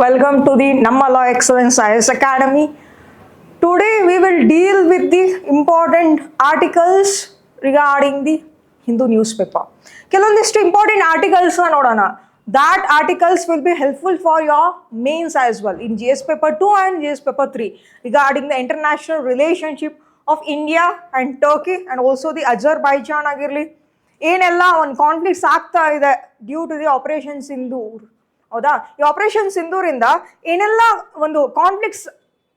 Welcome to the Namma Law Excellence IAS Academy. Today we will deal with the important articles regarding the Hindu newspaper. ಕೆಲವೊಂದಿಷ್ಟು important ಆರ್ಟಿಕಲ್ಸ್ನ ನೋಡೋಣ. That articles will be helpful for your mains as well in GS paper 2 and GS paper 3 regarding the international relationship of India and Turkey and also the Azerbaijan ಆಗಿರಲಿ ಏನೆಲ್ಲ ಒಂದು conflicts ಆಗ್ತಾ ಇದೆ due to the operation Sindoor. ಹೌದಾ, ಈ operation ಸಿಂಧೂರಿಂದ ಏನೆಲ್ಲ ಒಂದು ಕಾನ್ಫ್ಲಿಕ್ಟ್ಸ್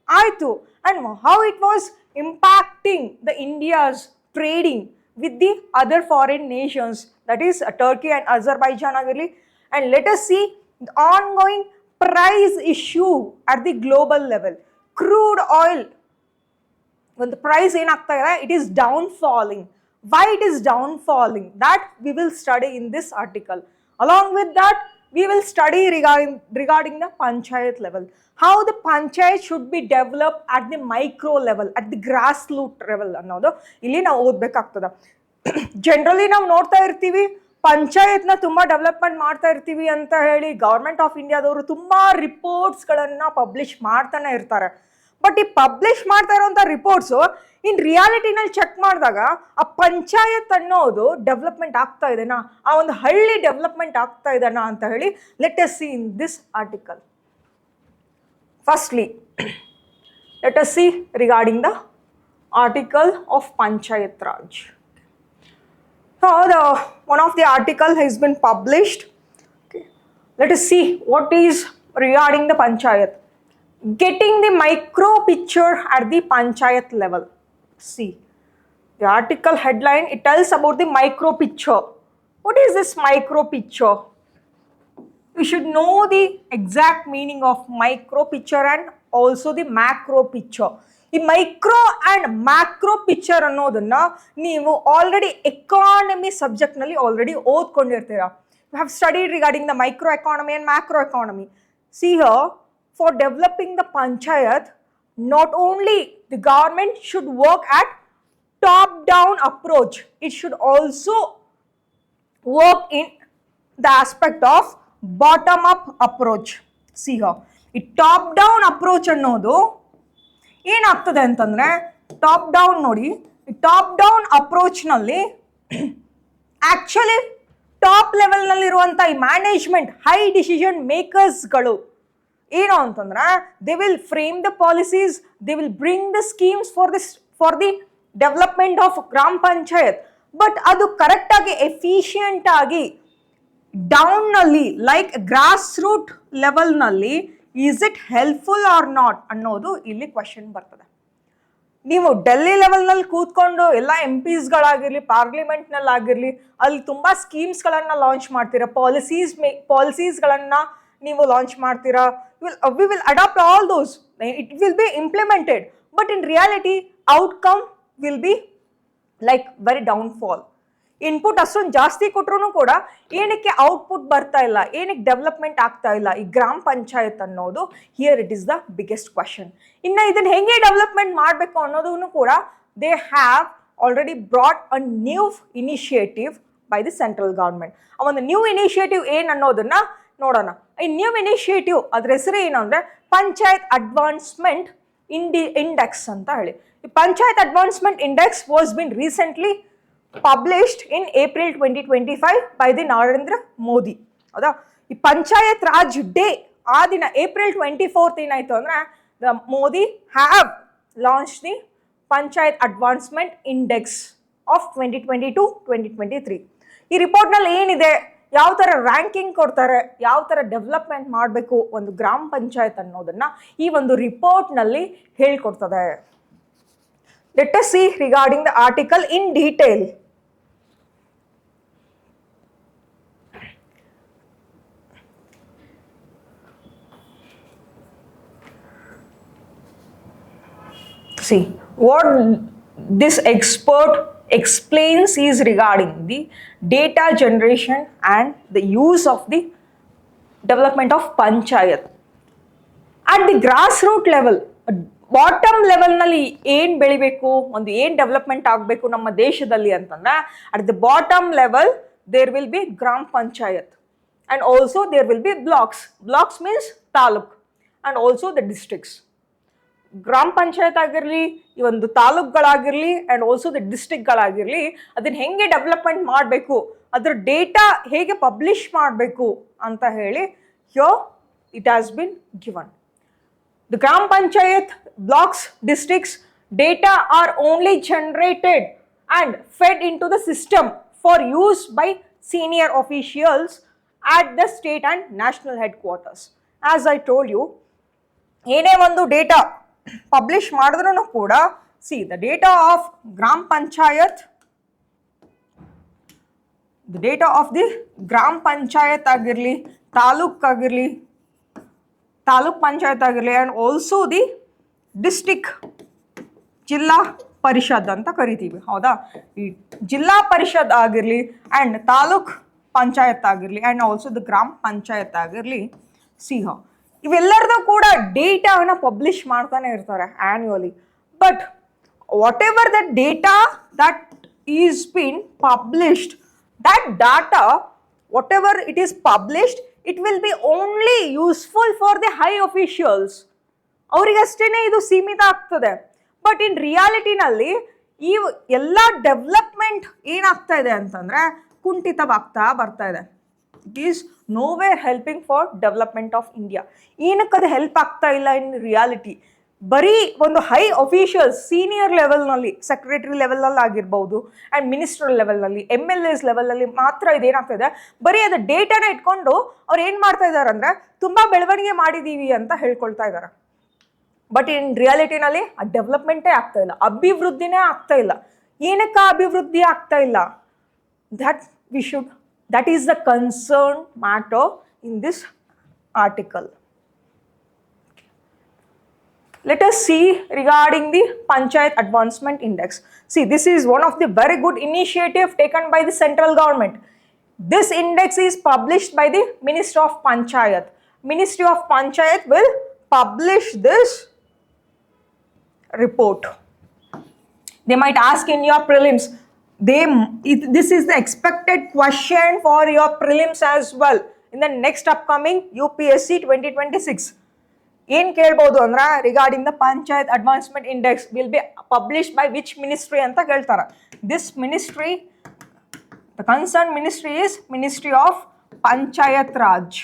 ಆಯಿತು and how it was impacting the India's trading with the other foreign nations, that is Turkey and Azerbaijan ಆಗಿರಲಿ. And let us see the ongoing price issue at the global level. Crude oil, when the price ಏನಾಗ್ತಾ ಇದೆ, it is downfalling. Why it is downfalling? That we will study in this article. Along with that, we will study regarding the panchayat level. How the panchayat should be developed at the micro level, at the grassroots level ಅನ್ನೋದು ಇಲ್ಲಿ ನಾವು ಓದಬೇಕಾಗ್ತದೆ. Generally ನಾವು ನೋಡ್ತಾ ಇರ್ತೀವಿ ಪಂಚಾಯತ್ನ ತುಂಬ development ಮಾಡ್ತಾ ಇರ್ತೀವಿ ಅಂತ ಹೇಳಿ ಗೌರ್ಮೆಂಟ್ ಆಫ್ ಇಂಡಿಯಾದವರು ತುಂಬ ರಿಪೋರ್ಟ್ಸ್ಗಳನ್ನು ಪಬ್ಲಿಷ್ ಮಾಡ್ತಾನೆ ಇರ್ತಾರೆ. ಬಟ್ ಈ ಪಬ್ಲಿಷ್ ಮಾಡ್ತಾ ಇರೋಂಥ ರಿಪೋರ್ಟ್ಸು ಇನ್ ರಿಯಾಲಿಟಿನಲ್ಲಿ ಚೆಕ್ ಮಾಡಿದಾಗ ಆ ಪಂಚಾಯತ್ ಅನ್ನೋದು ಡೆವಲಪ್ಮೆಂಟ್ ಆಗ್ತಾ ಇದೆನಾ, ಆ ಒಂದು ಹಳ್ಳಿ ಡೆವಲಪ್ಮೆಂಟ್ ಆಗ್ತಾ ಇದೆನಾ ಅಂತ ಹೇಳಿ let us C in this article. Firstly, let us see regarding the article of Panchayat Raj. So, one of the article has been published. Okay. Let us see what is regarding the Panchayat. Getting the micro picture at the Panchayat level. See, the article headline, it tells about the micro picture. What is this micro picture? We should know the exact meaning of micro picture and also the macro picture. ಈ micro and macro picture ಅನ್ನೋದನ್ನ ನೀವು already economy ಸಬ್ಜೆಕ್ಟ್ನಲ್ಲಿ already ಓದ್ಕೊಂಡಿರ್ತೀರ. You have studied regarding the micro economy and macro economy. See here, for developing the panchayat, not only the government should work at top down approach, it should also work in the aspect of bottom up approach. See here, ಈ top down approach ಅನ್ನೋದು ಏನಾಗ್ತದೆ ಅಂತಂದರೆ, top down ನೋಡಿ, ಈ top down ಅಪ್ರೋಚ್ನಲ್ಲಿ actually top ಲೆವೆಲ್ನಲ್ಲಿರುವಂಥ ಈ management high decision ಮೇಕರ್ಸ್ಗಳು ಏನು ಅಂತಂದ್ರೆ, they will frame the policies, they will bring the schemes for the development of gram panchayat. But ಅದು ಕರೆಕ್ಟಾಗಿ ಎಫಿಷಿಯೆಂಟ್ ಆಗಿ ಡೌನ್ನಲ್ಲಿ ಲೈಕ್ ಗ್ರಾಸ್ ರೂಟ್ ಲೆವೆಲ್ನಲ್ಲಿ is it helpful or not ಅನ್ನೋದು ಇಲ್ಲಿ ಕ್ವಶನ್ ಬರ್ತದೆ. ನೀವು ಡೆಲ್ಲಿ ಲೆವೆಲ್ನಲ್ಲಿ ಕೂತ್ಕೊಂಡು ಎಲ್ಲ MPsಗಳಾಗಿರಲಿ ಪಾರ್ಲಿಮೆಂಟ್ನಲ್ಲಾಗಿರಲಿ ಅಲ್ಲಿ ತುಂಬ ಸ್ಕೀಮ್ಸ್ಗಳನ್ನು ಲಾಂಚ್ ಮಾಡ್ತೀರಾ, ಪಾಲಿಸೀಸ್ಗಳನ್ನು ನೀವು ಲಾಂಚ್ ಮಾಡ್ತೀರಾ, we will adopt all those, it will be implemented, but in reality outcome will be like very downfall. Input ಅಷ್ಟೊಂದು ಜಾಸ್ತಿ ಕೊಟ್ಟರು ಕೂಡ ಏನಕ್ಕೆ ಔಟ್ಪುಟ್ ಬರ್ತಾ ಇಲ್ಲ, ಏನಕ್ಕೆ ಡೆವಲಪ್ಮೆಂಟ್ ಆಗ್ತಾ ಇಲ್ಲ ಈ ಗ್ರಾಮ ಪಂಚಾಯತ್ ಅನ್ನೋದು here it is the biggest question. ಇನ್ನು ಇದನ್ನು ಹೆಂಗೆ ಡೆವಲಪ್ಮೆಂಟ್ ಮಾಡಬೇಕು ಅನ್ನೋದನ್ನು ಕೂಡ they have already brought a new initiative by the central government. ಆ ಒಂದು ನ್ಯೂ ಇನಿಷಿಯೇಟಿವ್ ಏನು ಅನ್ನೋದನ್ನ ನೋಡೋಣ. ಈ ನ್ಯೂ ಇನಿಷಿಯೇಟಿವ್ ಅದ್ರ ಹೆಸರು ಏನು ಅಂದರೆ ಪಂಚಾಯತ್ ಅಡ್ವಾನ್ಸ್ಮೆಂಟ್ ಇಂಡೆಕ್ಸ್ ಅಂತ ಹೇಳಿ. ಈ panchayat advancement index was bin recently published in April 2025 by the Narendra Modi. ಹೌದಾ, ಈ ಪಂಚಾಯತ್ ರಾಜ್ ಡೇ ಆ ದಿನ April 24th ಏನಾಯಿತು ಅಂದರೆ, the Modi have launch the panchayat advancement index of 2022-2023. ಈ ರಿಪೋರ್ಟ್ನಲ್ಲಿ ಏನಿದೆ, ಯಾವ ಥರ ರ್ಯಾಂಕಿಂಗ್ ಕೊಡ್ತಾರೆ, ಯಾವ ಥರ ಡೆವಲಪ್ಮೆಂಟ್ ಮಾಡಬೇಕು ಒಂದು ಗ್ರಾಮ ಪಂಚಾಯತ್ ಅನ್ನೋದನ್ನು ಈ ಒಂದು ರಿಪೋರ್ಟ್ನಲ್ಲಿ ಹೇಳ್ಕೊಡ್ತದೆ. Let us see regarding the article in detail. See, what this expert explains is regarding the data generation and the use of the development of panchayat. At the grassroots level, bottom ಲೆವೆಲ್ನಲ್ಲಿ ಏನು ಬೆಳಿಬೇಕು, ಒಂದು ಏನು development ಆಗಬೇಕು ನಮ್ಮ ದೇಶದಲ್ಲಿ ಅಂತಂದರೆ, at the bottom level there will be gram panchayat and also there will be blocks. Blocks means taluk and also the districts. Gram panchayat ಆಗಿರಲಿ, ಈ ಒಂದು ತಾಲೂಕ್ಗಳಾಗಿರಲಿ ಆ್ಯಂಡ್ ಆಲ್ಸೋ ದ ಡಿಸ್ಟ್ರಿಕ್ಟ್ಗಳಾಗಿರಲಿ, ಅದನ್ನು ಹೆಂಗೆ ಡೆವಲಪ್ಮೆಂಟ್ ಮಾಡಬೇಕು, ಅದರ ಡೇಟಾ ಹೇಗೆ ಪಬ್ಲಿಷ್ ಮಾಡಬೇಕು ಅಂತ ಹೇಳಿ here it has been given. The Gram Panchayat blocks districts data are only generated and fed into the system for use by senior officials at the state and national headquarters. As I told you, ಏನೇ ಒಂದು data publish ಮಾಡಿದ್ರೂ ಕೂಡ the data of Gram Panchayat, the data of the Gram Panchayat ಆಗಿರಲಿ, ತಾಲೂಕ್ ಆಗಿರಲಿ, ತಾಲೂಕ್ ಪಂಚಾಯತ್ ಆಗಿರಲಿ and also the district ಜಿಲ್ಲಾ ಪರಿಷತ್ ಅಂತ ಕರಿತೀವಿ. ಹೌದಾ, ಈ ಜಿಲ್ಲಾ ಪರಿಷತ್ ಆಗಿರಲಿ ಆ್ಯಂಡ್ ತಾಲೂಕ್ ಪಂಚಾಯತ್ ಆಗಿರಲಿ ಆ್ಯಂಡ್ ಆಲ್ಸೋ ದ ಗ್ರಾಮ ಪಂಚಾಯತ್ ಆಗಿರಲಿ, ಇವೆಲ್ಲರದು ಕೂಡ ಡೇಟಾವನ್ನು ಪಬ್ಲಿಷ್ ಮಾಡ್ತಾನೆ ಇರ್ತಾರೆ annually. But what ever the data that is been published, that data, whatever it is published, it will be only useful for the high officials. ಅವರಿಗಷ್ಟೇ ಇದು ಸೀಮಿತ ಆಗ್ತದೆ. ಬಟ್ ಇನ್ ರಿಯಾಲಿಟಿನಲ್ಲಿ ಈ ಎಲ್ಲ ಡೆವಲಪ್ಮೆಂಟ್ ಏನಾಗ್ತಾ ಇದೆ ಅಂತಂದರೆ ಕುಂಠಿತವಾಗ್ತಾ ಬರ್ತಾ ಇದೆ. It is nowhere helping for development of India. ಏನಕ್ಕೆ ಅದು ಹೆಲ್ಪ್ ಆಗ್ತಾ ಇಲ್ಲ ಇನ್ ರಿಯಾಲಿಟಿ? ಬರೀ ಒಂದು ಹೈ ಅಫಿಷಿಯಲ್ಸ್ ಸೀನಿಯರ್ ಲೆವೆಲ್ನಲ್ಲಿ, ಸೆಕ್ರೆಟರಿ ಲೆವೆಲಲ್ಲಿ ಆಗಿರ್ಬೋದು ಆ್ಯಂಡ್ ಮಿನಿಸ್ಟರ್ ಲೆವೆಲ್ನಲ್ಲಿ, MLAs ಲೆವೆಲಲ್ಲಿ ಮಾತ್ರ ಇದೇನಾಗ್ತಿದೆ, ಬರೀ ಅದು ಡೇಟಾನ ಇಟ್ಕೊಂಡು ಅವ್ರು ಏನು ಮಾಡ್ತಾ ಇದ್ದಾರೆ ಅಂದರೆ ತುಂಬ ಬೆಳವಣಿಗೆ ಮಾಡಿದ್ದೀವಿ ಅಂತ ಹೇಳ್ಕೊಳ್ತಾ ಇದ್ದಾರೆ. ಬಟ್ ಇನ್ ರಿಯಾಲಿಟಿನಲ್ಲಿ ಆ ಡೆವಲಪ್ಮೆಂಟೇ ಆಗ್ತಾ ಇಲ್ಲ, ಅಭಿವೃದ್ಧಿನೇ ಆಗ್ತಾ ಇಲ್ಲ. ಏನಕ್ಕೆ ಅಭಿವೃದ್ಧಿ ಆಗ್ತಾ ಇಲ್ಲ? that is the concern matter in this article. Let us see regarding the Panchayat Advancement Index. See, this is one of the very good initiative taken by the central government. This index is published by the Ministry of Panchayat. Ministry of Panchayat will publish this report. They might ask in your prelims. This is the expected question for your prelims as well in the next upcoming UPSC 2026. ಏನು ಕೇಳ್ಬೋದು ಅಂದ್ರೆ regarding the panchayat advancement index will be published by which ministry ಅಂತ ಕೇಳ್ತಾರೆ. This ministry, the concern ministry is ministry of panchayat Raj.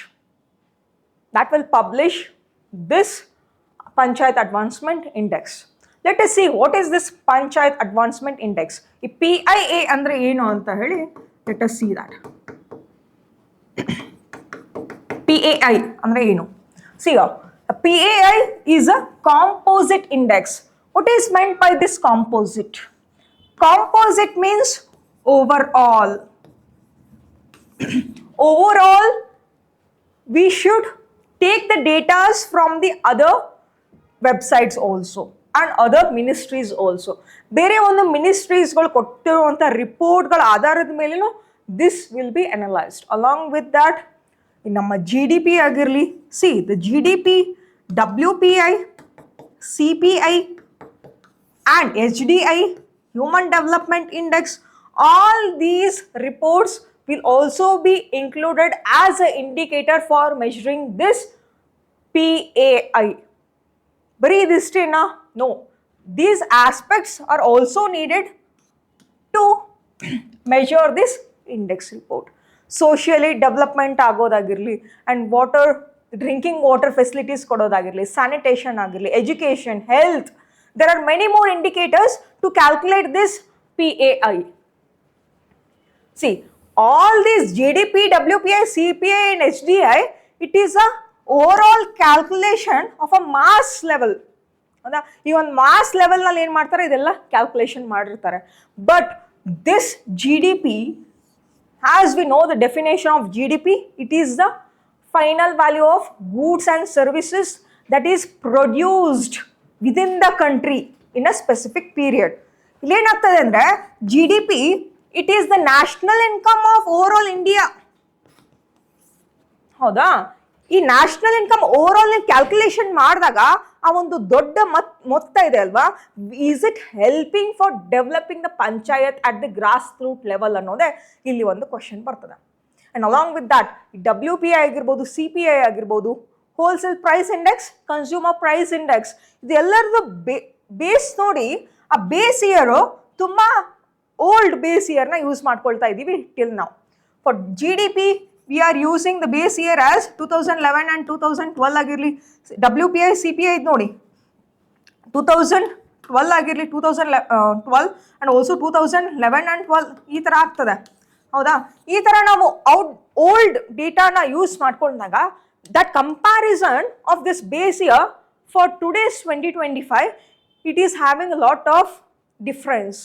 that will publish this Panchayat Advancement Index. Let us see what is this Panchayat Advancement Index. ಈ PIA ಅಂದರೆ ಏನು ಅಂತ ಹೇಳಿ let us see that. PAI ಅಂದರೆ ಏನು? See, a PAI is a composite index. What is meant by this composite? Composite means overall. Overall, we should take the data from the other websites also and other ministries also. ಬೇರೆ ಒಂದು ಮಿನಿಸ್ಟ್ರೀಸ್ಗಳು ಕೊಟ್ಟಿರುವಂಥ ರಿಪೋರ್ಟ್ಗಳ ಆಧಾರದ ಮೇಲೇನು this will be analyzed. Along with that, ನಮ್ಮ GDP ಆಗಿರಲಿ, C the GDP, WPI, CPI and HDI, Human Development Index, all these reports will also be included as an indicator for measuring this PAI. Bari idistena? No. These aspects are also needed to measure this index report. Socially development ಆಗೋದಾಗಿರಲಿ and water, drinking water facilities ಕೊಡೋದಾಗಿರಲಿ, sanitation ಆಗಿರಲಿ, education, health, there are many more indicators to calculate this PAI. See, all these GDP, WPI, CPI and HDI, it is a overall calculation of a mass level. ಹೌದಾ, ಈ ಒಂದು mass ಲೆವೆಲ್ನಲ್ಲಿ ಏನು ಮಾಡ್ತಾರೆ, ಇದೆಲ್ಲ calculation ಮಾಡಿರ್ತಾರೆ. But this GDP, as we know the definition of GDP, it is the final value of goods and services that is produced within the country in a specific period. ಇಲ್ಲಿ ಏನಾಗ್ತದೆ ಅಂದರೆ GDP, it is the national income of overall India. ಹೌದಾ, ಈ national income overall calculation ಮಾಡಿದಾಗ ಆ ಒಂದು ದೊಡ್ಡ ಮೊತ್ತ ಇದೆ ಅಲ್ವಾ, is it helping for developing the panchayat at the grass root level ಅನ್ನೋದೇ ಇಲ್ಲಿ ಒಂದು ಕ್ವಶನ್ ಬರ್ತದೆ. And along with that WPI ಆಗಿರ್ಬೋದು, CPI ಆಗಿರ್ಬೋದು, wholesale price index, consumer price index, ಇದೆಲ್ಲರದ್ದು ಬೇಸ್ ನೋಡಿ, ಆ ಬೇಸ್ ಇಯರು ತುಂಬ ಓಲ್ಡ್ ಬೇಸ್ ಇಯರ್ನ ಯೂಸ್ ಮಾಡ್ಕೊಳ್ತಾ ಇದ್ದೀವಿ ಟಿಲ್ ನಾವು. For GDP we are using the base year as 2011 and 2012 ಆಗಿರಲಿ. WPI CPI ಇದು ನೋಡಿ 2012 ಆಗಿರಲಿ, 2012 ಆ್ಯಂಡ್ ಆಲ್ಸೋ 2011 ಆ್ಯಂಡ್ 12 ಈ ಥರ ಆಗ್ತದೆ, ಹೌದಾ? ಈ ಥರ ನಾವು ಓಲ್ಡ್ ಡೇಟಾನ ಯೂಸ್ ಮಾಡ್ಕೊಂಡಾಗ that comparison of this base year for today's 2025 it is having a lot of difference.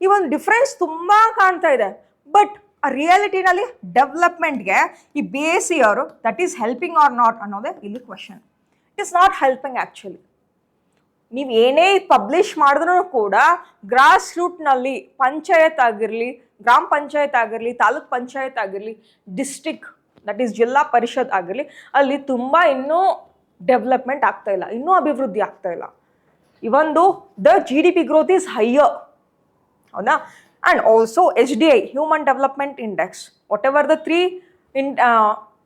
ಈ ಒಂದು ಡಿಫ್ರೆನ್ಸ್ ತುಂಬ ಕಾಣ್ತಾ ಇದೆ. ಬಟ್ ಆ ರಿಯಾಲಿಟಿನಲ್ಲಿ ಡೆವಲಪ್ಮೆಂಟ್ಗೆ ಈ base year that is helping or not ಅನ್ನೋದೇ ಇಲ್ಲಿ question. It is not helping actually. ನೀವು ಏನೇ ಪಬ್ಲಿಷ್ ಮಾಡಿದ್ರೂ ಕೂಡ ಗ್ರಾಸ್ ರೂಟ್ನಲ್ಲಿ ಪಂಚಾಯತ್ ಆಗಿರಲಿ, ಗ್ರಾಮ ಪಂಚಾಯತ್ ಆಗಿರಲಿ, ತಾಲೂಕ್ ಪಂಚಾಯತ್ ಆಗಿರಲಿ, ಡಿಸ್ಟ್ರಿಕ್ಟ್ ದಟ್ ಈಸ್ ಜಿಲ್ಲಾ ಪರಿಷತ್ ಆಗಿರಲಿ, ಅಲ್ಲಿ ತುಂಬ ಇನ್ನೂ ಡೆವಲಪ್ಮೆಂಟ್ ಆಗ್ತಾ ಇಲ್ಲ, ಇನ್ನೂ ಅಭಿವೃದ್ಧಿ ಆಗ್ತಾ ಇಲ್ಲ. Even though the GDP growth is higher, ಹೌದಾ? And also HDI, Human Development Index, whatever the three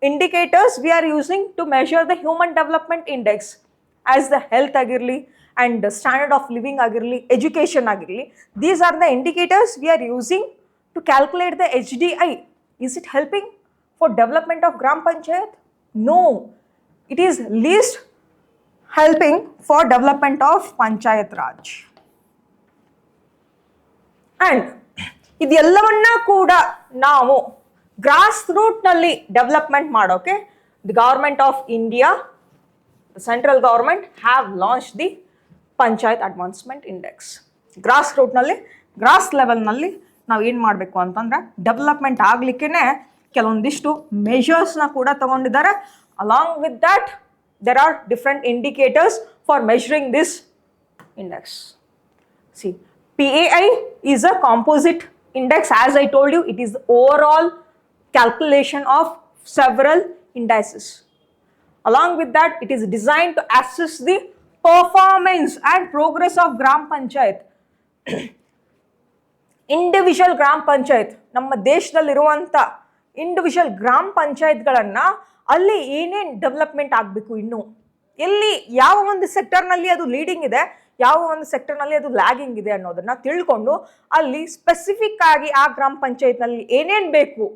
indicators we are using to measure the Human Development Index as the health ಆಗಿರಲಿ and the standard of living ಆಗಿರಲಿ, education ಆಗಿರಲಿ, these are the indicators we are using to calculate the HDI. Is it helping for development of Gram Panchayat? No, it is least helping for development of Panchayat Raj. And ಇದೆಲ್ಲವನ್ನ ಕೂಡ ನಾವು grass ರೂಟ್ನಲ್ಲಿ development ಮಾಡೋಕೆ the government of India, the central government have launch the panchayat advancement index. Grass ರೂಟ್ನಲ್ಲಿ, grass ಲೆವೆಲ್ನಲ್ಲಿ ನಾವು ಏನು ಮಾಡಬೇಕು ಅಂತಂದರೆ ಡೆವಲಪ್ಮೆಂಟ್ ಆಗಲಿಕ್ಕೆ ಕೆಲವೊಂದಿಷ್ಟು ಮೆಷರ್ಸ್ನ ಕೂಡ ತಗೊಂಡಿದ್ದಾರೆ. Along with that there are different indicators for measuring this index. See, PAI is a composite index. As I told you, it is the overall calculation of several indices. Along with that, it is designed to assess the performance and progress of Gram Panchayat. Individual ಗ್ರಾಮ ಪಂಚಾಯತ್, ನಮ್ಮ ದೇಶದಲ್ಲಿರುವಂಥ individual ಗ್ರಾಮ ಪಂಚಾಯತ್ಗಳನ್ನು ಅಲ್ಲಿ ಏನೇನು development ಆಗಬೇಕು, ಇನ್ನು ಎಲ್ಲಿ ಯಾವ ಒಂದು ಸೆಕ್ಟರ್ನಲ್ಲಿ ಅದು ಲೀಡಿಂಗ್ ಇದೆ, ಯಾವ ಒಂದು ಸೆಕ್ಟರ್ನಲ್ಲಿ ಅದು ಲ್ಯಾಗಿಂಗ್ ಇದೆ ಅನ್ನೋದನ್ನು ತಿಳ್ಕೊಂಡು ಅಲ್ಲಿ ಸ್ಪೆಸಿಫಿಕ್ ಆಗಿ ಆ ಗ್ರಾಮ ಪಂಚಾಯತ್ನಲ್ಲಿ ಏನೇನು ಬೇಕು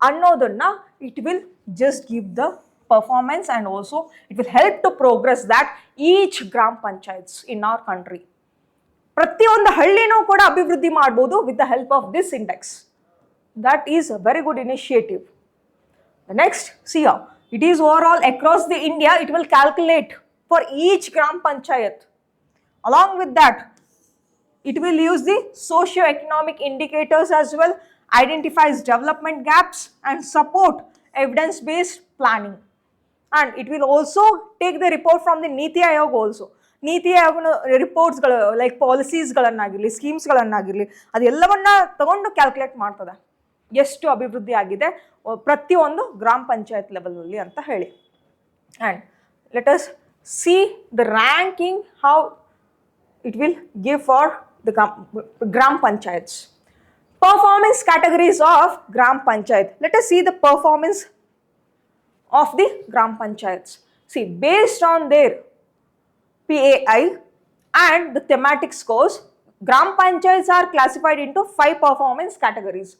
ಅನ್ನೋದನ್ನು it will just give the performance and also it will help to progress that each grama panchayats in our country. ಪ್ರತಿಯೊಂದು ಹಳ್ಳಿನೂ ಕೂಡ ಅಭಿವೃದ್ಧಿ ಮಾಡ್ಬೋದು with the help of this index. That is a very good initiative. The next, see here, it is overall across the India, it will calculate for each Gram Panchayat. Along with that, it will use the socio-economic indicators as well, identifies development gaps and support evidence-based planning. And it will also take the report from the Niti Aayog also. ನೀತಿ ಆಯೋಗನ ರಿಪೋರ್ಟ್ಸ್ಗಳು like ಪಾಲಿಸೀಸ್ಗಳನ್ನಾಗಿರಲಿ, ಸ್ಕೀಮ್ಸ್ಗಳನ್ನಾಗಿರಲಿ, ಅದೆಲ್ಲವನ್ನ ತಗೊಂಡು calculate ಮಾಡ್ತದೆ ಎಷ್ಟು ಅಭಿವೃದ್ಧಿ ಆಗಿದೆ ಪ್ರತಿಯೊಂದು ಗ್ರಾಮ ಪಂಚಾಯತ್ ಲೆವೆಲಲ್ಲಿ ಅಂತ ಹೇಳಿ. And let us see the ranking how it will give for the ಗ್ರಾಮ panchayats. Performance categories of Gram Panchayat. Let us see the performance of the Gram Panchayats. See, based on their PAI and the thematic scores, Gram Panchayats are classified into 5 performance categories.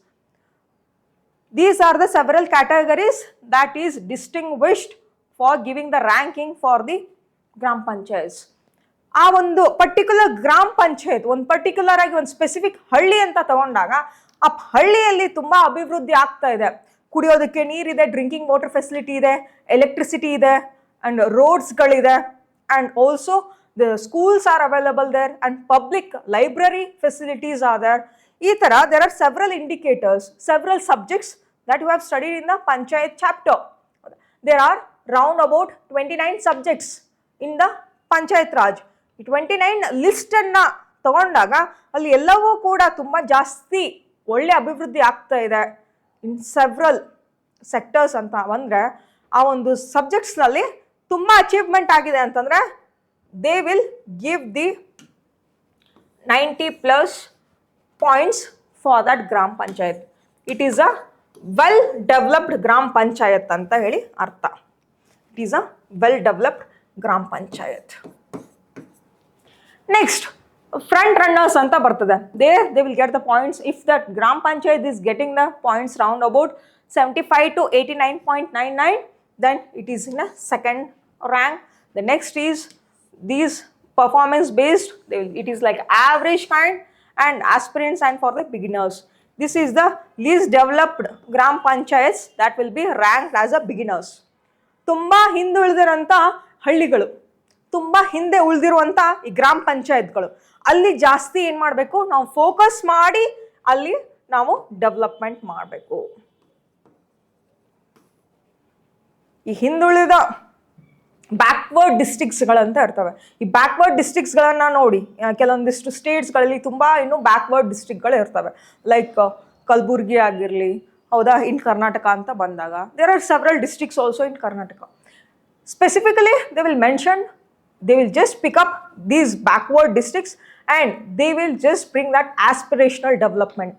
These are the several categories that is distinguished for giving the ranking for the Gram Panchayats. ಆ ಒಂದು particular ಗ್ರಾಮ ಪಂಚಾಯತ್ ಒಂದು particular ಆಗಿ ಒಂದು specific ಹಳ್ಳಿ ಅಂತ ತಗೊಂಡಾಗ ಆ ಹಳ್ಳಿಯಲ್ಲಿ ತುಂಬ ಅಭಿವೃದ್ಧಿ ಆಗ್ತಾ ಇದೆ. ಕುಡಿಯೋದಕ್ಕೆ ನೀರಿದೆ, ಡ್ರಿಂಕಿಂಗ್ ವಾಟರ್ ಫೆಸಿಲಿಟಿ ಇದೆ, ಎಲೆಕ್ಟ್ರಿಸಿಟಿ ಇದೆ, ಆ್ಯಂಡ್ ರೋಡ್ಸ್ಗಳಿದೆ, and also the schools are available there and public library facilities are there. ಈ ಥರ there are several indicators, several subjects that you have studied in the Panchayat chapter. There are round about 29 subjects in the Panchayat Raj. ಈ 29 ಲಿಸ್ಟನ್ನು ತಗೊಂಡಾಗ ಅಲ್ಲಿ ಎಲ್ಲವೂ ಕೂಡ ತುಂಬ ಜಾಸ್ತಿ ಒಳ್ಳೆ ಅಭಿವೃದ್ಧಿ ಆಗ್ತಾ ಇದೆ ಇನ್ ಸೆವ್ರಲ್ ಸೆಕ್ಟರ್ಸ್ ಅಂತ ಬಂದರೆ ಆ ಒಂದು ಸಬ್ಜೆಕ್ಟ್ಸ್ನಲ್ಲಿ ತುಂಬ ಅಚೀವ್ಮೆಂಟ್ ಆಗಿದೆ ಅಂತಂದರೆ they will give the 90+ points for that gram panchayat. It is a well developed gram panchayat ಅಂತ ಹೇಳಿ ಅರ್ಥ. It is a well developed gram panchayat. Next, front runners anta bartade. There they will get the points if that gram panchayat is getting the points round about 75 to 89.99, then it is in a second rank. The next is these performance based, it is like average kind, and aspirants and for the beginners. This is the least developed gram panchayats that will be ranked as a beginners. ತುಂಬಾ ಹಿಂದುಳಿದಿರಂತ ಹಳ್ಳಿಗಳು, ತುಂಬಾ ಹಿಂದೆ ಉಳಿದಿರುವಂತ ಈ ಗ್ರಾಮ ಪಂಚಾಯತ್ಗಳು, ಅಲ್ಲಿ ಜಾಸ್ತಿ ಏನು ಮಾಡಬೇಕು, ನಾವು ಫೋಕಸ್ ಮಾಡಿ ಅಲ್ಲಿ ನಾವು ಡೆವಲಪ್ಮೆಂಟ್ ಮಾಡಬೇಕು. ಈ ಹಿಂದುಳಿದ ಬ್ಯಾಕ್ವರ್ಡ್ ಡಿಸ್ಟ್ರಿಕ್ಟ್ಸ್ಗಳಂತ ಇರ್ತವೆ. ಈ ಬ್ಯಾಕ್ವರ್ಡ್ ಡಿಸ್ಟ್ರಿಕ್ಟ್ಸ್ಗಳನ್ನು ನೋಡಿ, ಕೆಲವೊಂದಿಷ್ಟು ಸ್ಟೇಟ್ಸ್ಗಳಲ್ಲಿ ತುಂಬ ಇನ್ನೂ ಬ್ಯಾಕ್ವರ್ಡ್ ಡಿಸ್ಟ್ರಿಕ್ಟ್ಗಳು ಇರ್ತವೆ. ಲೈಕ್ ಕಲಬುರ್ಗಿ ಆಗಿರಲಿ, ಹೌದಾ, ಇನ್ ಕರ್ನಾಟಕ ಅಂತ ಬಂದಾಗ there are several districts also in Karnataka. Specifically they will mention, they will just pick up these backward districts and they will just bring that aspirational development,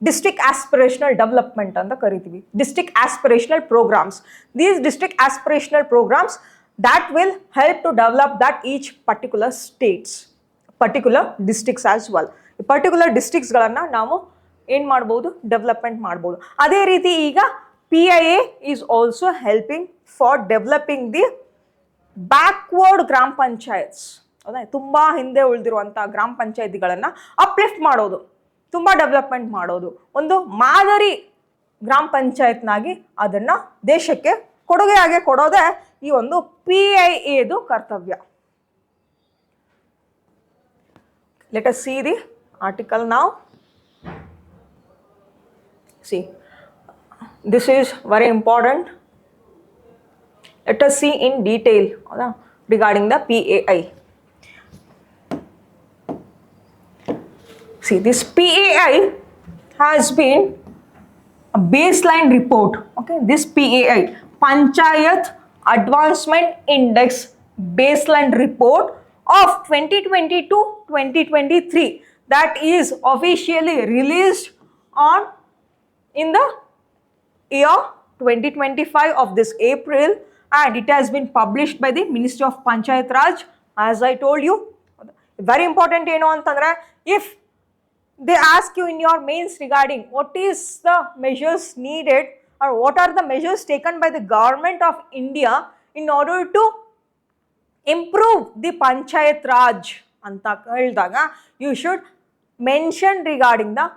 district aspirational development anta kariತೀವಿ, district aspirational programs. These district aspirational programs that will help to develop that each particular states, particular districts as well. ಈ particular districts ಗಳನ್ನ ನಾವು ಏನು ಮಾಡ್ಬೋದು, development ಮಾಡ್ಬೋದು. ಅದೇ ರೀತಿ ಈಗ PIA is also helping for developing the backward ಗ್ರಾಮ ಪಂಚಾಯತ್ಸ್. ಹೌದಾ, ತುಂಬ ಹಿಂದೆ ಉಳಿದಿರುವಂಥ ಗ್ರಾಮ ಪಂಚಾಯತಿಗಳನ್ನು ಅಪ್ಲಿಫ್ಟ್ ಮಾಡೋದು, ತುಂಬ ಡೆವಲಪ್ಮೆಂಟ್ ಮಾಡೋದು, ಒಂದು ಮಾದರಿ ಗ್ರಾಮ ಪಂಚಾಯತ್ನಾಗಿ ಅದನ್ನು ದೇಶಕ್ಕೆ ಕೊಡುಗೆಯಾಗಿ ಕೊಡೋದೇ ಈ ಒಂದು PIAದು ಕರ್ತವ್ಯ. Let us see the article now. C, this is very important. Let us see in detail regarding the PAI. See, this PAI has been a baseline report. Okay, this PAI, Panchayat Advancement Index baseline report of 2020 to 2023, that is officially released on in the year 2025 of this April, and it has been published by the Ministry of Panchayat Raj. As I told you, very important ಏನು ಅಂತಂದ್ರೆ, if they ask you in your mains regarding what is the measures needed or what are the measures taken by the government of India in order to improve the Panchayat Raj ಅಂತ ಹೇಳಿದಾಗ, you should mention regarding the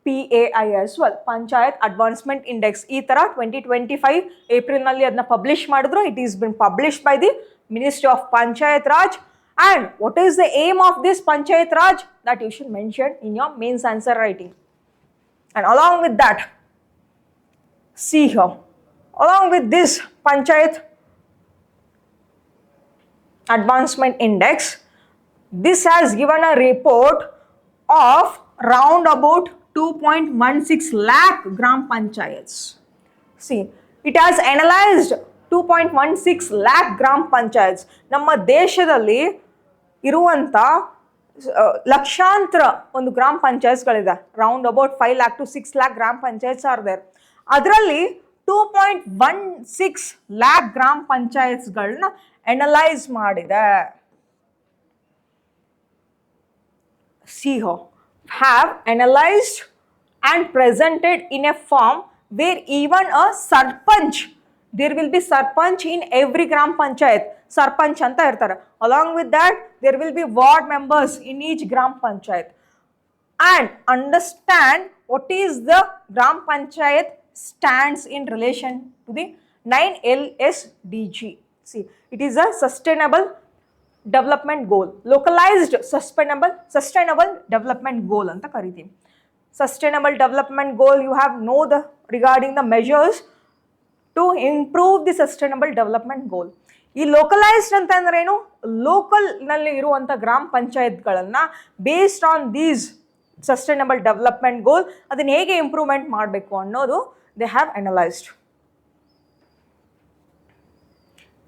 PAI as well, Panchayat Advancement Index. ಈ ಥರ 2025 ಏಪ್ರಿಲ್ನಲ್ಲಿ ಅದನ್ನ publish ಮಾಡಿದ್ರು. It is been published by the ministry of panchayat Raj. And what is the aim of this Panchayat Raj? That you should mention in your mains answer writing. And along with that, see here, along with this Panchayat Advancement Index, this has given a report of round about 2.16 lakh gram panchayats. See, it has analyzed 2.16 lakh gram panchayats. ನಮ್ಮ ದೇಶದಲ್ಲಿ ಇರುವಂಥ ಲಕ್ಷಾಂತರ ಒಂದು ಗ್ರಾಮ ಪಂಚಾಯತ್ಗಳಿದೆ. Round about 5 lakh to 6 lakh ಗ್ರಾಮ panchayats are there. ಅದರಲ್ಲಿ 2.16 lakh ಗ್ರಾಮ ಪಂಚಾಯತ್ಸ್ಗಳನ್ನ ಅನಲೈಸ್ ಮಾಡಿದೆ. See how have analyzed and presented in a form where even a sarpanch, there will be sarpanch in every gram panchayat, sarpanch anta irtare. Along with that, there will be ward members in each gram panchayat, and understand what is the gram panchayat stands in relation to the 9 LSDG. See, it is a sustainable development goal, localized sustainable development goal anta kariತೀವಿ. Sustainable development goal, you have know the regarding the measures to improve the sustainable development goal. ಈ localized ಅಂತ ಅಂದ್ರೆ ಏನು, local ನಲ್ಲಿ ಇರುವಂತ ಗ್ರಾಮ ಪಂಚಾಯತ್ಗಳನ್ನ based on these sustainable development goal ಅದನ್ನ ಹೇಗೆ ಇಂಪ್ರೂವ್ಮೆಂಟ್ ಮಾಡಬೇಕು ಅನ್ನೋದು they have analysed.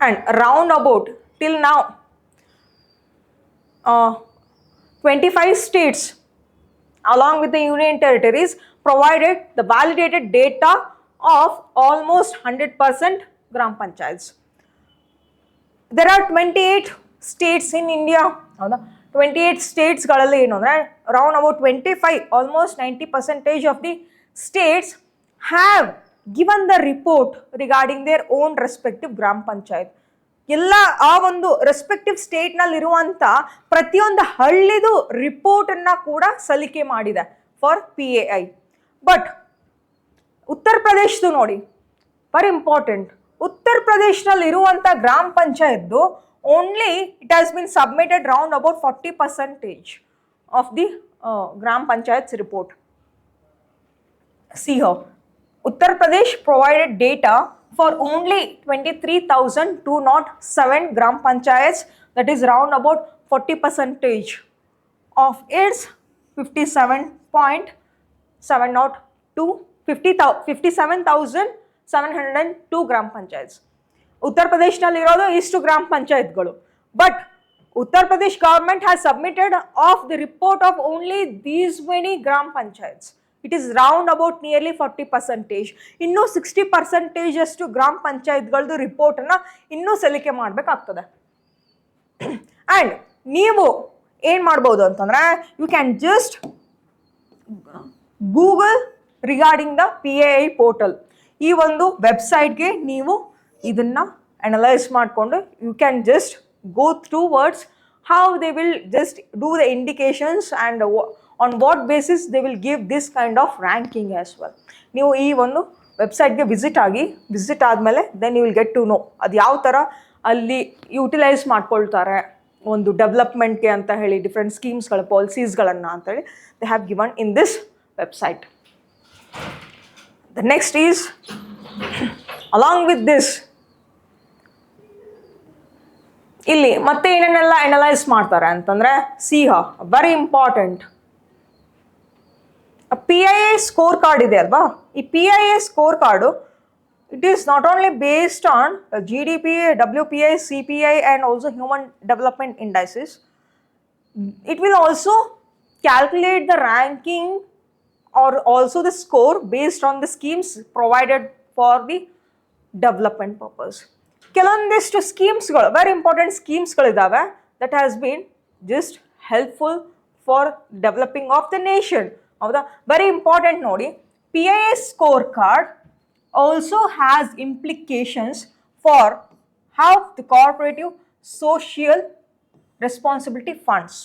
And round about till now 25 states along with the union territories provided the validated data of almost 100% gram panchayats. there are 28 states in India. ಹೌದಾ 28 ಸ್ಟೇಟ್ಸ್ಗಳಲ್ಲಿ ಏನು ಅಂದರೆ around about 25 almost 90% of the States have given the report regarding their own respective ಗ್ರಾಮ ಪಂಚಾಯತ್. ಎಲ್ಲ ಆ ಒಂದು respective ಸ್ಟೇಟ್ನಲ್ಲಿರುವಂಥ ಪ್ರತಿಯೊಂದು ಹಳ್ಳಿದು ರಿಪೋರ್ಟನ್ನು ಕೂಡ ಸಲ್ಲಿಕೆ ಮಾಡಿದೆ ಫಾರ್ PAI. ಬಟ್ ಉತ್ತರ ಪ್ರದೇಶದ್ದು ನೋಡಿ, ವೆರಿ ಇಂಪಾರ್ಟೆಂಟ್. ಉತ್ತರ ಪ್ರದೇಶದಲ್ಲಿ ಇರುವಂಥ ಗ್ರಾಮ ಪಂಚಾಯತ್ದು only it has been submitted round about 40% of the gram panchayats report. See here, Uttar Pradesh provided data for only 23,207 gram panchayats, that is round about 40% of its 57.702 57,702 ಗ್ರಾಮ ಪಂಚಾಯತ್ಸ್. ಉತ್ತರ ಪ್ರದೇಶನಲ್ಲಿರೋದು ಇಷ್ಟು ಗ್ರಾಮ ಪಂಚಾಯತ್ಗಳು. But Uttar Pradesh government has submitted of the report of only these many gram panchayats. It is round about nearly 40%. ಇನ್ನೂ 60% ಅಷ್ಟು ಗ್ರಾಮ ಪಂಚಾಯತ್ಗಳದ್ದು ರಿಪೋರ್ಟನ್ನು ಇನ್ನೂ ಸಲ್ಲಿಕೆ ಮಾಡಬೇಕಾಗ್ತದೆ. ಆ್ಯಂಡ್ ನೀವು ಏನು ಮಾಡ್ಬೋದು ಅಂತಂದರೆ you can just Google regarding the PAI portal. ಈ ಒಂದು ವೆಬ್ಸೈಟ್ಗೆ ನೀವು ಇದನ್ನು ಅನಲೈಸ್ ಮಾಡಿಕೊಂಡು you can just go through words how they will just do the indications and on what basis they will give this kind of ranking as well. ನೀವು ಈ ಒಂದು ವೆಬ್ಸೈಟ್ಗೆ ವಿಸಿಟ್ ಆದಮೇಲೆ then you will get to know ಅದು ಯಾವ ಥರ ಅಲ್ಲಿ utilise ಮಾಡ್ಕೊಳ್ತಾರೆ ಒಂದು ಡೆವಲಪ್ಮೆಂಟ್ಗೆ ಅಂತ ಹೇಳಿ ಡಿಫ್ರೆಂಟ್ ಸ್ಕೀಮ್ಸ್ಗಳು ಪಾಲಿಸೀಸ್ಗಳನ್ನು ಅಂತೇಳಿ they have given in this website. The next is, along with this, ಇಲ್ಲಿ ಮತ್ತೆ ಏನೇನೆಲ್ಲ ಅನಲೈಸ್ ಮಾಡ್ತಾರೆ ಅಂತಂದರೆ very important PIA score card ಇದೆ ಅಲ್ವಾ. ಈ PIA score card it is not only based on GDP, WPI, CPI and also human development indices. It will also calculate the ranking or also the score based on the schemes provided for the development purpose. ಕೆಲವೊಂದಿಷ್ಟು ಸ್ಕೀಮ್ಸ್ಗಳು very important ಸ್ಕೀಮ್ಸ್ಗಳಿದ್ದಾವೆ that has been just helpful for developing of the nation. ಹೌದಾ, very important ನೋಡಿ. PIA score card also has implications for how the corporative social responsibility funds.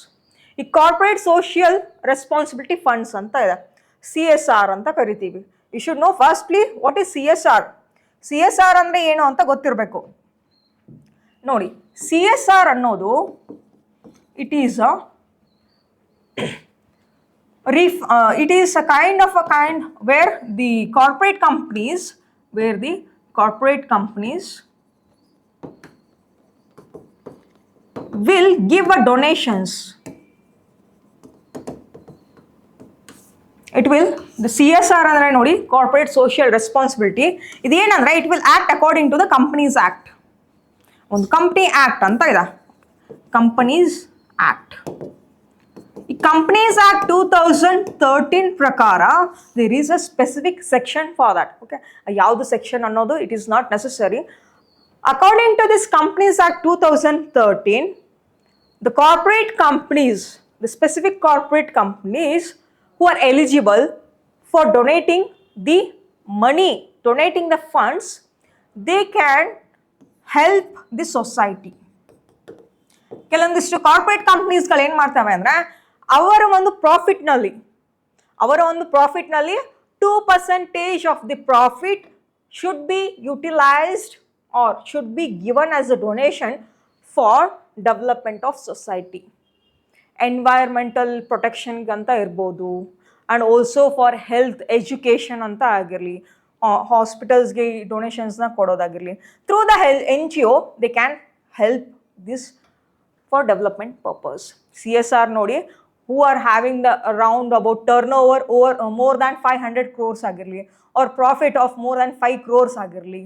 ಈ corporate social responsibility funds ಅಂತ ಇದೆ, CSR ಅಂತ ಕರಿತೀವಿ. You should know firstly what is CSR. CSR ಅಂದರೆ ಏನು ಅಂತ ಗೊತ್ತಿರಬೇಕು. ನೋಡಿ, CSR ಅನ್ನೋದು it is a kind where the corporate companies will give a donations. The CSR ಅಂದರೆ ನೋಡಿ ಕಾರ್ಪೊರೇಟ್ ಸೋಷಿಯಲ್ ರೆಸ್ಪಾನ್ಸಿಬಿಲಿಟಿ. ಇದೇನಂದರೆ it will act according to the companies act. ಒಂದು ಕಂಪ್ನಿ ಆ್ಯಕ್ಟ್ ಅಂತ ಇದೆ, ಕಂಪನೀಸ್ ಆ್ಯಕ್ಟ್. ಈ ಕಂಪನೀಸ್ ಆ್ಯಕ್ಟ್ 2013 ಪ್ರಕಾರ there is a specific section for that. Okay, ಯಾವುದು section ಅನ್ನೋದು it is not necessary. According to this companies act 2013, the corporate companies, the specific corporate companies who are eligible for donating the money, donating the funds, they can help the society. ಕೆಲವೊಂದಿಷ್ಟು corporate ಕಂಪ್ನೀಸ್ಗಳು ಏನು ಮಾಡ್ತವೆ ಅಂದರೆ ಅವರ ಒಂದು ಪ್ರಾಫಿಟ್ನಲ್ಲಿ 2% of the profit should be utilized or should be given as a donation for development of society. Environmental ಪ್ರೊಟೆಕ್ಷನ್ಗಂತ ಇರ್ಬೋದು, and also for health education ಅಂತ ಆಗಿರಲಿ, ಹಾಸ್ಪಿಟಲ್ಸ್ಗೆ ಡೊನೇಷನ್ಸ್ನ ಕೊಡೋದಾಗಿರಲಿ. Through the NGO they can help this for development purpose. CSR ನೋಡಿ, who are having the around about turnover more than 500 crores ಆಗಿರಲಿ, or profit of more than 5 crores ಆಗಿರಲಿ.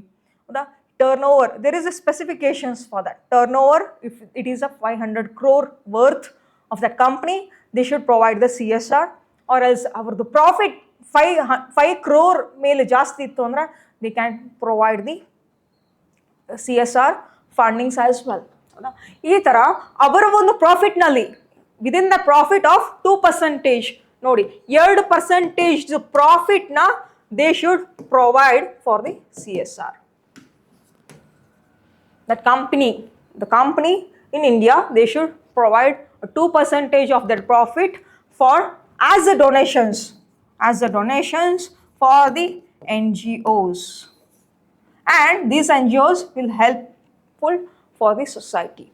ಹೌದಾ, turnover, there is a specifications for that. Turnover, if it is a 500 crore worth of that company, they should provide the CSR, or else the profit 5 crore ಮೇಲೆ ಜಾಸ್ತಿ ಇತ್ತು ಅಂದರೆ they can provide the CSR fundings as well. ಈ ಥರ ಅವರ ಒಂದು ಪ್ರಾಫಿಟ್ನಲ್ಲಿ within the profit of 2% ನೋಡಿ 2% ಪ್ರಾಫಿಟ್ನ they should provide for the CSR. That the company in India, they should provide 2% of their profit for as the donations for the NGOs, and these NGOs will helpful for the society.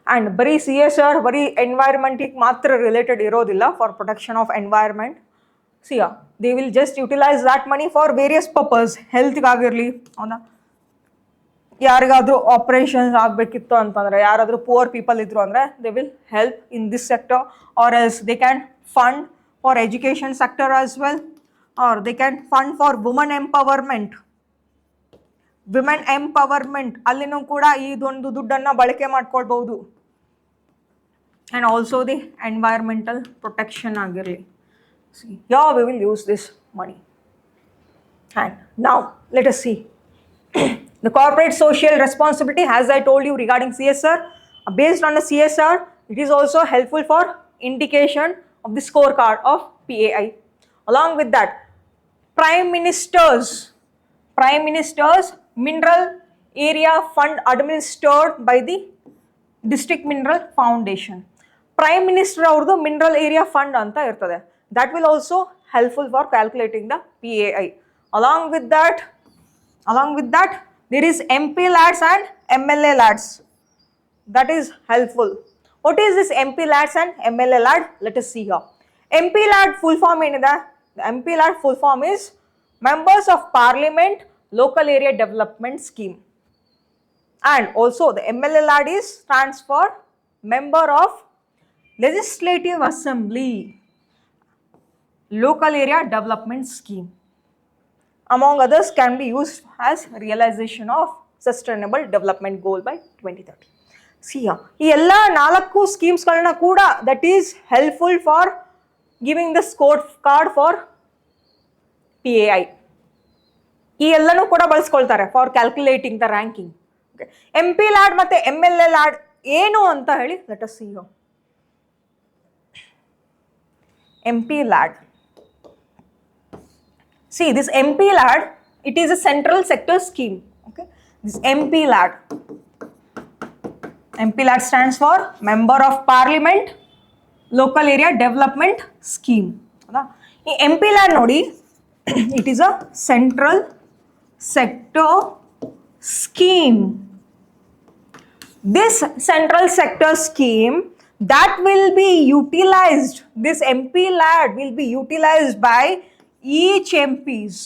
And bari CSR bari environment matra related irodilla for protection of environment. See, they will just utilize that money for various purpose, health agirli avna ಯಾರಿಗಾದ್ರೂ operations ಆಗಬೇಕಿತ್ತು ಅಂತಂದರೆ, ಯಾರಾದರೂ poor people ಇದ್ರು ಅಂದರೆ they will help in this sector, or else they can fund for education sector as well, or they can fund for woman empowerment. ಅಲ್ಲಿನೂ ಕೂಡ ಇದೊಂದು ದುಡ್ಡನ್ನು ಬಳಕೆ ಮಾಡ್ಕೊಳ್ಬಹುದು. And also the environmental protection ಆಗಿರಲಿ. Yeah we will use this money. And now let us see the corporate social responsibility, as I told you regarding CSR. Based on the CSR, it is also helpful for indication of the scorecard of PAI. Along with that, Prime Minister's Mineral Area Fund administered by the District Mineral Foundation. Prime Minister ಅವ್ರದ್ದು Mineral Area Fund ಅಂತ ಇರ್ತದೆ. That will also helpful for calculating the PAI. Along with that, there is MP lads and MLA lads. That is helpful. What is this MP lads and MLA lad? Let us see here. MP lad full form enida? The MP lad full form is Members of Parliament Local Area Development Scheme. And also the MLA lad stands for Member of Legislative Assembly Local Area Development Scheme. Among others can be used as realization of sustainable development goal by 2030. See here, ಈ ಎಲ್ಲ 4 ಸ್ಕೀಮ್ಸ್ಗಳನ್ನ ಕೂಡ that is helpful for giving the scorecard for PAI. ಈ ಎಲ್ಲನೂ ಕೂಡ ಬಳಸ್ಕೊಳ್ತಾರೆ for calculating the ranking. Okay. MP LAD ಮತ್ತೆ MLA LAD ಏನು ಅಂತ ಹೇಳಿ let us see here. MP LAD. See, this MP LAD, it is a central sector scheme. Okay, this MP LAD stands for Member of Parliament Local Area Development Scheme. ಈ MP LAD ನೋಡಿ, it is a central sector scheme. This central sector scheme that will be utilized, this MP LAD will be utilized by each MPs.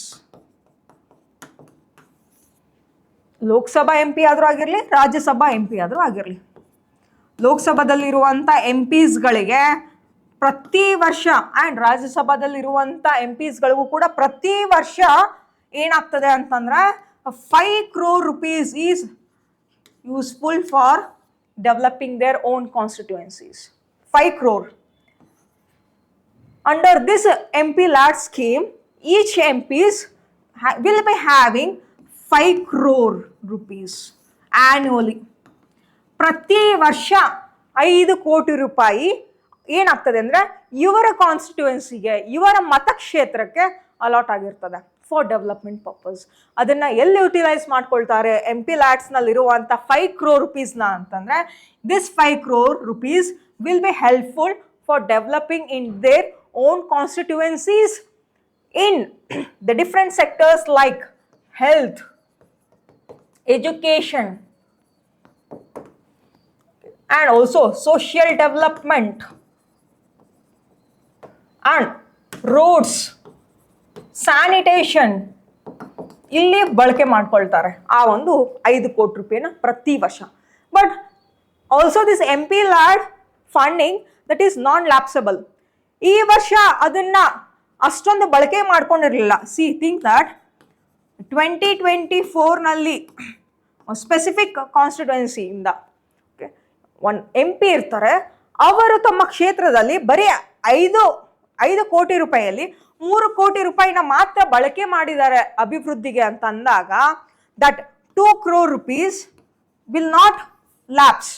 Lok Sabha MP ಆದರೂ ಆಗಿರಲಿ, Rajya Sabha MP ಆದರೂ ಆಗಿರಲಿ, ಲೋಕಸಭಾದಲ್ಲಿರುವಂಥ MPsಗಳಿಗೆ ಪ್ರತಿ ವರ್ಷ and ರಾಜ್ಯಸಭಾದಲ್ಲಿರುವಂಥ MPsಗಳಿಗೂ ಕೂಡ ಪ್ರತಿ ವರ್ಷ ಏನಾಗ್ತದೆ ಅಂತಂದ್ರೆ 5 crore rupees is useful for developing their own constituencies. 5 crore. Under this MP LAD scheme, each MPs will be having 5 crore rupees annually. ಪ್ರತಿ ವರ್ಷ 5 ಕೋಟಿ ರೂಪಾಯಿ ಏನಾಗ್ತದೆ ಅಂದರೆ ಇವರ ಕಾನ್ಸ್ಟಿಟ್ಯೂಯೆನ್ಸಿಗೆ, ಇವರ ಮತಕ್ಷೇತ್ರಕ್ಕೆ ಅಲಾಟ್ ಆಗಿರ್ತದೆ ಫಾರ್ ಡೆವಲಪ್ಮೆಂಟ್ ಪರ್ಪಸ್. ಅದನ್ನು ಎಲ್ಲಿ ಯುಟಿಲೈಸ್ ಮಾಡ್ಕೊಳ್ತಾರೆ MP LADಸ್ನಲ್ಲಿರುವಂಥ 5 crore rupeesನ ಅಂತಂದರೆ, this 5 crore rupees will be helpful for developing in their own constituencies in the different sectors like health, education, and also social development and roads, sanitation. ಇಲ್ಲಿ ಬಳಕೆ ಮಾಡ್ಕೊಳ್ತಾರೆ ಆ ಒಂದು 5 ಕೋಟಿ ರೂಪಾಯಿನ ಪ್ರತಿ ವರ್ಷ. But also this MP LAD funding that is non lapsable. ಈ ವರ್ಷ ಅದನ್ನ ಅಷ್ಟೊಂದು ಬಳಕೆ ಮಾಡ್ಕೊಂಡಿರಲಿಲ್ಲ. ಸಿ ಥಿಂಕ್ ದಟ್ 2024ನಲ್ಲಿ ಸ್ಪೆಸಿಫಿಕ್ ಕಾನ್ಸ್ಟಿಟ್ಯೂಯೆನ್ಸಿಯಿಂದ ಒಂದು MP ಇರ್ತಾರೆ, ಅವರು ತಮ್ಮ ಕ್ಷೇತ್ರದಲ್ಲಿ ಬರೀ 5 ಕೋಟಿ ರೂಪಾಯಿಯಲ್ಲಿ 3 ಕೋಟಿ ರೂಪಾಯಿನ ಮಾತ್ರ ಬಳಕೆ ಮಾಡಿದ್ದಾರೆ ಅಭಿವೃದ್ಧಿಗೆ ಅಂತ ಅಂದಾಗ, that 2 crore rupees will not lapse.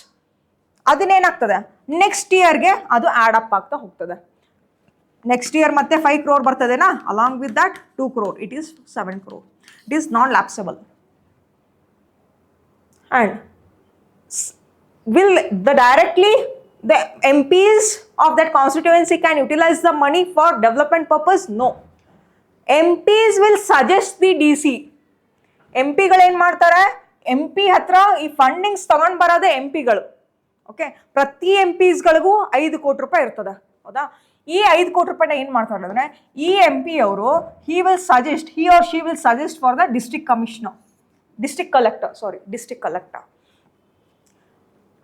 ಅದನ್ನೇನಾಗ್ತದೆ ನೆಕ್ಸ್ಟ್ ಇಯರ್ಗೆ ಅದು ಆ್ಯಡ್ ಅಪ್ ಆಗ್ತಾ ಹೋಗ್ತದೆ. ನೆಕ್ಸ್ಟ್ ಇಯರ್ ಮತ್ತೆ 5 crore ಬರ್ತದೆನಾ, along with that 2 crore, it is 7 crore. It is non lapsable. And will the MPs of that constituency can utilize the money for development purpose? No. MPs will suggest the DC. MPಗಳು ಏನು ಮಾಡ್ತಾರೆ, MP ಹತ್ರ ಈ fundings ತಗೊಂಡು ಬರೋದೇ MPಗಳು. Okay, ಪ್ರತಿ MPಸ್ಗಳಿಗೂ 5 ಕೋಟಿ ರೂಪಾಯಿ ಇರ್ತದೆ, ಹೌದಾ? ಈ 5 ಕೋಟಿ ರೂಪಾಯಿನ ಏನು ಮಾಡ್ತಾರೆ ಅಂದರೆ, ಈ MP ಅವರು he or she will suggest for the district collector.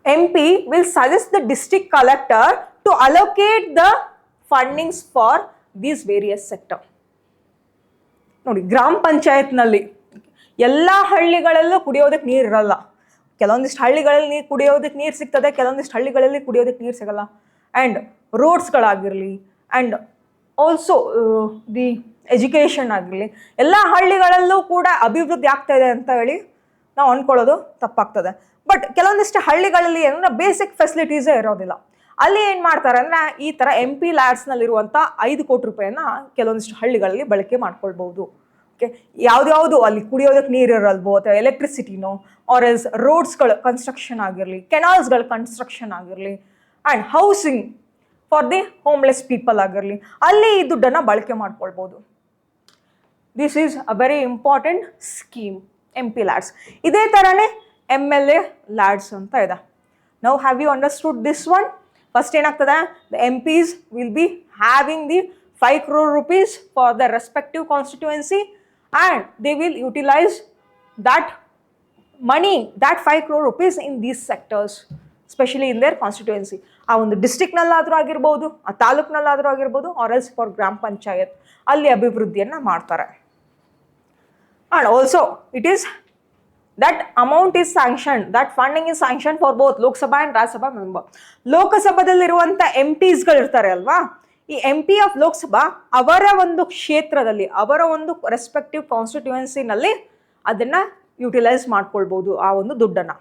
MP will suggest the district collector to allocate the fundings for these various sector. ನೋಡಿ, ಗ್ರಾಮ ಪಂಚಾಯತ್ನಲ್ಲಿ ಎಲ್ಲ ಹಳ್ಳಿಗಳಲ್ಲೂ ಕುಡಿಯೋದಕ್ಕೆ ನೀರು ಇರಲ್ಲ. ಕೆಲವೊಂದಿಷ್ಟು ಹಳ್ಳಿಗಳಲ್ಲಿ ಕುಡಿಯೋದಕ್ಕೆ ನೀರು ಸಿಗ್ತದೆ, ಕೆಲವೊಂದಿಷ್ಟು ಹಳ್ಳಿಗಳಲ್ಲಿ ಕುಡಿಯೋದಕ್ಕೆ ನೀರು ಸಿಗಲ್ಲ. ಆ್ಯಂಡ್ ರೋಡ್ಸ್ಗಳಾಗಿರಲಿ ಆ್ಯಂಡ್ ಆಲ್ಸೋ ದಿ ಎಜುಕೇಷನ್ ಆಗಿರಲಿ, ಎಲ್ಲ ಹಳ್ಳಿಗಳಲ್ಲೂ ಕೂಡ ಅಭಿವೃದ್ಧಿ ಆಗ್ತಾ ಇದೆ ಅಂತ ಹೇಳಿ ನಾವು ಅಂದ್ಕೊಳ್ಳೋದು ತಪ್ಪಾಗ್ತದೆ. ಬಟ್ ಕೆಲವೊಂದಿಷ್ಟು ಹಳ್ಳಿಗಳಲ್ಲಿ ಏನಂದ್ರೆ ಬೇಸಿಕ್ ಫೆಸಿಲಿಟೀಸೇ ಇರೋದಿಲ್ಲ. ಅಲ್ಲಿ ಏನು ಮಾಡ್ತಾರೆ ಅಂದರೆ, ಈ ಥರ MP ಲ್ಯಾಡ್ಸ್ನಲ್ಲಿರುವಂಥ 5 ಕೋಟಿ ರೂಪಾಯಿನ ಕೆಲವೊಂದಿಷ್ಟು ಹಳ್ಳಿಗಳಲ್ಲಿ ಬಳಕೆ ಮಾಡ್ಕೊಳ್ಬೋದು. ಓಕೆ, ಯಾವ್ದ್ಯಾವುದು ಅಲ್ಲಿ ಕುಡಿಯೋದಕ್ಕೆ ನೀರು ಇರಲ್ವೋ, ಅಥವಾ ಎಲೆಕ್ಟ್ರಿಸಿಟಿನೋ, ಆರ್ ಎಲ್ಸ್ ರೋಡ್ಸ್ಗಳು ಕನ್ಸ್ಟ್ರಕ್ಷನ್ ಆಗಿರಲಿ, ಕೆನಾಲ್ಸ್ಗಳ ಕನ್ಸ್ಟ್ರಕ್ಷನ್ ಆಗಿರಲಿ, and housing for the homeless people ಆಗಿರಲಿ, ಅಲ್ಲಿ ಈ ದುಡ್ಡನ್ನು ಬಳಕೆ ಮಾಡ್ಕೊಳ್ಬೋದು. This is a very important scheme, MP LADS. ಇದೇ ಥರನೇ MLA ಲ್ಯಾಡ್ಸ್ ಅಂತ ಇದೆ. Now have you understood this one? First ಏನಾಗ್ತದೆ, the MPs will be having the 5 crore rupees for the respective constituency, and they will utilize that money, that 5 crore rupees in these sectors, especially in their constituency. ಆ ಒಂದು ಡಿಸ್ಟ್ರಿಕ್ಟ್ನಲ್ಲಾದರೂ ಆಗಿರ್ಬೋದು, ಆ ತಾಲೂಕ್ನಲ್ಲಾದರೂ ಆಗಿರ್ಬೋದು, R else for ಗ್ರಾಮ ಪಂಚಾಯತ್, ಅಲ್ಲಿ ಅಭಿವೃದ್ಧಿಯನ್ನು ಮಾಡ್ತಾರೆ. And also it is that amount is sanctioned, that funding is sanctioned for both Lok Sabha and Rajya Sabha member. ಲೋಕಸಭಾದಲ್ಲಿರುವಂಥ MPsಗಳು ಇರ್ತಾರೆ ಅಲ್ವಾ, ಈ MP ಆಫ್ ಲೋಕಸಭಾ ಅವರ ಒಂದು ಕ್ಷೇತ್ರದಲ್ಲಿ, ಅವರ ಒಂದು ರೆಸ್ಪೆಕ್ಟಿವ್ ಕಾನ್ಸ್ಟಿಟ್ಯೂಯೆನ್ಸಿನಲ್ಲಿ ಅದನ್ನು ಯುಟಿಲೈಸ್ ಮಾಡ್ಕೊಳ್ಬೋದು ಆ ಒಂದು ದುಡ್ಡನ್ನು.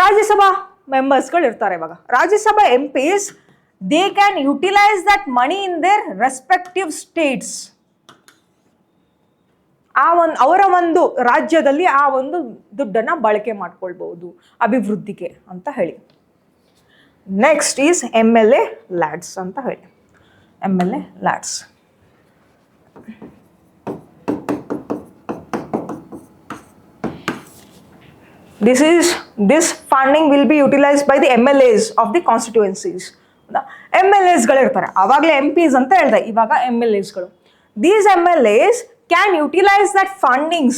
ರಾಜ್ಯಸಭಾ ಮೆಂಬರ್ಸ್ಗಳು ಇರ್ತಾರೆ. ಇವಾಗ Rajya Sabha MPs, they can utilise that money in their respective States. ಅವರ ಒಂದು ರಾಜ್ಯದಲ್ಲಿ ಆ ಒಂದು ದುಡ್ಡನ್ನು ಬಳಕೆ ಮಾಡ್ಕೊಳ್ಬಹುದು ಅಭಿವೃದ್ಧಿಗೆ ಅಂತ ಹೇಳಿ. ನೆಕ್ಸ್ಟ್ ಈಸ್ MLA ಲ್ಯಾಡ್ಸ್ ಅಂತ ಹೇಳಿ. MLA lads this funding will be utilized by the MLAs of the constituencies. MLAsಗಳು ಇರ್ತಾರೆ, ಆವಾಗಲೇ MPs ಅಂತ ಹೇಳಿದೆ, ಇವಾಗ MLAsಗಳು. These MLAs can utilize that fundings,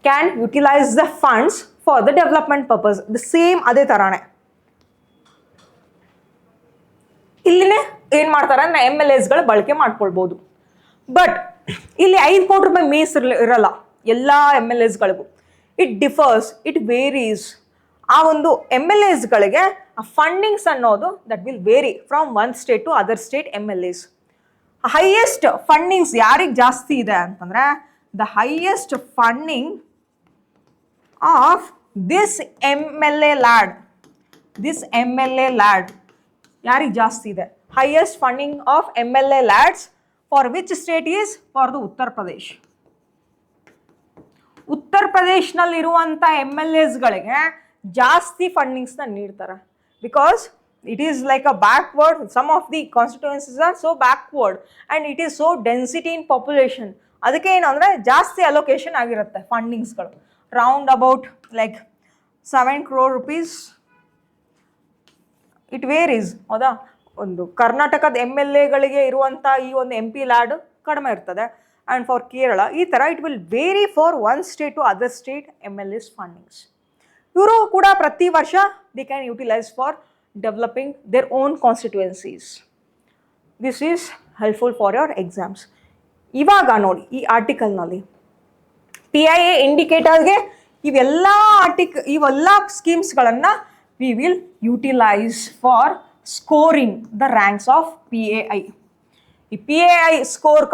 can utilize the funds for the development purpose. The same ಅದೇ ಥರಾನೇ ಇಲ್ಲಿನೇ ಏನು ಮಾಡ್ತಾರೆ ಅಂದರೆ MLAsಗಳು ಬಳಕೆ ಮಾಡ್ಕೊಳ್ಬೋದು. ಬಟ್ ಇಲ್ಲಿ 5 ಕೋಟಿ ರೂಪಾಯಿ ಮೀಸಲು ಇರಲ್ಲ ಎಲ್ಲ MLAsಗಳಿಗೂ. It differs, it varies. ಆ ಒಂದು MLAsಗಳಿಗೆ ಆ ಫಂಡಿಂಗ್ಸ್ ಅನ್ನೋದು that will vary from one state to other state. MLAs highest fundings ಯಾರಿಗೆ ಜಾಸ್ತಿ ಇದೆ ಅಂತಂದರೆ, the highest funding of this MLA LAD ಯಾರಿಗೆ ಜಾಸ್ತಿ ಇದೆ? Highest funding of MLA LADS for which state is? For the Uttar Pradesh. Uttar ಪ್ರದೇಶ್ನಲ್ಲಿರುವಂಥ MLAsಗಳಿಗೆ ಜಾಸ್ತಿ ಫಂಡಿಂಗ್ಸ್ನ ನೀಡ್ತಾರೆ. Because it is like a backward, some of the constituencies are so backward and it is so density in population. ಅದಕ್ಕೆ ಏನಂದರೆ ಜಾಸ್ತಿ allocation ಆಗಿರುತ್ತೆ ಫಂಡಿಂಗ್ಸ್ಗಳು. Round about like 7 crore rupees. It varies, ಹೌದಾ? ಒಂದು ಕರ್ನಾಟಕದ MLAಗಳಿಗೆ ಇರುವಂಥ ಈ ಒಂದು MP ಲ್ಯಾಡ್ ಕಡಿಮೆ ಇರ್ತದೆ. ಆ್ಯಂಡ್ ಫಾರ್ ಕೇರಳ ಈ ಥರ it will vary for one state to other state MLAs fundings. ಇವರು ಕೂಡ ಪ್ರತಿ ವರ್ಷ they can utilise for developing their own constituencies. This is helpful for your exams. ಇವಾಗ ನೋಡಿ ಈ ಆರ್ಟಿಕಲ್ನಲ್ಲಿ PIA ಇಂಡಿಕೇಟರ್ಗೆ ಇವೆಲ್ಲ ಸ್ಕೀಮ್ಸ್ಗಳನ್ನು we will utilise for scoring the ranks of PAI. ಈ PAI ಸ್ಕೋರ್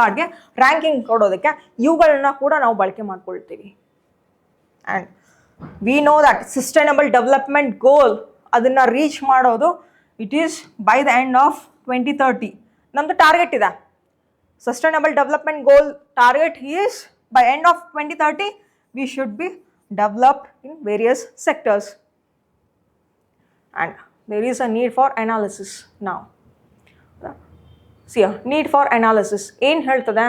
ಕಾರ್ಡ್ಗೆ ರ್ಯಾಂಕಿಂಗ್ ಕೊಡೋದಕ್ಕೆ ಇವುಗಳನ್ನ ಕೂಡ ನಾವು ಬಳಕೆ ಮಾಡ್ಕೊಳ್ತೀವಿ. And we know that sustainable development goal ಅದನ್ನು ರೀಚ್ ಮಾಡೋದು it is by the end of 2030. ನಮ್ಮದು ಟಾರ್ಗೆಟ್ ಇದೆ. Sustainable development goal target is by end of 2030 we should be developed in various sectors, and there is a need for analysis now. See, need for analysis ಏನು ಹೇಳ್ತದೆ?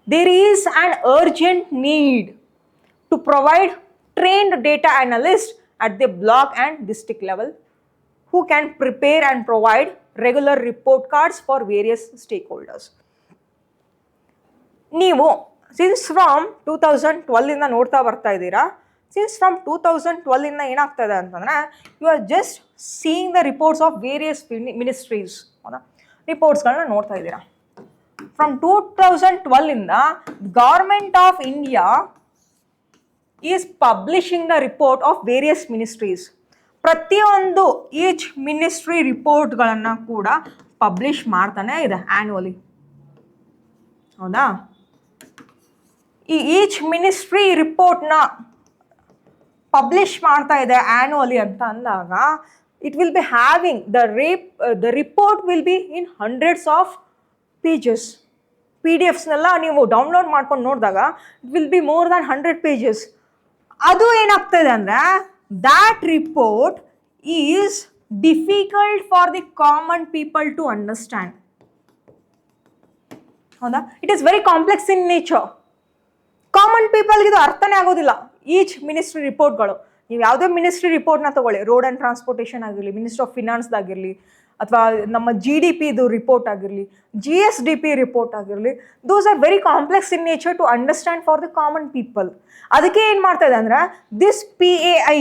There is an urgent need to provide trained data analysts at the block and district level who can prepare and provide regular report cards for various stakeholders. ನೀವು since from 2012 ನೋಡ್ತಾ ಬರ್ತಾ ಇದ್ದೀರಾ. Since from 2012 ಏನಾಗ್ತಾ ಇದೆ ಅಂತಂದರೆ you are just seeing the reports of various ministries. ಹೌದಾ, ರಿಪೋರ್ಟ್ಸ್ಗಳನ್ನ ನೋಡ್ತಾ ಇದ್ದೀರಾ. From 2012 government of India is publishing the report of various ministries. ಪ್ರತಿಯೊಂದು ಈಚ್ ಮಿನಿಸ್ಟ್ರಿ ರಿಪೋರ್ಟ್ಗಳನ್ನು ಕೂಡ ಪಬ್ಲಿಷ್ ಮಾಡ್ತಾನೆ ಇದೆ ಆ್ಯನ್ಯುವಲಿ. ಹೌದಾ, ಈ ಈಚ್ ಮಿನಿಸ್ಟ್ರಿ ರಿಪೋರ್ಟ್ನ ಪಬ್ಲಿಷ್ ಮಾಡ್ತಾ ಇದೆ ಆ್ಯನ್ಯುವಲಿ ಅಂತ ಅಂದಾಗ it will be having the report will be in hundreds of pages. PDFsನೆಲ್ಲ ನೀವು ಡೌನ್ಲೋಡ್ ಮಾಡ್ಕೊಂಡು ನೋಡಿದಾಗ it will be more than 100 pages. ಅದು ಏನಾಗ್ತದೆ ಅಂದರೆ that report is difficult for the common people to understand. ಹೌದಾ, it is very complex in nature. Common ಪೀಪಲ್ಗೆ ಇದು ಅರ್ಥನೇ ಆಗೋದಿಲ್ಲ. ಈಚ್ ಮಿನಿಸ್ಟ್ರಿ ರಿಪೋರ್ಟ್ಗಳು, ನೀವು ಯಾವುದೇ ಮಿನಿಸ್ಟ್ರಿ ರಿಪೋರ್ಟ್ನ ತಗೊಳ್ಳಿ, ರೋಡ್ ಆ್ಯಂಡ್ ಟ್ರಾನ್ಸ್ಪೋರ್ಟೇಷನ್ ಆಗಿರಲಿ, ಮಿನಿಸ್ಟ್ರಿ ಆಫ್ ಫಿನಾನ್ಸ್ದಾಗಿರಲಿ, ಅಥವಾ ನಮ್ಮ GDPದು ರಿಪೋರ್ಟ್ ಆಗಿರಲಿ, GSDP ರಿಪೋರ್ಟ್ ಆಗಿರಲಿ, those are very complex in nature to understand for the common people. ಅದಕ್ಕೆ ಏನು ಮಾಡ್ತಾ ಇದೆ ಅಂದರೆ this PAI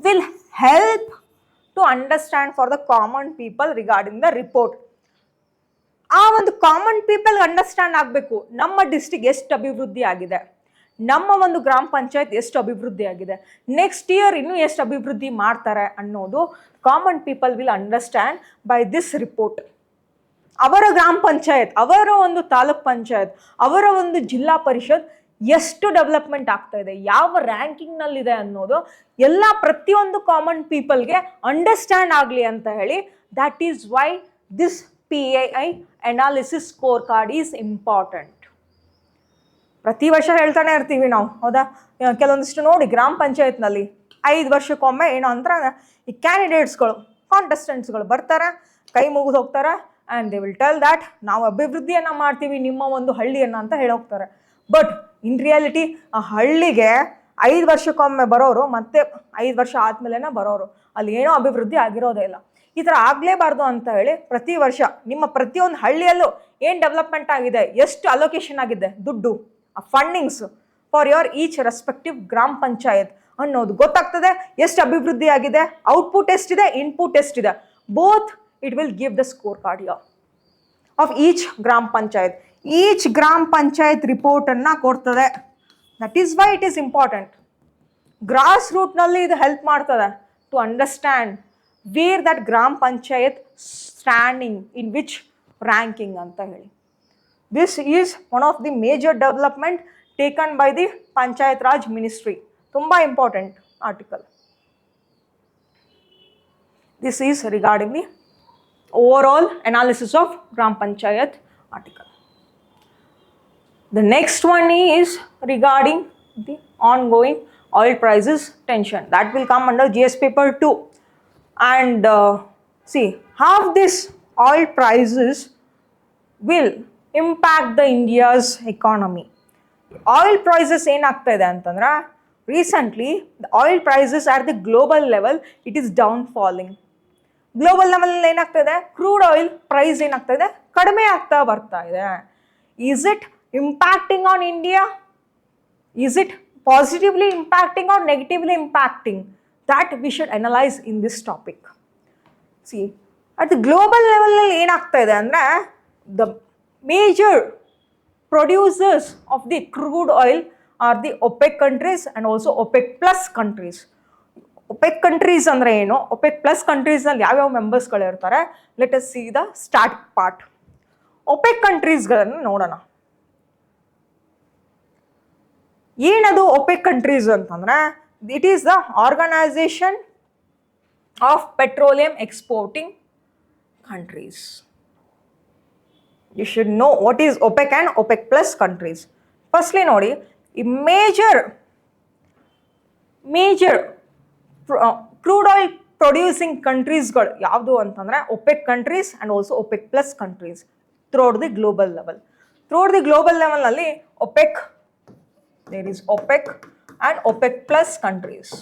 will help to understand for the common people regarding the report. ಆ ಒಂದು ಕಾಮನ್ ಪೀಪಲ್ ಅಂಡರ್ಸ್ಟ್ಯಾಂಡ್ ಆಗಬೇಕು, ನಮ್ಮ ಡಿಸ್ಟ್ರಿಕ್ಟ್ ಎಷ್ಟು ಅಭಿವೃದ್ಧಿ ಆಗಿದೆ, ನಮ್ಮ ಒಂದು ಗ್ರಾಮ ಪಂಚಾಯತ್ ಎಷ್ಟು ಅಭಿವೃದ್ಧಿ ಆಗಿದೆ, ನೆಕ್ಸ್ಟ್ ಇಯರ್ ಇನ್ನೂ ಎಷ್ಟು ಅಭಿವೃದ್ಧಿ ಮಾಡ್ತಾರೆ ಅನ್ನೋದು common people will understand by this report. ಅವರ ಗ್ರಾಮ ಪಂಚಾಯತ್, ಅವರ ಒಂದು ತಾಲೂಕ್ ಪಂಚಾಯತ್, ಅವರ ಒಂದು ಜಿಲ್ಲಾ ಪರಿಷತ್ ಎಷ್ಟು ಡೆವಲಪ್ಮೆಂಟ್ ಆಗ್ತಾ ಇದೆ, ಯಾವ ರ್ಯಾಂಕಿಂಗ್ನಲ್ಲಿದೆ ಅನ್ನೋದು ಎಲ್ಲ ಪ್ರತಿಯೊಂದು ಕಾಮನ್ ಪೀಪಲ್ಗೆ ಅಂಡರ್ಸ್ಟ್ಯಾಂಡ್ ಆಗಲಿ ಅಂತ ಹೇಳಿ that is why this PAI analysis score card is important. ಪ್ರತಿ ವರ್ಷ ಹೇಳ್ತಾನೆ ಇರ್ತೀವಿ ನಾವು. ಹೌದಾ, ಕೆಲವೊಂದಿಷ್ಟು ನೋಡಿ ಗ್ರಾಮ ಪಂಚಾಯತ್ನಲ್ಲಿ 5 ವರ್ಷಕ್ಕೊಮ್ಮೆ ಏನೋ ಅಂದ್ರೆ ಈ ಕ್ಯಾಂಡಿಡೇಟ್ಸ್ಗಳು, ಕಾಂಟೆಸ್ಟೆಂಟ್ಸ್ಗಳು ಬರ್ತಾರೆ, ಕೈ ಮುಗಿದು ಹೋಗ್ತಾರೆ, and they will tell that ನಾವು ಅಭಿವೃದ್ಧಿಯನ್ನು ಮಾಡ್ತೀವಿ ನಿಮ್ಮ ಒಂದು ಹಳ್ಳಿಯನ್ನು ಅಂತ ಹೇಳೋಗ್ತಾರೆ. ಬಟ್ ಇನ್ ರಿಯಾಲಿಟಿ ಆ ಹಳ್ಳಿಗೆ 5 ವರ್ಷಕ್ಕೊಮ್ಮೆ ಬರೋರು ಮತ್ತೆ 5 ವರ್ಷ ಆದಮೇಲೆ ಬರೋರು, ಅಲ್ಲಿ ಏನೋ ಅಭಿವೃದ್ಧಿ ಆಗಿರೋದೇ ಇಲ್ಲ. ಈ ಥರ ಆಗಲೇಬಾರ್ದು ಅಂತ ಹೇಳಿ ಪ್ರತಿ ವರ್ಷ ನಿಮ್ಮ ಪ್ರತಿಯೊಂದು ಹಳ್ಳಿಯಲ್ಲೂ ಏನು ಡೆವಲಪ್ಮೆಂಟ್ ಆಗಿದೆ, ಎಷ್ಟು ಅಲೋಕೇಶನ್ ಆಗಿದೆ ದುಡ್ಡು, ಆ fundings for your each respective ಗ್ರಾಮ ಪಂಚಾಯತ್ ಅನ್ನೋದು ಗೊತ್ತಾಗ್ತದೆ. ಎಷ್ಟು ಅಭಿವೃದ್ಧಿ ಆಗಿದೆ, ಔಟ್ಪುಟ್ ಎಷ್ಟಿದೆ, ಇನ್ಪುಟ್ ಎಷ್ಟಿದೆ, both it will give the score card year of each gram panchayat. Each gram panchayat ರಿಪೋರ್ಟನ್ನು ಕೊಡ್ತದೆ. That is why it is important. Grass ರೂಟ್ನಲ್ಲಿ ಇದು ಹೆಲ್ಪ್ ಮಾಡ್ತದೆ to understand where that gram panchayat standing in which ranking ಅಂತ ಹೇಳಿ. This is one of the major development taken by the Panchayat Raj ministry. ತುಂಬ important article. This is regarding the overall analysis of gram panchayat article. The next one is regarding the ongoing oil prices tension. That will come under GS paper 2. And see how this oil prices will impact the India's economy. Oil prices ಏನಾಗ್ತಾ ಇದೆ ಅಂತಂದ್ರೆ recently the oil prices at the global level it is down falling. Global ಲೆವೆಲಲ್ಲಿ ಏನಾಗ್ತಾ ಇದೆ, crude oil price ಏನಾಗ್ತಾ ಇದೆ, ಕಡಿಮೆ ಆಗ್ತಾ ಬರ್ತಾ ಇದೆ. Is it impacting on India? Is it positively impacting or negatively impacting? That we should analyse in this topic. See at the global ಲೆವೆಲಲ್ಲಿ ಏನಾಗ್ತಾ ಇದೆ ಅಂದರೆ the major producers of the crude oil or the OPEC countries and also OPEC plus countries. OPEC countries ಅಂದರೆ ಏನು, OPEC plus ಕಂಟ್ರೀಸ್ನಲ್ಲಿ ಯಾವ್ಯಾವ ಮೆಂಬರ್ಸ್ಗಳು ಇರ್ತಾರೆ, let us see the start part. OPEC ಕಂಟ್ರೀಸ್ಗಳನ್ನು ನೋಡೋಣ. ಏನದು ಒಪೆಕ್ ಕಂಟ್ರೀಸ್ ಅಂತಂದರೆ it is the organisation of petroleum exporting countries. You should know what is OPEC and OPEC plus countries. Firstly ನೋಡಿ, ಈ ಮೇಜರ್ ಕ್ರೂಡ್ ಆಯಿಲ್ ಪ್ರೊಡ್ಯೂಸಿಂಗ್ ಕಂಟ್ರೀಸ್ಗಳು ಯಾವುದು ಅಂತಂದರೆ OPEC countries and also OPEC plus countries throughout the global level. Throughout the global ಲೆವೆಲ್ನಲ್ಲಿ OPEC, there is OPEC and OPEC plus countries.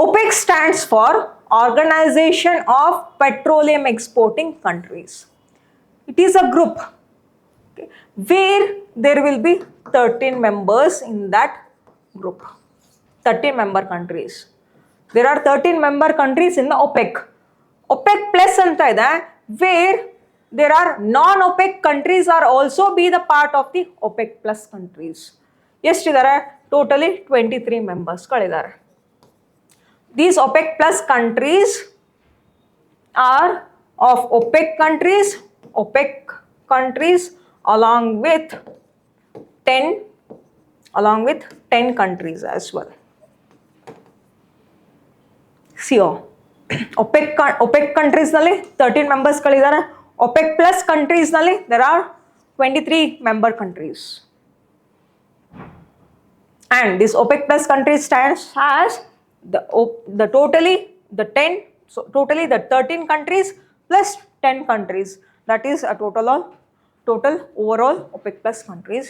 OPEC stands for Organization of Petroleum Exporting Countries. It is a group, okay, where there will be 13 members in that group. 13 member countries. There are 13 member countries in the OPEC. OPEC plus anta ide, where there are non-OPEC countries are also be the part of the OPEC plus countries. ಎಷ್ಟಿದ್ದಾರೆ? Totally 23 members ಗಳಿದ್ದಾರೆ. These OPEC plus countries are of OPEC countries along with 10 countries as well. See, OPEC countries nalli 13 members ಗಳಿದ್ದಾರೆ. OPEC plus countries nalli there are 23 member countries. And this OPEC plus countries stands as totally the 13 countries plus 10 countries, that is a total overall OPEC plus countries.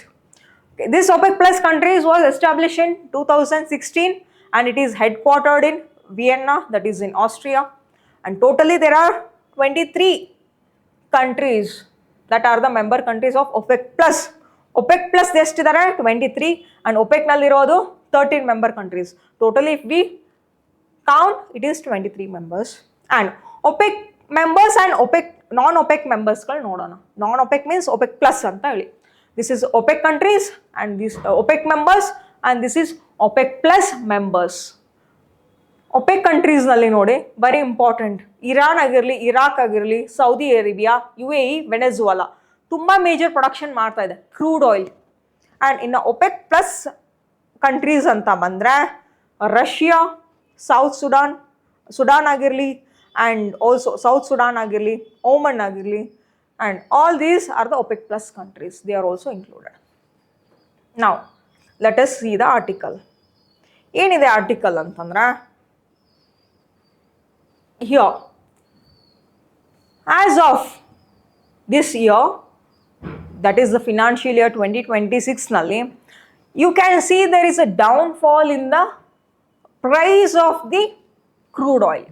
Okay, this OPEC plus countries was established in 2016 and it is headquartered in Vienna, that is in Austria, and totally there are 23 countries that are the member countries of OPEC plus. OPEC plus ಎಷ್ಟಿದ್ದಾರೆ? 23, and OPEC ನಲ್ಲಿರೋದು 13 member countries. Totally if we count, it is 23 members. And OPEC members and OPEC non-OPEC members ಗಳು ನೋಡೋಣ. Non-OPEC means OPEC plus ಅಂತ ಹೇಳಿ. This is OPEC countries and these OPEC members, and this is OPEC plus members. OPEC countries ನಲ್ಲಿ ನೋಡಿ, very important, Iran ಆಗಿರಲಿ, Iraq ಆಗಿರಲಿ, Saudi Arabia, UAE, Venezuela ತುಂಬ major production ಮಾಡ್ತಾ ಇದೆ ಕ್ರೂಡ್ ಆಯಿಲ್. ಆ್ಯಂಡ್ ಇನ್ನು OPEC ಪ್ಲಸ್ ಕಂಟ್ರೀಸ್ ಅಂತ ಬಂದರೆ ರಷ್ಯಾ, ಸೌತ್ ಸುಡಾನ್ ಆಗಿರಲಿ, ಆ್ಯಂಡ್ ಆಲ್ಸೋ ಸೌತ್ ಸುಡಾನ್ ಆಗಿರಲಿ, ಓಮನ್ ಆಗಿರಲಿ, and all these are the OPEC plus countries. They are also included. ನಾವು let us see the article. ಏನಿದೆ article ಅಂತಂದ್ರೆ, here as of this year, that is the financial year 2026 nalli, you can see there is a downfall in the price of the crude oil.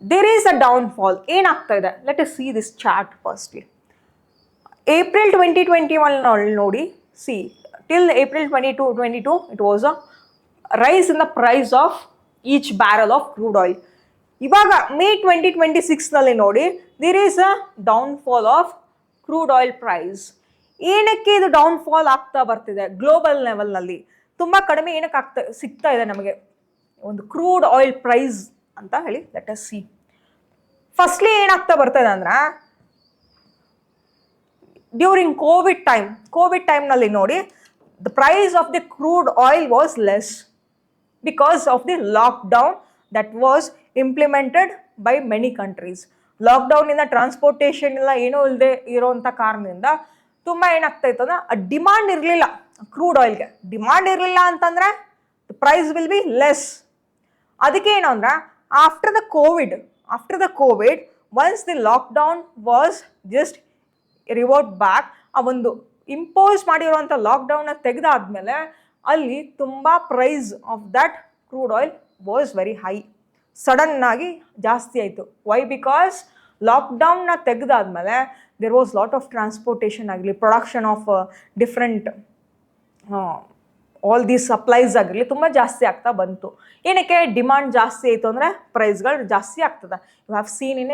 There is a downfall. ಏನಾಗ್ತಾ ಇದೆ? Let us see this chart firstly. April 2021 ನೋಡಿ, see till April 2022 it was a rise in the price of each barrel of crude oil. ಇವಾಗ May 2026 ನಲ್ಲಿ ನೋಡಿ, there is a downfall of crude oil price. ಏನಕ್ಕೆ ಇದು downfall ಆಗ್ತಾ ಬರ್ತಿದೆ? Global ಲೆವೆಲ್ನಲ್ಲಿ ತುಂಬ ಕಡಿಮೆ ಏನಕ್ಕೆ ಸಿಗ್ತಾ ಇದೆ ನಮಗೆ ಒಂದು ಕ್ರೂಡ್ ಆಯಿಲ್ ಪ್ರೈಸ್ ಅಂತ ಹೇಳಿ ಲೆಟ್ ಅಸ್ ಸಿ. ಫಸ್ಟ್ಲಿ ಏನಾಗ್ತಾ ಬರ್ತದೆ ಅಂದ್ರೆ, ಡ್ಯೂರಿಂಗ್ ಕೋವಿಡ್ ಟೈಮ್ನಲ್ಲಿ ನೋಡಿ, the price of the crude oil was less because of the lockdown that was implemented by many countries. ಲಾಕ್ಡೌನಿಂದ ಟ್ರಾನ್ಸ್ಪೋರ್ಟೇಷನ್ ಇಲ್ಲ, ಏನೂ ಇಲ್ಲದೆ ಇರೋವಂಥ ಕಾರಣದಿಂದ ತುಂಬ ಏನಾಗ್ತಾ ಇತ್ತು ಅಂದರೆ, ಡಿಮಾಂಡ್ ಇರಲಿಲ್ಲ ಕ್ರೂಡ್ ಆಯಿಲ್ಗೆ. ಡಿಮಾಂಡ್ ಇರಲಿಲ್ಲ ಅಂತಂದರೆ ಪ್ರೈಸ್ ವಿಲ್ ಬಿ ಲೆಸ್. ಅದಕ್ಕೆ ಏನು ಅಂದ್ರೆ, after the Covid once the lockdown was just revert back, ಆ ಒಂದು ಇಂಪೋಸ್ ಮಾಡಿರುವಂಥ ಲಾಕ್ಡೌನ್ನ ತೆಗೆದಾದ್ಮೇಲೆ ಅಲ್ಲಿ ತುಂಬ price of that crude oil was very high. ಸಡನ್ನಾಗಿ ಜಾಸ್ತಿ ಆಯಿತು. ವೈ? ಬಿಕಾಸ್ ಲಾಕ್ಡೌನ್ನ ತೆಗೆದಾದ್ಮೇಲೆ there was lot of transportation ಆಗಲಿ, production of different all these supplies ಆಗಿರಲಿ ತುಂಬ ಜಾಸ್ತಿ ಆಗ್ತಾ ಬಂತು. ಏನಕ್ಕೆ? ಡಿಮಾಂಡ್ ಜಾಸ್ತಿ ಆಯಿತು ಅಂದರೆ ಪ್ರೈಸ್ಗಳು ಜಾಸ್ತಿ ಆಗ್ತದೆ. You have seen in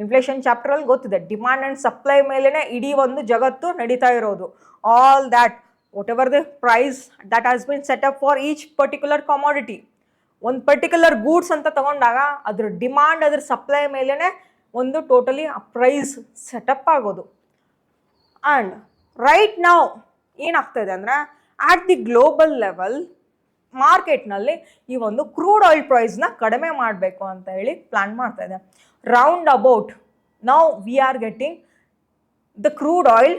inflation ಚಾಪ್ಟರಲ್ಲಿ ಗೊತ್ತಿದೆ, ಡಿಮಾಂಡ್ ಆ್ಯಂಡ್ ಸಪ್ಲೈ ಮೇಲೇ ಇಡೀ ಒಂದು ಜಗತ್ತು ನಡೀತಾ ಇರೋದು. All that whatever the price that has been set up for each particular commodity, ಒಂದು ಪರ್ಟಿಕ್ಯುಲರ್ ಗೂಡ್ಸ್ ಅಂತ ತಗೊಂಡಾಗ ಅದ್ರ ಡಿಮಾಂಡ್, ಅದ್ರ ಸಪ್ಲೈ ಮೇಲೇ ಒಂದು ಟೋಟಲಿ ಪ್ರೈಸ್ ಸೆಟಪ್ ಆಗೋದು. ಆ್ಯಂಡ್ ರೈಟ್ ನಾವು ಏನಾಗ್ತಾ ಇದೆ ಅಂದರೆ ಆಟ್ ದಿ ಗ್ಲೋಬಲ್ ಲೆವೆಲ್ ಮಾರ್ಕೆಟ್ನಲ್ಲಿ ಈ ಒಂದು ಕ್ರೂಡ್ ಆಯಿಲ್ ಪ್ರೈಸ್ನ ಕಡಿಮೆ ಮಾಡಬೇಕು ಅಂತ ಹೇಳಿ ಪ್ಲ್ಯಾನ್ ಮಾಡ್ತಾ ಇದೆ. Round about now we are getting the crude oil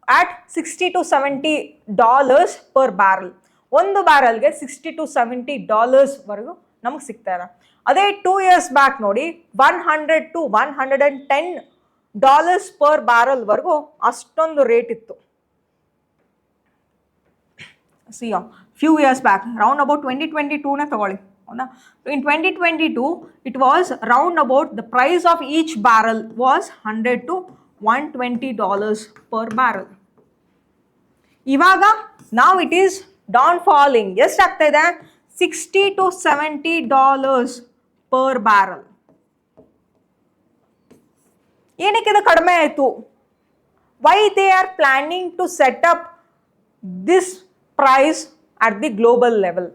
at $60 to $70 per barrel. ಒಂದು ಬ್ಯಾರಲ್ಗೆ $60 to $70 ವರೆಗೂ ನಮಗೆ ಸಿಗ್ತಾ ಇದೆ. ಅದೇ 2 years ಬ್ಯಾಕ್ ನೋಡಿ $100 to $110 ಪರ್ ಬ್ಯಾರಲ್ ವರೆಗೂ ಅಷ್ಟೊಂದು ರೇಟ್ ಇತ್ತು. See few years back round about 2022ನೇ ತಗೊಳ್ಳಿ. ಹೌದಾ? In 2022 it was round about the price of each barrel was $100 to $120 per barrel. ಇವಾಗ ನಾವು ಇಟ್ ಈಸ್ ಡೌನ್ ಫಾಲಿಂಗ್. ಎಷ್ಟಾಗ್ತಾ ಇದೆ? $60 to $70 ಪರ್ ಬ್ಯಾರಲ್. ಏನಕ್ಕೆ ಇದು ಕಡಿಮೆ ಆಯಿತು? Why they are planning to set up this price at the global level?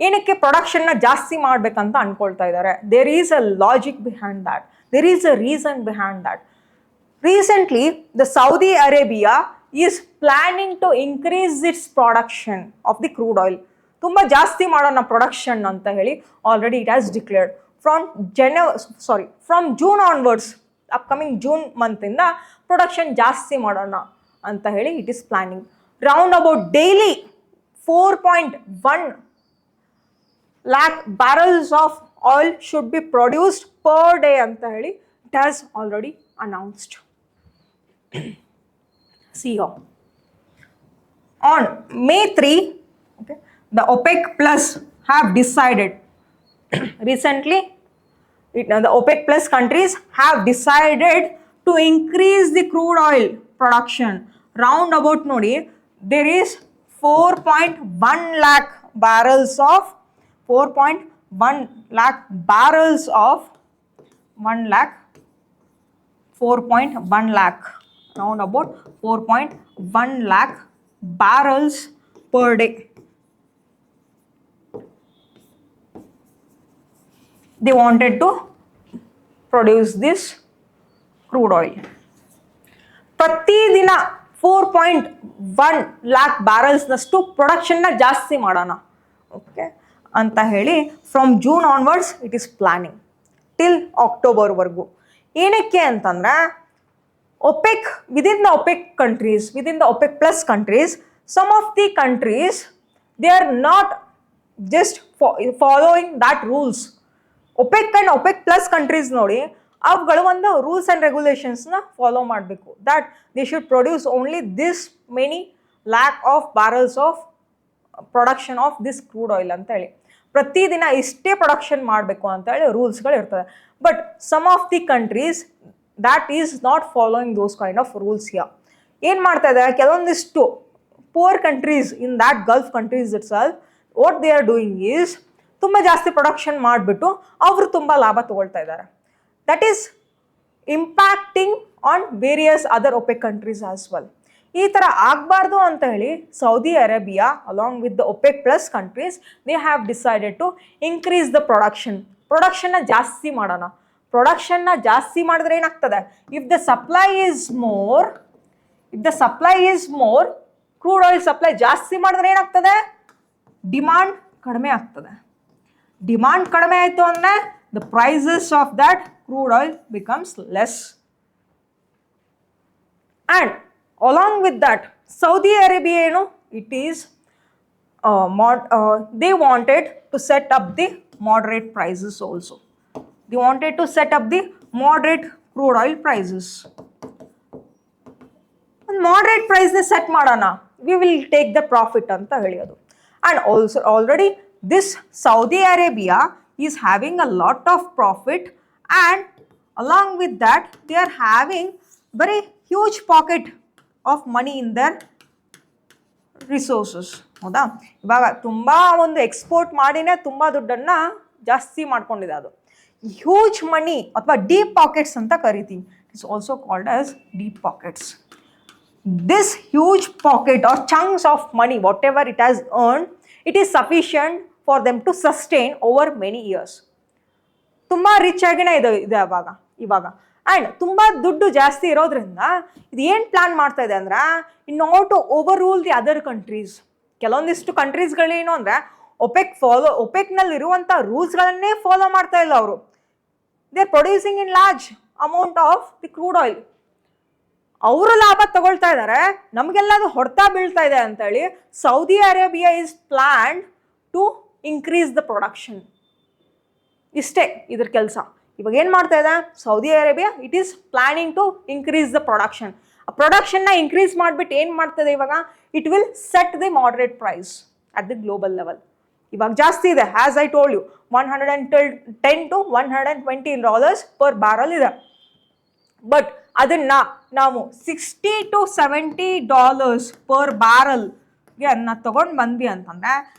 ಏನಕ್ಕೆ ಪ್ರೊಡಕ್ಷನ್ನ ಜಾಸ್ತಿ ಮಾಡಬೇಕಂತ ಅನ್ಕೊಳ್ತಾ ಇದ್ದಾರೆ? There is a logic behind that. There is a reason behind that. Recently the Saudi Arabia is planning to increase its production of the crude oil. ತುಂಬ ಜಾಸ್ತಿ ಮಾಡೋಣ production ಅಂತ ಹೇಳಿ already it has declared. From June onwards, upcoming June ಮಂತಿಂದ production ಜಾಸ್ತಿ ಮಾಡೋಣ ಅಂತ ಹೇಳಿ it is planning. Round about daily 4.1 lakh barrels of oil should be produced per day ಅಂತ ಹೇಳಿ it has already announced. See here. On May 3, okay, the OPEC Plus have decided recently, the OPEC Plus countries have decided to increase the crude oil production. Round about nodi, there is 4.1 lakh barrels of 4.1 lakh barrels of 1 lakh 4.1 lakh, round about 4.1 lakh barrels per day. They wanted to produce this crude oil. ಪ್ರತಿದಿನ 4.1 lakh barrelsನಷ್ಟು ಪ್ರೊಡಕ್ಷನ್ನ ಜಾಸ್ತಿ ಮಾಡೋಣ, okay ಅಂತ ಹೇಳಿ from June onwards it is planning till ಅಕ್ಟೋಬರ್ವರೆಗೂ. ಏನಕ್ಕೆ ಅಂತಂದರೆ OPEC, within the OPEC countries, within the OPEC plus countries, some of the countries, they are not just following that rules. OPEC and OPEC plus countries ನೋಡಿ ಅವುಗಳು ಒಂದು rules and ರೆಗ್ಯುಲೇಷನ್ಸ್ನ follow ಮಾಡಬೇಕು. That they should produce only this many lack of barrels of production of this crude oil ಅಂತ ಹೇಳಿ ಪ್ರತಿದಿನ ಇಷ್ಟೇ production ಮಾಡಬೇಕು ಅಂತ ಹೇಳಿ ರೂಲ್ಸ್ಗಳು ಇರ್ತದೆ. But some of the countries that is not following those kind of rules here. ಏನು ಮಾಡ್ತಾ ಇದ್ದಾರೆ, ಕೆಲವೊಂದಿಷ್ಟು poor countries in that Gulf countries itself what they are doing is ತುಂಬ ಜಾಸ್ತಿ ಪ್ರೊಡಕ್ಷನ್ ಮಾಡಿಬಿಟ್ಟು ಅವರು ತುಂಬ ಲಾಭ ತೊಗೊಳ್ತಾ ಇದ್ದಾರೆ. That is impacting on various other OPEC countries as well. ಈ ಥರ ಆಗಬಾರ್ದು ಅಂತ ಹೇಳಿ Saudi Arabia along with the OPEC plus countries they have decided to increase the ಪ್ರೊಡಕ್ಷನ್ನ ಜಾಸ್ತಿ ಮಾಡೋಣ. ಪ್ರೊಡಕ್ಷನ್ನ ಜಾಸ್ತಿ ಮಾಡಿದ್ರೆ ಏನಾಗ್ತದೆ, if the supply is more crude oil supply ಜಾಸ್ತಿ ಮಾಡಿದ್ರೆ ಏನಾಗ್ತದೆ, ಡಿಮಾಂಡ್ ಕಡಿಮೆ ಆಗ್ತದೆ. ಡಿಮಾಂಡ್ ಕಡಿಮೆ ಆಯಿತು ಅಂದರೆ the prices of that crude oil becomes less. And along with that Saudi Arabia ಏನು, it is they wanted to set up the moderate prices also. They wanted to set up the moderate crude oil prices. ಒಂದು moderate price set ಮಾಡೋಣ, we will take the profit ಅಂತ ಹೇಳಿಯೋದು. And also already this Saudi Arabia is having a lot of profit, and along with that they are having very huge pocket of money in their resources. ಹೌದಾ, ಇವಾಗ ತುಂಬ ಒಂದು export ಮಾಡಿನೇ ತುಂಬ ದುಡ್ಡನ್ನು ಜಾಸ್ತಿ ಮಾಡ್ಕೊಂಡಿದೆ. ಅದು ಹ್ಯೂಜ್ ಮನಿ ಅಥವಾ ಡೀಪ್ ಪಾಕೆಟ್ಸ್ ಅಂತ ಕರಿತೀವಿ. It's also called as deep pockets. This huge pocket or chunks of money whatever it has earn, it is sufficient for them to sustain over many years. ತುಂಬ rich ಆಗಿನೇ ಇದೆ ಅವಾಗ. ಇವಾಗ. And ತುಂಬ ದುಡ್ಡು ಜಾಸ್ತಿ ಇರೋದ್ರಿಂದ ಇದು ಏನು ಪ್ಲಾನ್ ಮಾಡ್ತಾ ಇದೆ ಅಂದ್ರೆ in order to overrule the other countries. ಕೆಲವೊಂದಿಷ್ಟು ಕಂಟ್ರೀಸ್ಗಳೇನು ಅಂದರೆ ಒಪೆಕ್ನಲ್ಲಿ ಇರುವಂಥ ರೂಲ್ಸ್ಗಳನ್ನೇ ಫಾಲೋ ಮಾಡ್ತಾ ಇಲ್ಲ ಅವರು. They are producing in large amount of the crude oil. ಅವರು ಲಾಭ ತಗೊಳ್ತಾ ಇದ್ದಾರೆ, ನಮಗೆಲ್ಲ ಅದು ಹೊಡ್ತಾ ಬೀಳ್ತಾ ಇದೆ ಅಂತೇಳಿ Saudi Arabia is plan to increase the production. ಇಷ್ಟೇ ಇದ್ರ ಕೆಲಸ. ಇವಾಗ ಏನು ಮಾಡ್ತಾ ಇದೆ Saudi Arabia, it is planning to increase the production. ಆ ಪ್ರೊಡಕ್ಷನ್ನ ಇನ್ಕ್ರೀಸ್ ಮಾಡಿಬಿಟ್ಟು ಏನು ಮಾಡ್ತದೆ ಇವಾಗ, it will set the moderate price at the global level. ಇವಾಗ ಜಾಸ್ತಿ ಇದೆ, as I told you, $110 to $120 per barrel ಇದೆ. ಬಟ್ ಅದನ್ನ ನಾವು $60 to $70 ಪರ್ ಬ್ಯಾರಲ್ಗೆ ಅದನ್ನ ತಗೊಂಡು ಬಂದ್ವಿ ಅಂತಂದ್ರೆ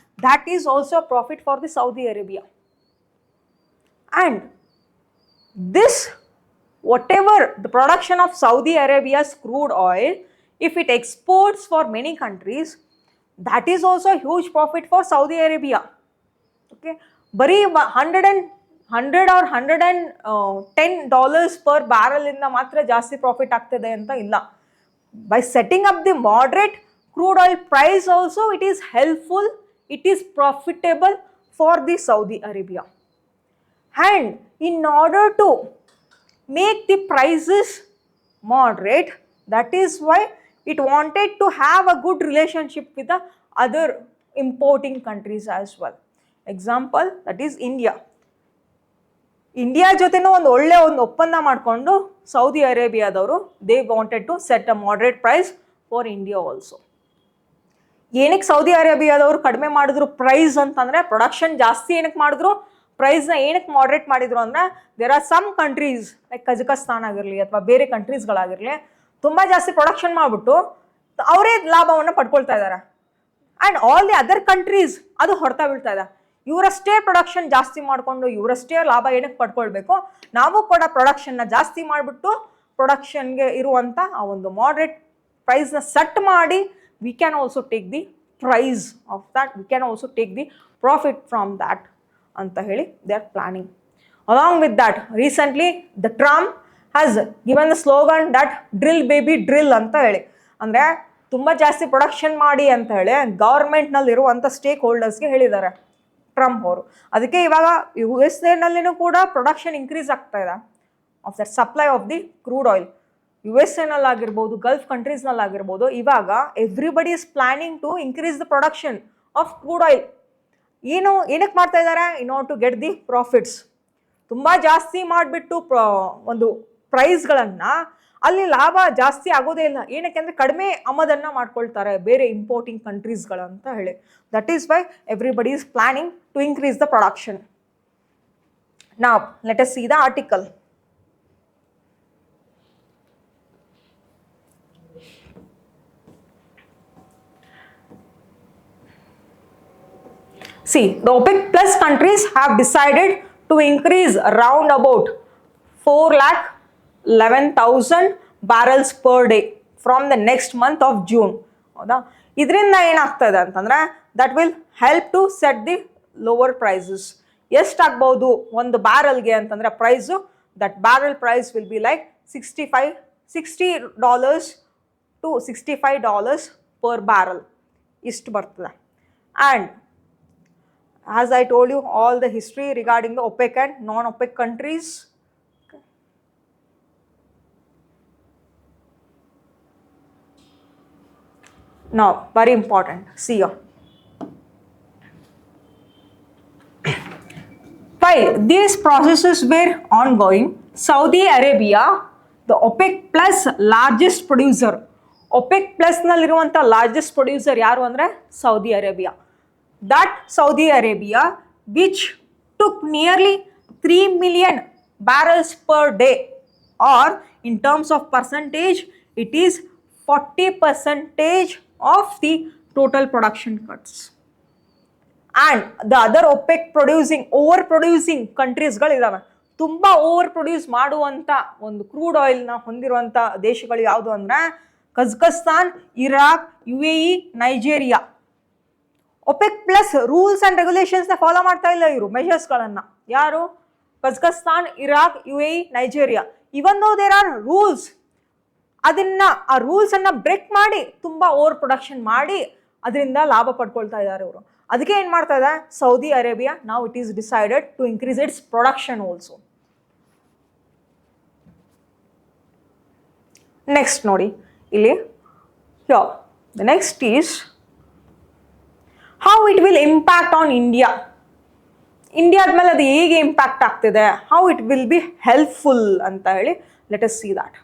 that is also profit for the Saudi Arabia. And this whatever the production of Saudi Arabia's crude oil, if it exports for many countries, that is also a huge profit for Saudi Arabia. Okay, bari 100 or $110 per barrel inda matra jasti profit ಆಗ್ತದೆ ಅಂತ ಇಲ್ಲ. By setting up the moderate crude oil price also, it is helpful, it is profitable for the Saudi Arabia. And in order to make the prices moderate, that is why it wanted to have a good relationship with the other importing countries as well. Example, that is India. India ಜೊತೆನೂ ಒಂದು ಒಪ್ಪಂದ ಮಾಡಿಕೊಂಡು Saudi ಅರೇಬಿಯಾದವರು they wanted to set a moderate price for India also. ಏನಕ್ಕೆ Saudi ಅರೇಬಿಯಾದವರು ಕಡಿಮೆ ಮಾಡಿದ್ರು price ಅಂತಂದರೆ, ಪ್ರೊಡಕ್ಷನ್ ಜಾಸ್ತಿ ಏನಕ್ಕೆ ಮಾಡಿದ್ರು, ಪ್ರೈಸ್ನ ಏನಕ್ಕೆ ಮಾಡ್ರೇಟ್ ಮಾಡಿದ್ರು ಅಂದರೆ, there are some countries like Kazakhstan ಆಗಿರಲಿ ಅಥವಾ ಬೇರೆ ಕಂಟ್ರೀಸ್ಗಳಾಗಿರಲಿ ತುಂಬ ಜಾಸ್ತಿ ಪ್ರೊಡಕ್ಷನ್ ಮಾಡಿಬಿಟ್ಟು ಅವರೇ ಲಾಭವನ್ನು ಪಡ್ಕೊಳ್ತಾ ಇದ್ದಾರೆ. And all the other countries ಅದು ಹೊಡ್ತಾ ಬೀಳ್ತಾ ಇದೆ. ಇವರಷ್ಟೇ ಪ್ರೊಡಕ್ಷನ್ ಜಾಸ್ತಿ ಮಾಡಿಕೊಂಡು ಇವರಷ್ಟೇ ಲಾಭ ಏನಕ್ಕೆ ಪಡ್ಕೊಳ್ಬೇಕು, ನಾವು ಕೂಡ ಪ್ರೊಡಕ್ಷನ್ನ ಜಾಸ್ತಿ ಮಾಡಿಬಿಟ್ಟು ಪ್ರೊಡಕ್ಷನ್ಗೆ ಇರುವಂಥ ಆ ಒಂದು ಮಾಡ್ರೇಟ್ ಪ್ರೈಸ್ನ ಸೆಟ್ ಮಾಡಿ we can also take the price of that, we can also take the profit from that ಅಂತ ಹೇಳಿ they are planning. Along with that recently the Trump has given the slogan that drill baby drill ಅಂತ ಹೇಳಿ, ಅಂದರೆ ತುಂಬ ಜಾಸ್ತಿ production ಮಾಡಿ ಅಂತ ಹೇಳಿ ಗೌರ್ಮೆಂಟ್ನಲ್ಲಿ ಇರುವಂಥ ಸ್ಟೇಕ್ ಹೋಲ್ಡರ್ಸ್ಗೆ ಹೇಳಿದ್ದಾರೆ ಟ್ರಂಪ್ ಅವರು. ಅದಕ್ಕೆ ಇವಾಗ USA ಕೂಡ ಪ್ರೊಡಕ್ಷನ್ ಇನ್ಕ್ರೀಸ್ ಆಗ್ತಾ ಇದೆ of that supply of the crude oil. USA Gulf ಕಂಟ್ರೀಸ್ನಲ್ಲಾಗಿರ್ಬೋದು, ಇವಾಗ everybody is planning to increase the production of crude oil. ಏನಕ್ಕೆ ಮಾಡ್ತಾ ಇದ್ದಾರೆ, in order to get the profits. ತುಂಬ ಜಾಸ್ತಿ ಮಾಡಿಬಿಟ್ಟು ಒಂದು ಪ್ರೈಸ್ಗಳನ್ನು ಅಲ್ಲಿ ಲಾಭ ಜಾಸ್ತಿ ಆಗೋದೇ ಇಲ್ಲ. ಏನಕ್ಕೆ ಅಂದರೆ ಕಡಿಮೆ ಆಮದನ್ನು ಮಾಡ್ಕೊಳ್ತಾರೆ ಬೇರೆ ಇಂಪೋರ್ಟಿಂಗ್ ಕಂಟ್ರೀಸ್ಗಳಂತ ಹೇಳಿ. That is why everybody is planning to increase the production. ನಾವ್ let us see the article. See, the OPEC plus countries have decided to increase around about 4,11,000 barrels per day from the next month of June. ಹೌದಾ, ಇದರಿಂದ ಏನಾಗ್ತದೆ ಅಂತಂದರೆ that will help to set the lower prices. ಎಷ್ಟಾಗ್ಬೋದು ಒಂದು ಬ್ಯಾರಲ್ಗೆ ಅಂತಂದರೆ price, that barrel price will be like $60 to $65 per barrel ಇಷ್ಟು ಬರ್ತದೆ. And as I told you all the history regarding the OPEC and non-OPEC countries. Now, very important, see here. While these processes were ongoing, Saudi Arabia, the OPEC plus largest producer, OPEC plus naliruvanta largest producer yaru andre Saudi Arabia. That Saudi Arabia, which took nearly 3 million barrels per day, or in terms of percentage, it is 40% of the total production cuts. And the other OPEC overproducing countries ಗಳಿದಾವೆ. ತುಂಬ over produce ಮಾಡುವಂಥ ಒಂದು crude ಆಯಿಲ್ನ ಹೊಂದಿರುವಂಥ ದೇಶಗಳು ಯಾವುದು ಅಂದರೆ Kazakhstan, Iraq, UAE, Nigeria. OPEC plus rules and ರೆಗ್ಯುಲೇಷನ್ಸ್ನ follow ಮಾಡ್ತಾ ಇಲ್ಲ ಇವರು ಮೆಷರ್ಸ್ಗಳನ್ನು. ಯಾರು? Kazakhstan, Iraq, UAE, Nigeria. Even though there are rules, ಆ ರೂಲ್ಸ್ ಅನ್ನ ಬ್ರೇಕ್ ಮಾಡಿ ತುಂಬಾ ಓವರ್ ಪ್ರೊಡಕ್ಷನ್ ಮಾಡಿ ಅದರಿಂದ ಲಾಭ ಪಡ್ಕೊಳ್ತಾ ಇದ್ದಾರೆ ಅವರು. ಅದಕ್ಕೆ ಏನ್ ಮಾಡ್ತಾ ಇದೆ Saudi Arabia, now it is decided to increase its production also. Next ನೋಡಿ ಇಲ್ಲಿ, the next is how it will impact on India. ಇಂಡಿಯಾದ ಮೇಲೆ ಅದು ಹೇಗೆ ಇಂಪ್ಯಾಕ್ಟ್ ಆಗ್ತಿದೆ, how it will be helpful ಅಂತ ಹೇಳಿ let us see that.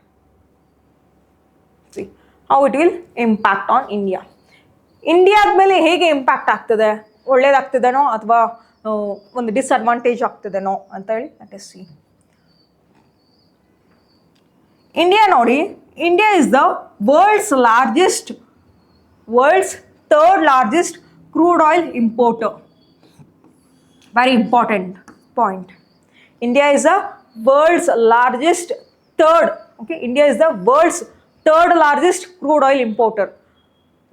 How it will impact on India. ಇಂಡಿಯಾದ ಮೇಲೆ ಹೇಗೆ ಇಂಪ್ಯಾಕ್ಟ್ ಆಗ್ತದೆ, ಒಳ್ಳೇದಾಗ್ತಿದೆನೋ ಅಥವಾ ಒಂದು ಡಿಸ್ಅಡ್ವಾಂಟೇಜ್ ಆಗ್ತಿದೆನೋ ಅಂತ ಹೇಳಿ ಲೆಟ್ ಅಸ್ ಸಿ. ಇಂಡಿಯಾ ನೋಡಿ, India is the world's third largest crude oil importer. Very important point. India is the world's largest India is the world's third largest crude oil importer.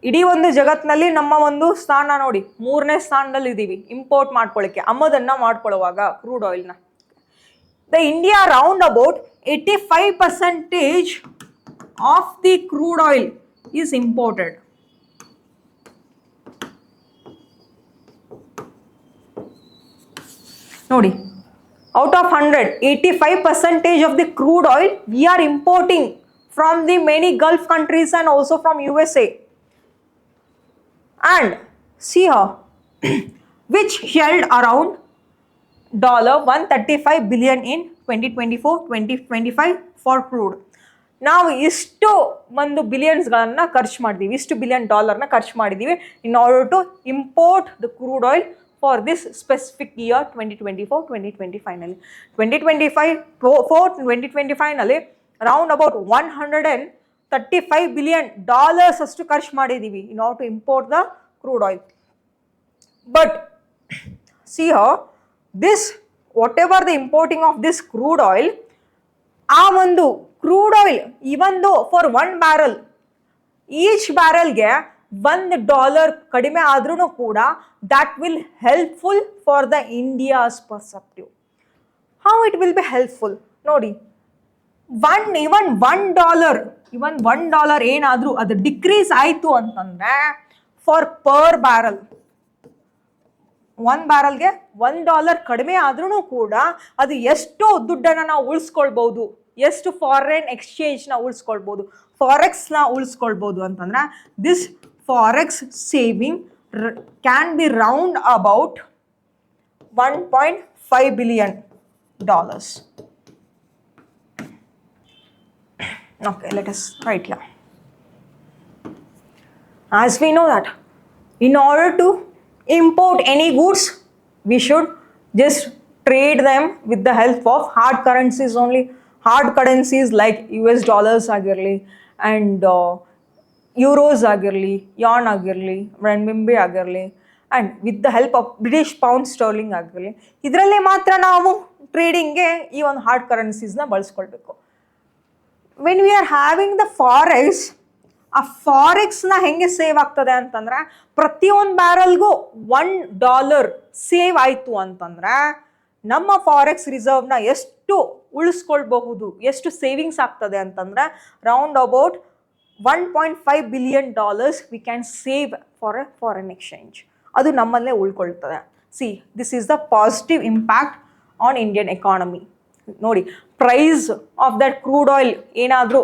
ಇಡೀ ಒಂದು ಜಗತ್ತಿನಲ್ಲಿ ನಮ್ಮ ಒಂದು ಸ್ಥಾನ ನೋಡಿ 3ನೇ ಸ್ಥಾನದಲ್ಲಿ ಇದ್ದೀವಿ ಇಂಪೋರ್ಟ್ ಮಾಡ್ಕೊಳ್ಳಿಕ್ಕೆ, ಆಮದನ್ನ ಮಾಡ್ಕೊಳ್ಳುವಾಗ ಕ್ರೂಡ್ ಆಯಿಲ್ನ. The India round about 85% of the crude oil is imported. ನೋಡಿ, out of 100, 85% of the crude oil we are importing from the many Gulf countries and also from USA. And see here, which held around $135 billion in 2024-2025 for crude. ನಾವು ಇಷ್ಟು ಒಂದು ಬಿಲಿಯನ್ಸ್ಗಳನ್ನು ಖರ್ಚು ಮಾಡಿದ್ದೀವಿ, ಇಷ್ಟು $1 billion ಖರ್ಚು ಮಾಡಿದ್ದೀವಿ in order to import the crude oil for this specific year 2024-2025 ನಲ್ಲಿ. 2025 ನಲ್ಲಿ ಅರೌಂಡ್ ಅಬೌಟ್ $135 billion ಅಷ್ಟು ಖರ್ಚು ಮಾಡಿದ್ದೀವಿ in order to import the crude oil. But see here, this whatever the importing of this crude oil, ಆ ಒಂದು crude oil even though for 1 barrel, each barrelಗೆ $1 ಕಡಿಮೆ ಆದ್ರೂ ಕೂಡ that will helpful for the India's perspective. How it will be helpful ನೋಡಿ, even $1 ಏನಾದ್ರೂ ಅದು decrease ಆಯ್ತು ಅಂತಂದ್ರೆ ಫಾರ್ ಪರ್ ಬ್ಯಾರಲ್, 1 barrelಗೆ $1 ಕಡಿಮೆ ಆದ್ರೂ ಕೂಡ ಅದು ಎಷ್ಟು ದುಡ್ಡನ್ನ ನಾವು ಉಳಿಸ್ಕೊಳ್ಬಹುದು, ಎಷ್ಟು ಫಾರಿನ್ ಎಕ್ಸ್ಚೇಂಜ್ನ ಉಳಿಸ್ಕೊಳ್ಬಹುದು, ಫಾರೆಕ್ಸ್ನ ಉಳಿಸ್ಕೊಳ್ಬಹುದು ಅಂತಂದ್ರೆ this forex saving can be round about $1.5 billion. Okay, let us write here. As we know that in order to import any goods, we should just trade them with the help of hard currencies only. Hard currencies like US dollars ಆಗಿರಲಿ and euros ಆಗಿರಲಿ, yuan ಆಗಿರಲಿ, renminbi ಆಗಿರಲಿ, and with the help of British pound sterling ಆಗಿರಲಿ, ಇದರಲ್ಲೇ ಮಾತ್ರ ನಾವು ಟ್ರೇಡಿಂಗ್ಗೆ ಈ ಒಂದು ಹಾರ್ಡ್ ಕರೆನ್ಸೀಸ್ನ ಬಳಸ್ಕೊಳ್ಬೇಕು. When we are having the forex, ಆ ಫಾರೆಕ್ಸ್ನ ಹೆಂಗೆ ಸೇವ್ ಆಗ್ತದೆ ಅಂತಂದರೆ ಪ್ರತಿಯೊಂದು ಬ್ಯಾರಲ್ಗೂ $1 ಸೇವ್ ಆಯಿತು ಅಂತಂದರೆ ನಮ್ಮ ಫಾರೆಕ್ಸ್ ರಿಸರ್ವ್ನ ಎಷ್ಟು ಉಳಿಸ್ಕೊಳ್ಬಹುದು, ಎಷ್ಟು ಸೇವಿಂಗ್ಸ್ ಆಗ್ತದೆ ಅಂತಂದರೆ round about $1.5 billion we can save for a foreign exchange. ಅದು ನಮ್ಮಲ್ಲೇ ಉಳ್ಕೊಳ್ತದೆ. See, this is the positive impact on Indian economy. ನೋಡಿ, price of that crude oil ಏನಾದರೂ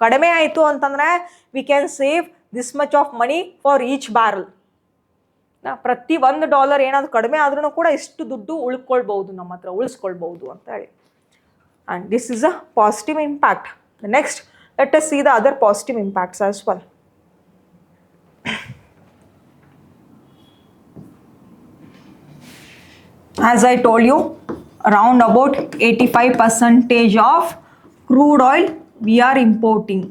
ಕಡಿಮೆ ಆಯಿತು ಅಂತಂದರೆ we can save this much of money for each barrel. ಪ್ರತಿ $1 ಏನಾದರೂ ಕಡಿಮೆ ಆದ್ರೂ ಕೂಡ ಇಷ್ಟು ದುಡ್ಡು ಉಳ್ಕೊಳ್ಬಹುದು, ನಮ್ಮ ಹತ್ರ ಉಳಿಸ್ಕೊಳ್ಬಹುದು ಅಂತ ಹೇಳಿ. And this is a positive impact. Next, let us see the other positive impacts as well. As I told you, around about 85% of crude oil we are importing.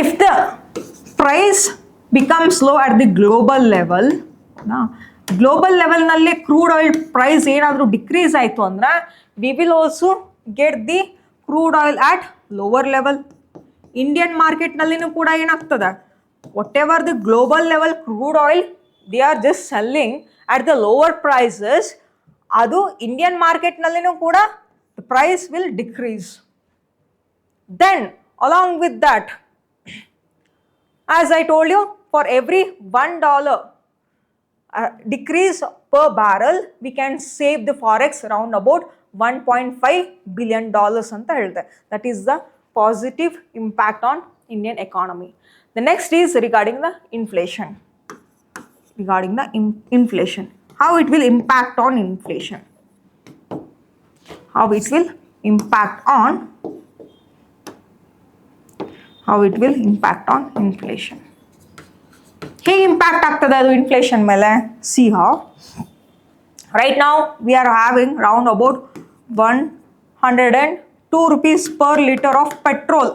If the price becomes low at the global level, global ಲೆವೆಲ್ನಲ್ಲಿ crude oil price ಏನಾದರೂ decrease ಆಯಿತು ಅಂದರೆ we will also get the crude oil at lower level. Indian ಮಾರ್ಕೆಟ್ನಲ್ಲಿನೂ ಕೂಡ ಏನಾಗ್ತದೆ, whatever the global level crude oil they are just selling at the lower prices, adu Indian market nallinu kuda the price will decrease. Then along with that, as I told you, for every $1 decrease per barrel, we can save the forex around about $1.5 billion anta helte. That is the positive impact on Indian economy. The next is regarding the inflation. Regarding the inflation, how it will impact on inflation. How it will impact on inflation. ಹೇಗೆ impact ಆಗ್ತದೆ ಅದು inflation ಮೇಲೆ? C how. Right now we are having round about 102 rupees per liter of petrol.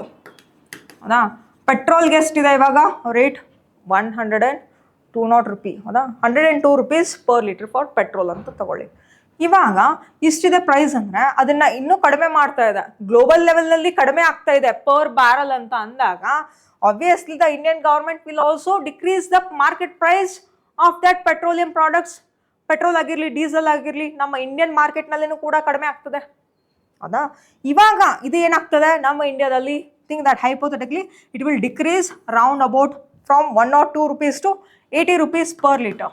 ಹೌದಾ? ಪೆಟ್ರೋಲ್ಗೆ ಎಷ್ಟಿದೆ ಇವಾಗ rate? 102 rupee. ಹೌದಾ? 102 rupees per liter for petrol ಅಂತ ತಗೊಳ್ಳಿ. ಇವಾಗ ಇಷ್ಟಿದೆ ಪ್ರೈಸ್ ಅಂದರೆ ಅದನ್ನು ಇನ್ನೂ ಕಡಿಮೆ ಮಾಡ್ತಾ ಇದೆ, ಗ್ಲೋಬಲ್ ಲೆವೆಲ್ನಲ್ಲಿ ಕಡಿಮೆ ಆಗ್ತಾ ಇದೆ ಪರ್ ಬ್ಯಾರಲ್ ಅಂತ ಅಂದಾಗ, obviously the Indian government will also decrease the market price of that petroleum products. Petrol ಆಗಿರಲಿ, ಡೀಸೆಲ್ ಆಗಿರಲಿ, ನಮ್ಮ ಇಂಡಿಯನ್ ಮಾರ್ಕೆಟ್ನಲ್ಲಿನೂ ಕೂಡ ಕಡಿಮೆ ಆಗ್ತದೆ. ಹೌದಾ? ಇವಾಗ ಇದು ಏನಾಗ್ತದೆ ನಮ್ಮ ಇಂಡಿಯಾದಲ್ಲಿ, think that hypothetically it will decrease round about from 102 rupees to 80 rupees per liter.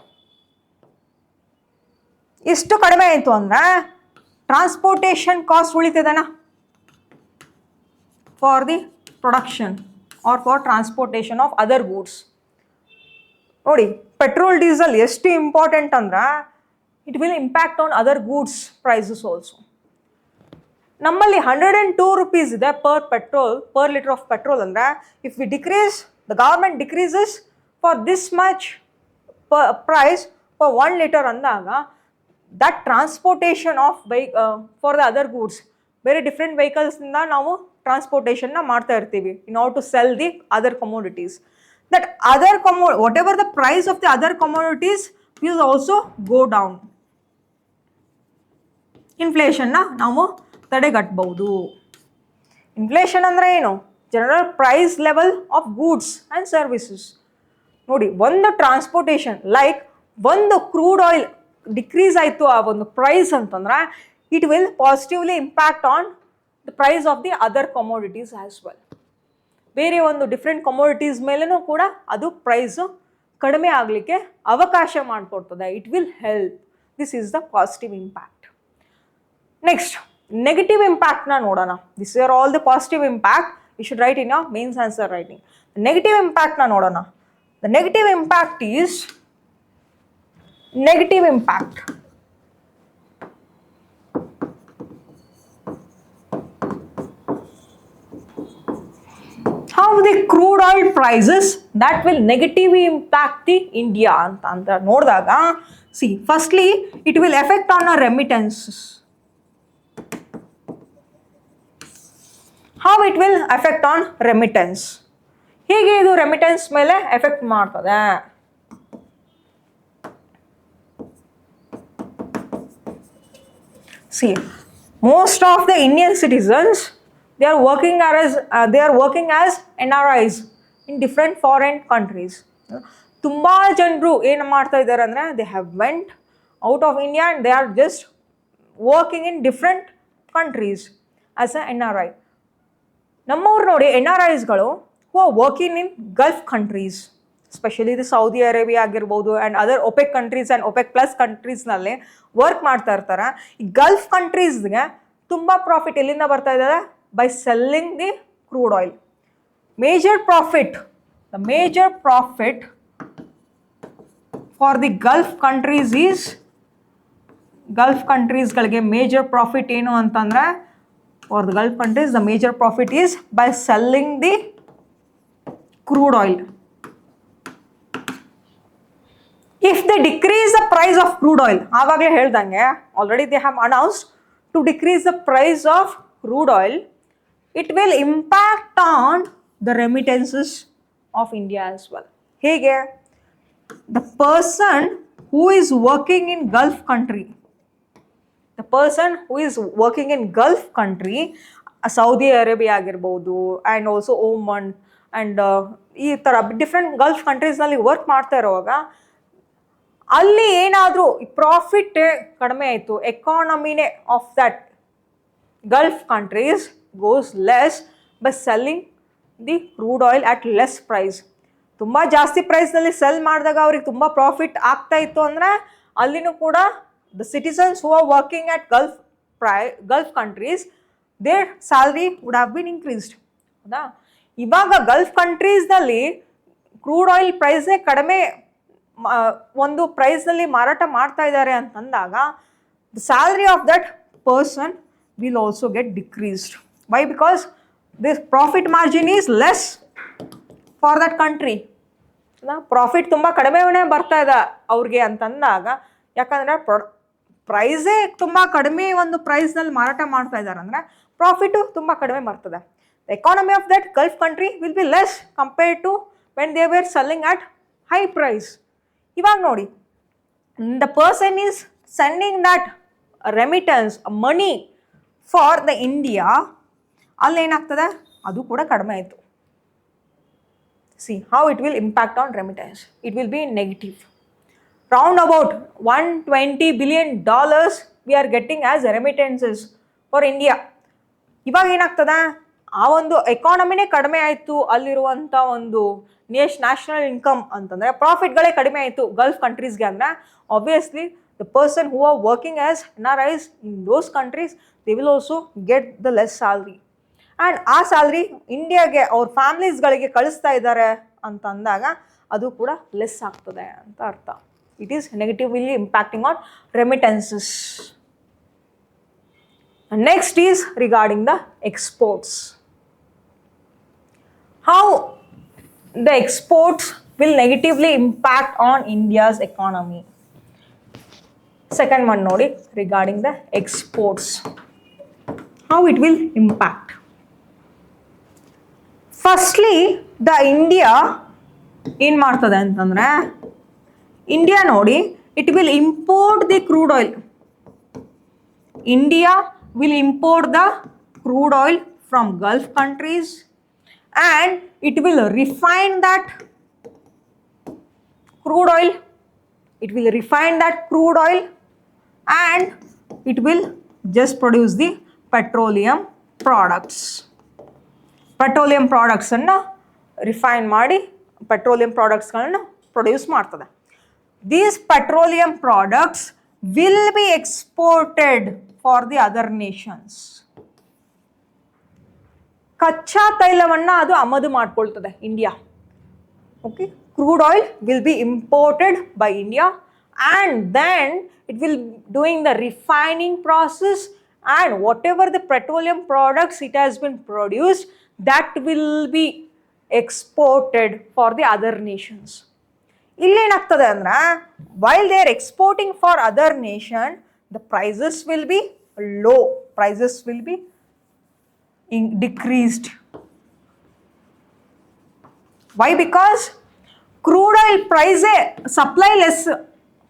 ಇಷ್ಟು ಕಡಿಮೆ ಆಯಿತು ಅಂದರೆ ಟ್ರಾನ್ಸ್ಪೋರ್ಟೇಷನ್ ಕಾಸ್ಟ್ ಉಳಿತದನಾ for the production or for transportation of other goods. ನೋಡಿ, ಪೆಟ್ರೋಲ್ ಡೀಸೆಲ್ ಎಷ್ಟು ಇಂಪಾರ್ಟೆಂಟ್ ಅಂದ್ರೆ it will impact on other goods prices also. ನಮ್ಮಲ್ಲಿ 102 rupees ಇದೆ ಪರ್ ಲೀಟರ್ ಆಫ್ ಪೆಟ್ರೋಲ್ ಅಂದರೆ, if we decrease, the government decreases for this much price for 1 liter ಅಂದಾಗ, that transportation of for the other goods, ಬೇರೆ different ವೆಹಿಕಲ್ಸ್ನಿಂದ ನಾವು ಟ್ರಾನ್ಸ್ಪೋರ್ಟೇಷನ್ನ ಮಾಡ್ತಾ ಇರ್ತೀವಿ in order to sell the other commodities. That other whatever the price of the other commodities will also go down. ಇನ್ಫ್ಲೇಷನ್ನ ನಾವು ತಡೆಗಟ್ಟಬಹುದು. ಇನ್ಫ್ಲೇಷನ್ ಅಂದರೆ ಏನು? General price level of goods and services. ನೋಡಿ, ಒಂದು ಟ್ರಾನ್ಸ್ಪೋರ್ಟೇಷನ್ ಲೈಕ್ ಒಂದು crude oil decrease ಆಯಿತು ಆ ಒಂದು ಪ್ರೈಸ್ ಅಂತಂದ್ರೆ, it will positively impact on the price of the other commodities as well. ಬೇರೆ ಒಂದು ಡಿಫ್ರೆಂಟ್ ಕಮೋಡಿಟೀಸ್ ಮೇಲೂ ಕೂಡ ಅದು ಪ್ರೈಸು ಕಡಿಮೆ ಆಗಲಿಕ್ಕೆ ಅವಕಾಶ ಮಾಡಿಕೊಡ್ತದೆ. It will help. This is the positive impact. Next, negative ಇಂಪ್ಯಾಕ್ಟ್ನ ನೋಡೋಣ. This are all the positive impact. You should write in your mains answer writing. Negative ಇಂಪ್ಯಾಕ್ಟ್ನ ನೋಡೋಣ. The negative impact is negative impact. How the crude oil prices that will negatively impact the India anta nodidaga, see, firstly it will affect on our remittances. How it will affect on remittance? ಹೇಗೆ ಇದು remittance ಮೇಲೆ effect ಮಾಡ್ತದೆ? See, most of the Indian citizens, they are working as NRIs in different foreign countries. ತುಂಬಾ ಜನರು ಏನು ಮಾಡ್ತಾ ಇದ್ದಾರೆ ಅಂದರೆ, they have went out of India and they are just working in different countries as a NRI. ನಮ್ಮವ್ರು ನೋಡಿ, NRIsಗಳು who are working in Gulf countries, specially ಇದು ಸೌದಿ ಅರೇಬಿಯಾ ಆಗಿರ್ಬೋದು and other OPEC countries and OPEC plus ಕಂಟ್ರೀಸ್ನಲ್ಲಿ work ಮಾಡ್ತಾ ಇರ್ತಾರೆ. ಈ Gulf ಕಂಟ್ರೀಸ್ಗೆ ತುಂಬ ಪ್ರಾಫಿಟ್ ಎಲ್ಲಿಂದ ಬರ್ತಾ ಇದ್ದಾರೆ? By selling the crude oil. Major profit for the Gulf countries is, Gulf ಕಂಟ್ರೀಸ್ಗಳಿಗೆ ಮೇಜರ್ ಪ್ರಾಫಿಟ್ ಏನು ಅಂತಂದರೆ, for the Gulf countries the major profit is by selling the crude oil. If they decrease the price of crude oil, ಆವಾಗಲೇ ಹೇಳ್ದಂಗೆ already they have announced to decrease the price of crude oil, it will impact on the remittances of India as well. ಹೇಗೆ? The person who is working in Gulf country, Saudi Arabia ಆಗಿರ್ಬೋದು and also Oman and ಈ ಥರ different Gulf ಕಂಟ್ರೀಸ್ನಲ್ಲಿ work ಮಾಡ್ತಾ ಇರುವಾಗ ಅಲ್ಲಿ ಏನಾದರೂ profit ಕಡಿಮೆ ಆಯಿತು, ಎಕಾನಮಿನೇ of that Gulf countries goes less by selling the crude oil at less price. ತುಂಬ ಜಾಸ್ತಿ ಪ್ರೈಸ್ನಲ್ಲಿ ಸೆಲ್ ಮಾಡಿದಾಗ ಅವ್ರಿಗೆ ತುಂಬ ಪ್ರಾಫಿಟ್ ಆಗ್ತಾ ಇತ್ತು ಅಂದರೆ ಅಲ್ಲಿನೂ ಕೂಡ the citizens who are working at Gulf countries their salary would have been increased. ಹೌದಾ? ಇವಾಗ ಗಲ್ಫ್ ಕಂಟ್ರೀಸ್ನಲ್ಲಿ ಕ್ರೂಡ್ ಆಯಿಲ್ ಪ್ರೈಸೇ ಕಡಿಮೆ ಒಂದು ಪ್ರೈಸ್ನಲ್ಲಿ ಮಾರಾಟ ಮಾಡ್ತಾ ಇದ್ದಾರೆ ಅಂತಂದಾಗ the salary of that person will also get decreased. Why? Because this profit margin is less for that country. Profit ತುಂಬ ಕಡಿಮೆನೇ ಬರ್ತಾ ಇದೆ ಅವ್ರಿಗೆ ಅಂತಂದಾಗ, ಯಾಕಂದರೆ ಪ್ರೈಸೇ ತುಂಬ ಕಡಿಮೆ ಒಂದು ಪ್ರೈಸ್ನಲ್ಲಿ ಮಾರಾಟ ಮಾಡ್ತಾ ಇದ್ದಾರೆ ಅಂದರೆ ಪ್ರಾಫಿಟು ತುಂಬ ಕಡಿಮೆ ಬರ್ತದೆ. The economy of that Gulf country will be less compared to when they were selling at high price. ಇವಾಗ ನೋಡಿ, the person is sending that remittance money for the India, ಅಲ್ಲೇನಾಗ್ತದೆ ಅದು ಕೂಡ ಕಡಿಮೆ ಆಯಿತು. See how it will impact on remittance. It will be negative. Round about $120 billion we are getting as remittances for India. ಇವಾಗ ಏನಾಗ್ತದೆ, ಆ ಒಂದು ಎಕಾನಮಿನೇ ಕಡಿಮೆ ಆಯಿತು, ಅಲ್ಲಿರುವಂಥ ಒಂದು ನ್ಯಾಷನಲ್ ಇನ್ಕಮ್ ಅಂತಂದರೆ ಪ್ರಾಫಿಟ್ಗಳೇ ಕಡಿಮೆ ಆಯಿತು ಗಲ್ಫ್ ಕಂಟ್ರೀಸ್ಗೆ ಅಂದರೆ obviously the person who are working as NRIs in those countries they will also get the less salary. And ಆ ಸ್ಯಾಲ್ರಿ ಇಂಡಿಯಾಗೆ ಅವ್ರ ಫ್ಯಾಮ್ಲೀಸ್ಗಳಿಗೆ ಕಳಿಸ್ತಾ ಇದ್ದಾರೆ ಅಂತ ಅಂದಾಗ ಅದು ಕೂಡ ಲೆಸ್ ಆಗ್ತದೆ ಅಂತ ಅರ್ಥ. It is negatively impacting on remittances. Next is regarding the exports. How the exports will negatively impact on India's economy. Second one ನೋಡಿ, regarding the exports, how it will impact. Firstly the India ಏನು ಮಾಡ್ತದೆ ಅಂತಂದರೆ, India ನೋಡಿ it will import the crude oil. India will import the crude oil from Gulf countries and it will refine that crude oil. It will refine that crude oil and it will just produce the petroleum products. Petroleum products ಅನ್ನು refine ಮಾಡಿ petroleum ಪ್ರಾಡಕ್ಟ್ಸ್ಗಳನ್ನು produce ಮಾಡ್ತದೆ. These petroleum products will be exported for the other nations. ಕಚ್ಚಾ ತೈಲವನ್ನು ಅದು ಆಮದು ಮಾಡ್ಕೊಳ್ತದೆ India. Okay, crude oil will be imported by India and then it will doing the refining process and whatever the petroleum products it has been produced that will be exported for the other nations. ಇಲ್ಲೇನಾಗ್ತದೆ ಅಂದ್ರೆ, while they are exporting for other nation the prices will be low, prices will be decreased. Why? Because crude oil ಪ್ರೈಸೇ supply less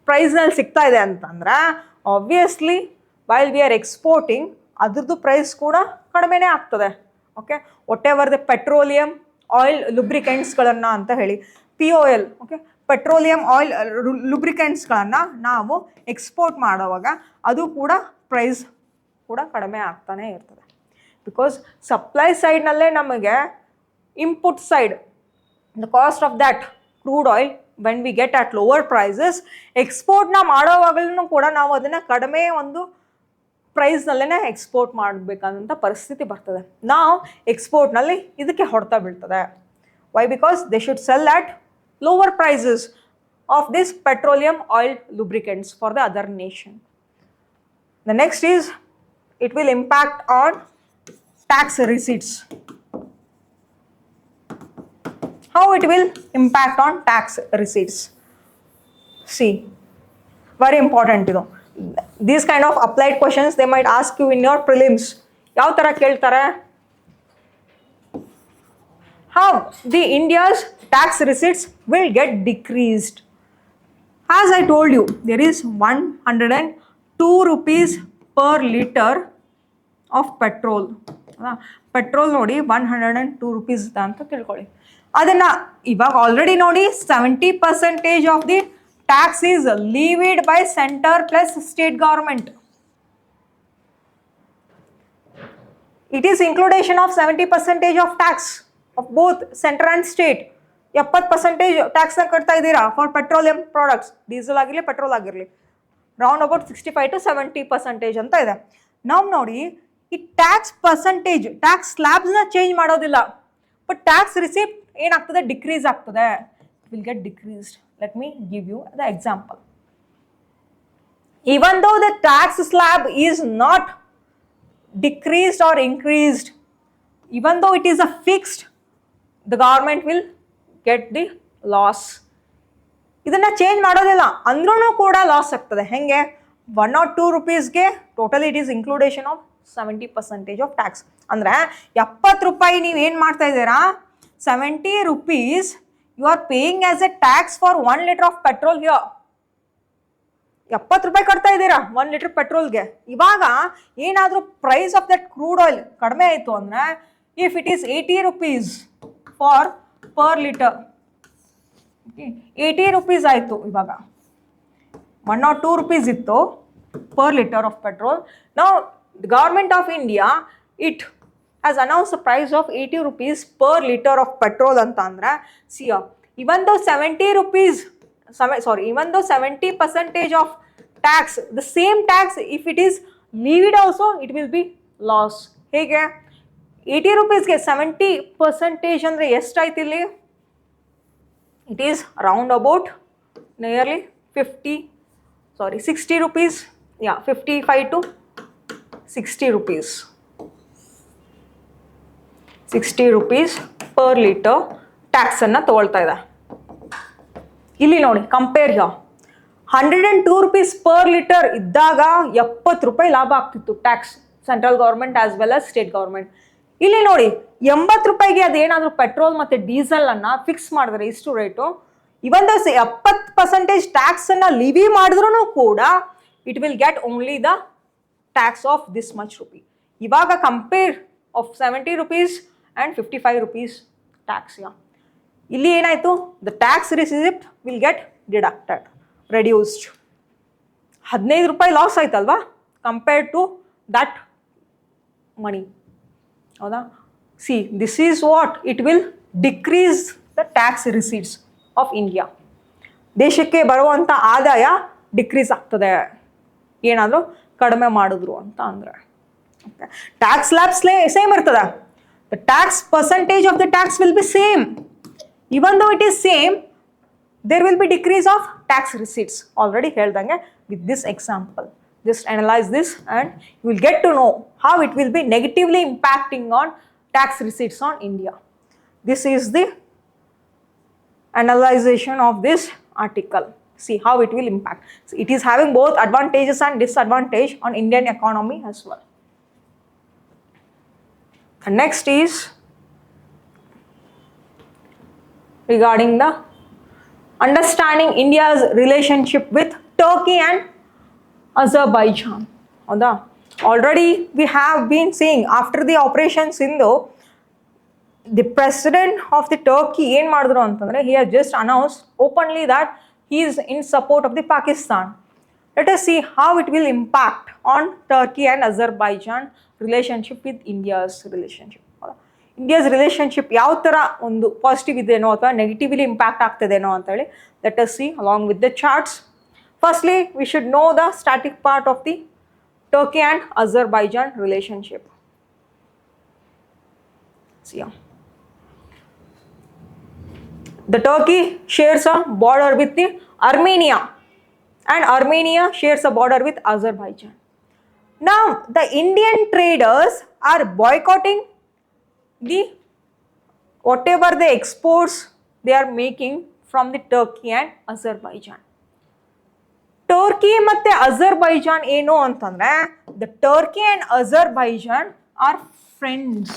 ಪ್ರೈಸ್ನಲ್ಲಿ ಸಿಗ್ತಾ ಇದೆ ಅಂತಂದ್ರೆ obviously while we are exporting ಅದ್ರದ್ದು price ಕೂಡ ಕಡಿಮೆನೇ ಆಗ್ತದೆ. Okay, whatever the petroleum oil ಲುಬ್ರಿಕೆಂಟ್ಸ್ಗಳನ್ನು ಅಂತ ಹೇಳಿ POL, ಓಕೆ, ಪೆಟ್ರೋಲಿಯಂ ಆಯಿಲ್ ಲುಬ್ರಿಕೆಂಟ್ಸ್ಗಳನ್ನು ನಾವು ಎಕ್ಸ್ಪೋರ್ಟ್ ಮಾಡುವಾಗ ಅದು ಕೂಡ ಪ್ರೈಸ್ ಕೂಡ ಕಡಿಮೆ ಆಗ್ತಾನೆ ಇರ್ತದೆ. ಬಿಕಾಸ್ ಸಪ್ಲೈ ಸೈಡ್ನಲ್ಲೇ ನಮಗೆ input side the cost of that crude oil when we get at lower prices, ಎಕ್ಸ್ಪೋರ್ಟ್ನ ಮಾಡೋವಾಗಲೂ ಕೂಡ ನಾವು ಅದನ್ನು ಕಡಿಮೆ ಒಂದು ಪ್ರೈಸ್ನಲ್ಲೇ ಎಕ್ಸ್ಪೋರ್ಟ್ ಮಾಡಬೇಕಂತ ಪರಿಸ್ಥಿತಿ ಬರ್ತದೆ. ನಾವು ಎಕ್ಸ್ಪೋರ್ಟ್ನಲ್ಲಿ ಇದಕ್ಕೆ ಹೊಡೆತ ಬೀಳ್ತದೆ. Why? Because they should sell at lower prices of this petroleum oil lubricants for the other nation. The next is it will impact on tax receipts. How it will impact on tax receipts? See, very important to know. These kind of applied questions they might ask you in your prelims. Yav tara keltare? How the India's tax receipts will get decreased? As I told you, there is 102 rupees per liter of petrol. Petrol ನೋಡಿ 102 rupees ಅಂತ ತಿಳ್ಕೊಳ್ಳಿ. ಅದನ್ನ ಇವಾಗ already ನೋಡಿ 70% of the tax is levied by centre plus state government. It is inclusion of 70% of tax of both center and state. 70% ಟ್ಯಾಕ್ಸ್ನ ಕಟ್ತಾ ಇದ್ದೀರಾ for petroleum products, diesel ಆಗಿರಲಿ ಪೆಟ್ರೋಲ್ ಆಗಿರಲಿ. ರೌಂಡ್ ಅಬೌಟ್ 65 to 70% ಅಂತ ಇದೆ. ನಾವು ನೋಡಿ ಈ ಟ್ಯಾಕ್ಸ್ ಪರ್ಸೆಂಟೇಜ್, ಟ್ಯಾಕ್ಸ್ ಸ್ಲ್ಯಾಬ್ಸ್ನ ಚೇಂಜ್ ಮಾಡೋದಿಲ್ಲ, ಬಟ್ ಟ್ಯಾಕ್ಸ್ ರಿಸಿಪ್ಟ್ ಏನಾಗ್ತದೆ, ಡಿಕ್ರೀಸ್ ಆಗ್ತದೆ. It will get decreased. Let me give you the example. Even though the tax slab is not decreased or increased, even though it is a fixed, the government will get the loss. ಇದನ್ನ change ಮಾಡೋದಿಲ್ಲ ಅಂದ್ರೂ ಕೂಡ loss ಆಗ್ತದೆ. ಹೆಂಗೆ, 1 or 2 rupeesಗೆ totally it is inclusion of 70% of tax. ಅಂದರೆ 70 ರೂಪಾಯಿ ನೀವು ಏನು ಮಾಡ್ತಾ ಇದ್ದೀರಾ, 70 rupees you are paying as a tax for 1 liter of petrol here. 70 ರೂಪಾಯಿ ಕಟ್ತಾ ಇದ್ದೀರಾ 1 liter ಪೆಟ್ರೋಲ್ಗೆ. ಇವಾಗ ಏನಾದರೂ price of that crude oil ಕಡಿಮೆ ಆಯಿತು ಅಂದರೆ, if it is 80 rupees for per litre, 80 rupees ಆಯಿತು, ಇವಾಗ 1 or 2 rupees ಇತ್ತು ಪರ್ ಲೀಟರ್ ಆಫ್ ಪೆಟ್ರೋಲ್. ನಾವು government of India it has announce the price of 80 rupees per litre of petrol ಅಂತ ಅಂದರೆ, even though 70 rupees, even though 70% of tax, the same tax, if it is levied also, it will be loss. ಹೇಗೆ 80 rupeesಗೆ 70% ಅಂದರೆ ಎಷ್ಟಾಯ್ತು ಇಲ್ಲಿ? It is round about nearly 60 rupees. Yeah, 55 to 60 rupees. 60 rupees per liter tax ಅನ್ನ ತಗೊಳ್ತಾ ಇದೆ. ಇಲ್ಲಿ ನೋಡಿ, compare ಯಾ 102 rupees per litre ಇದ್ದಾಗ 70 ರೂಪಾಯಿ ಲಾಭ ಆಗ್ತಿತ್ತು tax, central government as well as state government. ಇಲ್ಲಿ ನೋಡಿ 80 ರೂಪಾಯಿಗೆ ಅದೇನಾದರೂ ಪೆಟ್ರೋಲ್ ಮತ್ತು ಡೀಸೆಲ್ ಅನ್ನ ಫಿಕ್ಸ್ ಮಾಡಿದ್ರೆ ಇಷ್ಟು ರೇಟು, ಇವನ್ ದ 70% ಟ್ಯಾಕ್ಸ್ ಅನ್ನ ಲಿವಿ ಮಾಡಿದ್ರು ಕೂಡ it will get only the tax of this much rupee. ಇವಾಗ compare of 70 rupees and 55 rupees tax. ಇಲ್ಲಿ ಏನಾಯಿತು, the tax receipt will get deducted, reduced. 15 ರೂಪಾಯಿ ಲಾಸ್ ಆಯ್ತಲ್ವಾ ಕಂಪೇರ್ ಟು ದಟ್ ಮನಿ, ಹೌದಾ? See, this is what it will decrease the tax receipts of India. ದೇಶಕ್ಕೆ ಬರುವಂಥ ಆದಾಯ decrease ಆಗ್ತದೆ ಏನಾದರೂ ಕಡಿಮೆ ಮಾಡಿದ್ರು ಅಂತ ಅಂದರೆ. ಟ್ಯಾಕ್ಸ್ ಸ್ಲ್ಯಾಬ್ಸ್ ಸೇಮ್ ಇರ್ತದೆ, the tax percentage of the tax will be same. Even though it is same, there will be decrease of tax receipts. Already ಹೇಳ್ದಂಗೆ with this example. Just analyze this and you will get to know how it will be negatively impacting on tax receipts on India. This is the analyzation of this article. See how it will impact. So it is having both advantages and disadvantage on Indian economy as well. The next is regarding the understanding India's relationship with Turkey and Azerbaijan. Already we have been seeing after the Operation Sindhu, the president of the Turkey ಏನು ಮಾಡಿದ್ರು ಅಂತಂದರೆ, he has just announced openly that he is in support of the Pakistan. Let us see how it will impact on Turkey and Azerbaijan relationship with India's relationship. India's relationship ಯಾವ ಥರ ಒಂದು positive ಇದೆನೋ ಅಥವಾ negatively impact ಆಗ್ತದೇನೋ ಅಂತೇಳಿ let us C along with the charts. Firstly we should know the static part of the Turkey and Azerbaijan relationship. The Turkey shares a border with the Armenia and Armenia shares a border with Azerbaijan. Now the Indian traders are boycotting the whatever the exports they are making from the Turkey and Azerbaijan. Turkey ಮತ್ತೆ Azerbaijan ಏನು ಅಂತಂದ್ರೆ, the Turkey and Azerbaijan are friends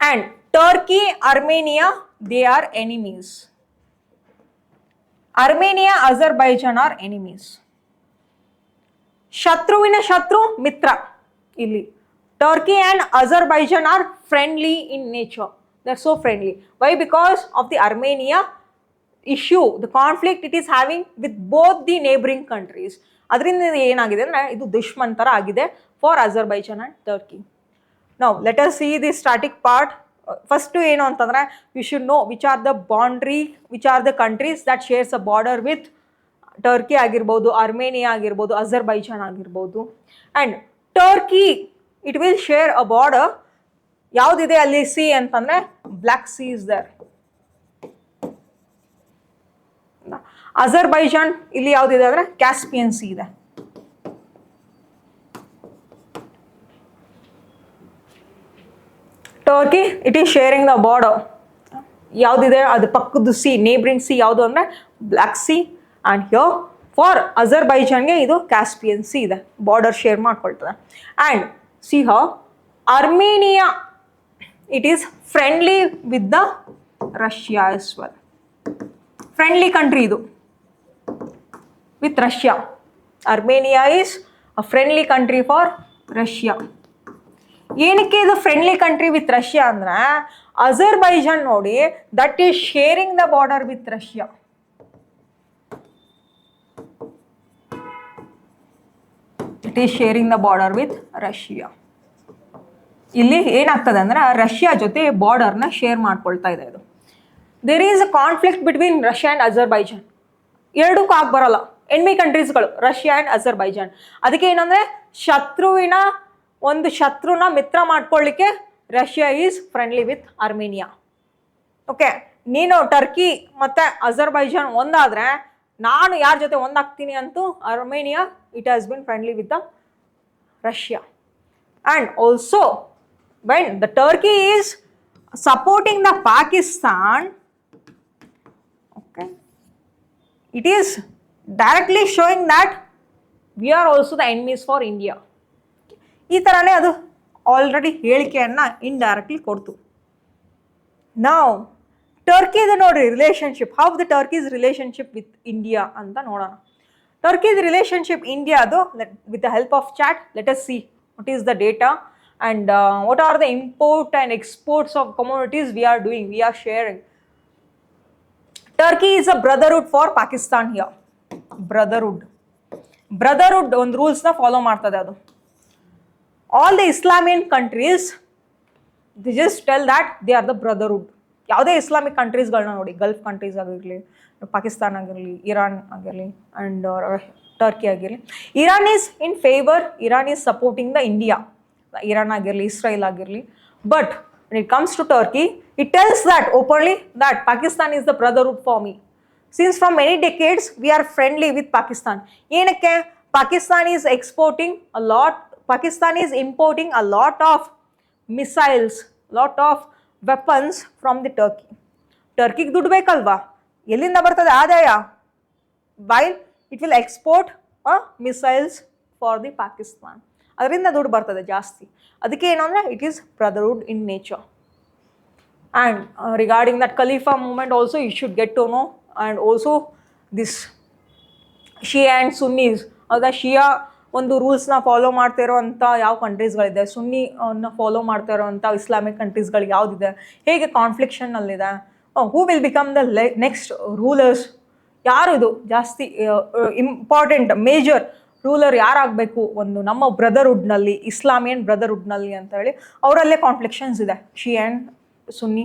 and Turkey, Armenia, they are enemies. Armenia, Azerbaijan are enemies. ಶತ್ರುವಿನ ಶತ್ರು ಮಿತ್ರ. ಇಲ್ಲಿ Turkey and Azerbaijan are friendly in nature. They are so friendly. Why? Because of the Armenia issue, the conflict it is having with both the neighboring countries. ಅದರಿಂದ ಏನಾಗಿದೆ ಅಂದರೆ ಇದು ದುಶ್ಮನ್ ಥರ ಆಗಿದೆ for Azerbaijan and Turkey. Now let us see the static part. First ಏನು ಅಂತಂದರೆ you should know which are the boundary, which are the countries that shares a border with Turkey ಆಗಿರ್ಬೋದು, Armenia ಆಗಿರ್ಬೋದು, ಅಜರ್ಬೈಜಾನ್ ಆಗಿರ್ಬೋದು. And Turkey it will share a border ಯಾವುದಿದೆ ಅಲ್ಲಿ sea ಅಂತಂದರೆ Black Sea is there. Azerbaijan ಇಲ್ಲಿ ಯಾವುದಿದೆ ಅಂದರೆ Caspian Sea ಇದೆ. Turkey it is sharing the border ಯಾವುದಿದೆ ಅದು ಪಕ್ಕದ ಸಿ, ನೇಬ್ರಿಂಗ್ ಸಿ ಯಾವುದು ಅಂದರೆ Black Sea. And here for ಅಜರ್ಬೈಜಾನ್ಗೆ ಇದು ಕ್ಯಾಸ್ಪಿಯನ್ ಸಿ ಇದೆ, ಬಾರ್ಡರ್ ಶೇರ್ ಮಾಡ್ಕೊಳ್ತದೆ. And see uh Armenia it is friendly with the Russia S well. Friendly country ಇದು with Russia. Armenia is a friendly country for Russia. ಏನಕ್ಕೆ ಇದು friendly country with Russia ಅಂದರೆ Azerbaijan ನೋಡಿ that is sharing the border with Russia. It is sharing the border with Russia. ಇಲ್ಲಿ ಏನಾಗ್ತದೆ ಅಂದರೆ Russia ಜೊತೆ ಬಾರ್ಡರ್ನ share ಮಾಡ್ಕೊಳ್ತಾ ಇದೆ ಇದು. There is a conflict between Russia and Azerbaijan. ಎರಡಕ್ಕೂ ಆಗಿ ಬರೋಲ್ಲ, ಎನ್ಮಿ ಕಂಟ್ರೀಸ್ಗಳು ರಷ್ಯಾ ಆ್ಯಂಡ್ ಅಜರ್ಬೈಜಾನ್. ಅದಕ್ಕೆ ಏನಂದರೆ ಶತ್ರುನ ಮಿತ್ರ ಮಾಡ್ಕೊಳ್ಳಿಕ್ಕೆ Russia is friendly with Armenia. Okay, ನೀನು ಟರ್ಕಿ ಮತ್ತು ಅಜರ್ಬೈಜಾನ್ ಒಂದಾದರೆ ನಾನು ಯಾರ ಜೊತೆ ಒಂದಾಗ್ತೀನಿ ಅಂತೂ Armenia it has been friendly with the Russia. And also when the Turkey is supporting the Pakistan, okay, it is directly showing that we are also the enemies for India. ಈ ಥರನೇ ಅದು ಆಲ್ರೆಡಿ ಹೇಳಿಕೆಯನ್ನು ಇಂಡೈರೆಕ್ಟ್ಲಿ ಕೊಡ್ತು. ನಾವು ಟರ್ಕಿದ ನೋಡ್ರಿ relationship, how the Turkey's relationship with India ಅಂತ ನೋಡೋಣ. ಟರ್ಕೀಸ್ ರಿಲೇಷನ್ಶಿಪ್ ಇಂಡಿಯಾದು with the help of chat let us see what is the data and what are the import and exports of commodities we are doing, we are sharing. Turkey is a brotherhood for Pakistan here. Brotherhood ಒಂದು ರೂಲ್ಸ್ನ follow ಮಾಡ್ತದೆ ಅದು. All the Islamic countries they just tell that they are the brotherhood. ಯಾವುದೇ Islamic ಕಂಟ್ರೀಸ್ಗಳನ್ನ ನೋಡಿ, Gulf countries ಆಗಿರಲಿ, ಪಾಕಿಸ್ತಾನ್ ಆಗಿರಲಿ, Iran ಆಗಿರಲಿ and Turkey ಆಗಿರಲಿ, Iran is in favour, Iran is supporting the India. Iran agirli, Israel agirli, but when it comes to Turkey, it tells that openly that Pakistan is the brotherhood for me. Since from many decades we are friendly with Pakistan. Enakke Pakistan is exporting a lot, Pakistan is importing a lot of missiles, lot of weapons from the Turkey. Turkey ದುಡ್ಡು ಬೇಕಲ್ವಾ, ಎಲ್ಲಿಂದ ಬರ್ತದೆ ಆದಾಯ? While it will export missiles for the Pakistan. ಅದರಿಂದ ದುಡ್ಡು ಬರ್ತದೆ ಜಾಸ್ತಿ. ಅದಕ್ಕೆ ಏನು ಅಂದರೆ it is brotherhood in nature. And regarding that Khalifa movement also you should get to know. And also this Shia and Sunnis, ಹೌದಾ, ಶಿಯಾ ಒಂದು ರೂಲ್ಸ್ನ ಫಾಲೋ ಮಾಡ್ತಾ ಇರೋವಂಥ ಯಾವ ಕಂಟ್ರೀಸ್ಗಳಿದೆ, ಸುನ್ನಿನ ಫಾಲೋ ಮಾಡ್ತಾ ಇರೋವಂಥ ಇಸ್ಲಾಮಿಕ್ ಕಂಟ್ರೀಸ್ಗಳು ಯಾವುದಿದೆ, ಹೇಗೆ ಕಾನ್ಫ್ಲಿಕ್ಷನ್ನಲ್ಲಿದೆ, who will become the next rulers, ಯಾರು ಇದು ಜಾಸ್ತಿ ಇಂಪಾರ್ಟೆಂಟ್ ಮೇಜರ್ ರೂಲರ್ ಯಾರಾಗಬೇಕು ಒಂದು ನಮ್ಮ ಬ್ರದರ್ಹುಡ್ನಲ್ಲಿ, ಇಸ್ಲಾಮಿಯನ್ ಬ್ರದರ್ಹುಡ್ನಲ್ಲಿ ಅಂತ ಹೇಳಿ ಅವರಲ್ಲೇ ಕಾನ್ಫ್ಲಿಕ್ಷನ್ಸ್ ಇದೆ ಶಿಯಾ ಆ್ಯಂಡ್ ಸುನ್ನಿ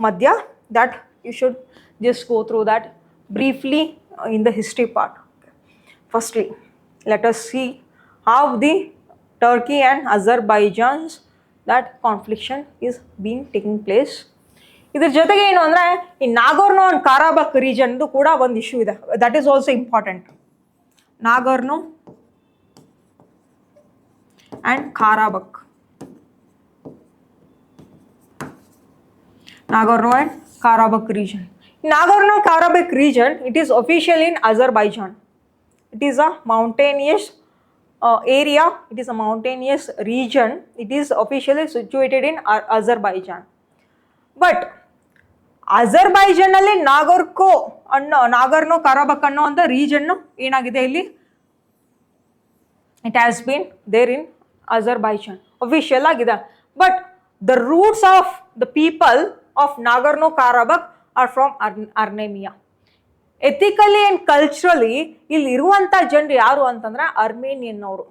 ಮಧ್ಯ. That you should just go through that briefly in the history part. Firstly let us see how the Turkey and Azerbaijan's that confliction is being taking place. ಇದ್ರ ಜೊತೆಗೆ ಏನು ಅಂದರೆ ಈ ನಾಗೋರ್ನೋ ಆ್ಯಂಡ್ ಕಾರಾಬಕ್ ರೀಜನ್ದು ಕೂಡ ಒಂದು ಇಶ್ಯೂ ಇದೆ, that is also important. Nagorno and Karabakh. Nagorno and Karabakh region. Nagorno-Karabakh region, it is officially in Azerbaijan. It is a mountainous area. It is a mountainous region. It is officially situated in Azerbaijan. But ಅಜರ್ಬೈಜಾನಲ್ಲಿ Nagorno Karabakh ಅನ್ನೋ ಅಂತ ರೀಜನ್ನು ಏನಾಗಿದೆ ಇಲ್ಲಿ, it has been there in Azerbaijan, official ಆಗಿದೆ. But The roots of the people of Nagorno-Karabakh are from Armenia. Ethically and culturally ಇಲ್ಲಿ ಇರುವಂಥ ಜನರು ಯಾರು ಅಂತಂದ್ರೆ ಅರ್ಮೇನಿಯನ್ ಅವರು.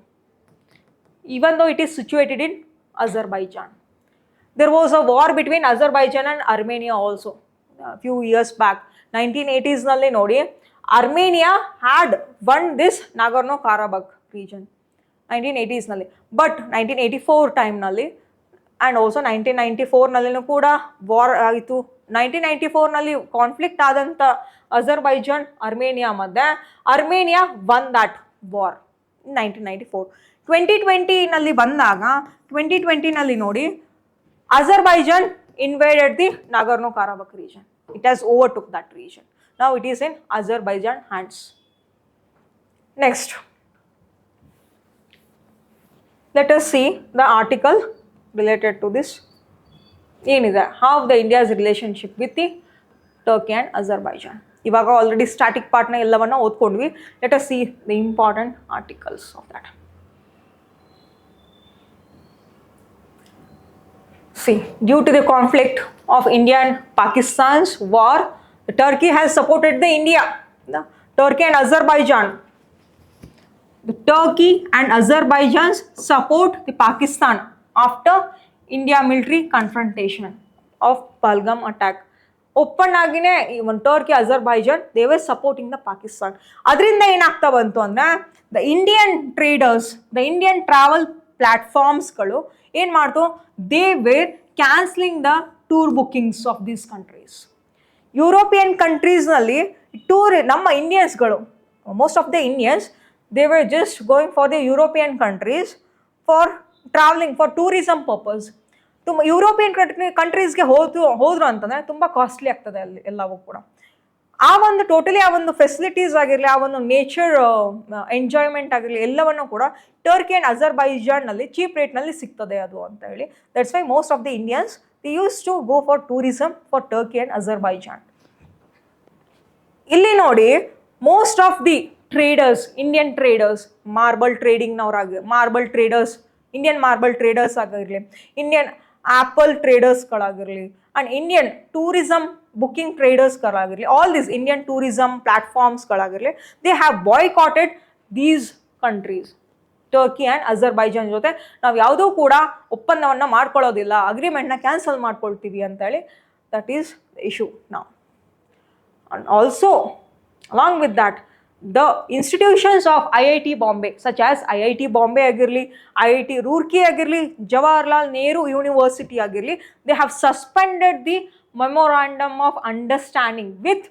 Even though it is situated in Azerbaijan. There was a war between Azerbaijan and Armenia also a few years back. 1980s ನಲ್ಲಿ ನೋಡಿ Armenia had won this Nagorno-Karabakh region 1980s ನಲ್ಲಿ. But 1984 ಟೈಮ್ನಲ್ಲಿ ಆ್ಯಂಡ್ ಆಲ್ಸೋ 1994 ನಲ್ಲಿನೂ ಕೂಡ war ಆಯಿತು. 1994 ನಲ್ಲಿ conflict ಆದಂಥ Azerbaijan Armenia ಮಧ್ಯೆ Armenia one that war 1994. 2020 ನಲ್ಲಿ ಬಂದಾಗ 2020 ನಲ್ಲಿ ನೋಡಿ Azerbaijan invaded the Nagorno-Karabakh region. It has overtook that region. Now it is in Azerbaijan hands. Next, let us see the article related to this. ಏನಿದೆ how the India's relationship with the Turkey and Azerbaijan. ಇವಾಗ ಆಲ್ರೆಡಿ static ಪಾರ್ಟ್ನ ಎಲ್ಲವನ್ನ ಓದ್ಕೊಂಡ್ವಿ. Let us see the important articles of that. See, due to the conflict of India and Pakistan's war, the Turkey has supported the India, the Turkey and Azerbaijan. The Turkey and Azerbaijan support the Pakistan after India military confrontation of Pahalgam attack. Open ಆಗಿನೇ even Turkey Azerbaijan they were supporting the Pakistan. ಅದರಿಂದ ಏನಾಗ್ತಾ ಬಂತು ಅಂದರೆ the Indian traders, the Indian travel ಪ್ಲಾಟ್ಫಾರ್ಮ್ಸ್ಗಳು ಏನು ಮಾಡ್ತು, they were cancelling the tour bookings of these countries. European ಕಂಟ್ರೀಸ್ನಲ್ಲಿ tour ನಮ್ಮ ಇಂಡಿಯನ್ಸ್ಗಳು, most of the Indians they were just going for the European countries for travelling for tourism purpose. European ಕಂಟ್ರೀಸ್ಗೆ ಹೋದ್ರು ಅಂತಂದರೆ ತುಂಬ ಕಾಸ್ಟ್ಲಿ ಆಗ್ತದೆ ಅಲ್ಲಿ ಎಲ್ಲವೂ ಕೂಡ. ಆ ಒಂದು ಟೋಟಲಿ ಆ ಒಂದು ಫೆಸಿಲಿಟೀಸ್ ಆಗಿರಲಿ, ಆ ಒಂದು ನೇಚರ್ ಎಂಜಾಯ್ಮೆಂಟ್ ಆಗಿರಲಿ, ಎಲ್ಲವನ್ನು ಕೂಡ ಟರ್ಕಿ ಆ್ಯಂಡ್ ಅಜರ್ಬೈಜಾನ್ನಲ್ಲಿ ಚೀಪ್ ರೇಟ್ನಲ್ಲಿ ಸಿಗ್ತದೆ ಅದು ಅಂತ ಹೇಳಿ. That's why most of the Indians they use to go for tourism for Turkey and Azerbaijan. ಇಲ್ಲಿ ನೋಡಿ most of the traders, Indian traders, marble traders, Indian marble traders ಆಗಿರಲಿ, ಇಂಡಿಯನ್ ಆ್ಯಪಲ್ ಟ್ರೇಡರ್ಸ್ಗಳಾಗಿರಲಿ, ಆ್ಯಂಡ್ ಇಂಡಿಯನ್ ಟೂರಿಸಮ್ ಬುಕ್ಕಿಂಗ್ ಟ್ರೇಡರ್ಸ್ಗಳಾಗಿರಲಿ, all these Indian tourism ಪ್ಲಾಟ್ಫಾರ್ಮ್ಸ್ಗಳಾಗಿರಲಿ, they have boycotted these countries. Turkey and Azerbaijan ಜೊತೆ ನಾವು ಯಾವುದೂ ಕೂಡ ಒಪ್ಪಂದವನ್ನು ಮಾಡ್ಕೊಳ್ಳೋದಿಲ್ಲ, ಅಗ್ರಿಮೆಂಟ್ನ ಕ್ಯಾನ್ಸಲ್ ಮಾಡ್ಕೊಳ್ತೀವಿ ಅಂತೇಳಿ. ದಟ್ ಈಸ್ ದ ಇಶ್ಯೂ ನಾವು. And also along with that, the institutions of IIT Bombay, such as IIT Bombay agirli, IIT Roorkee agirli, Jawaharlal Nehru University agirli, they have suspended the memorandum of understanding with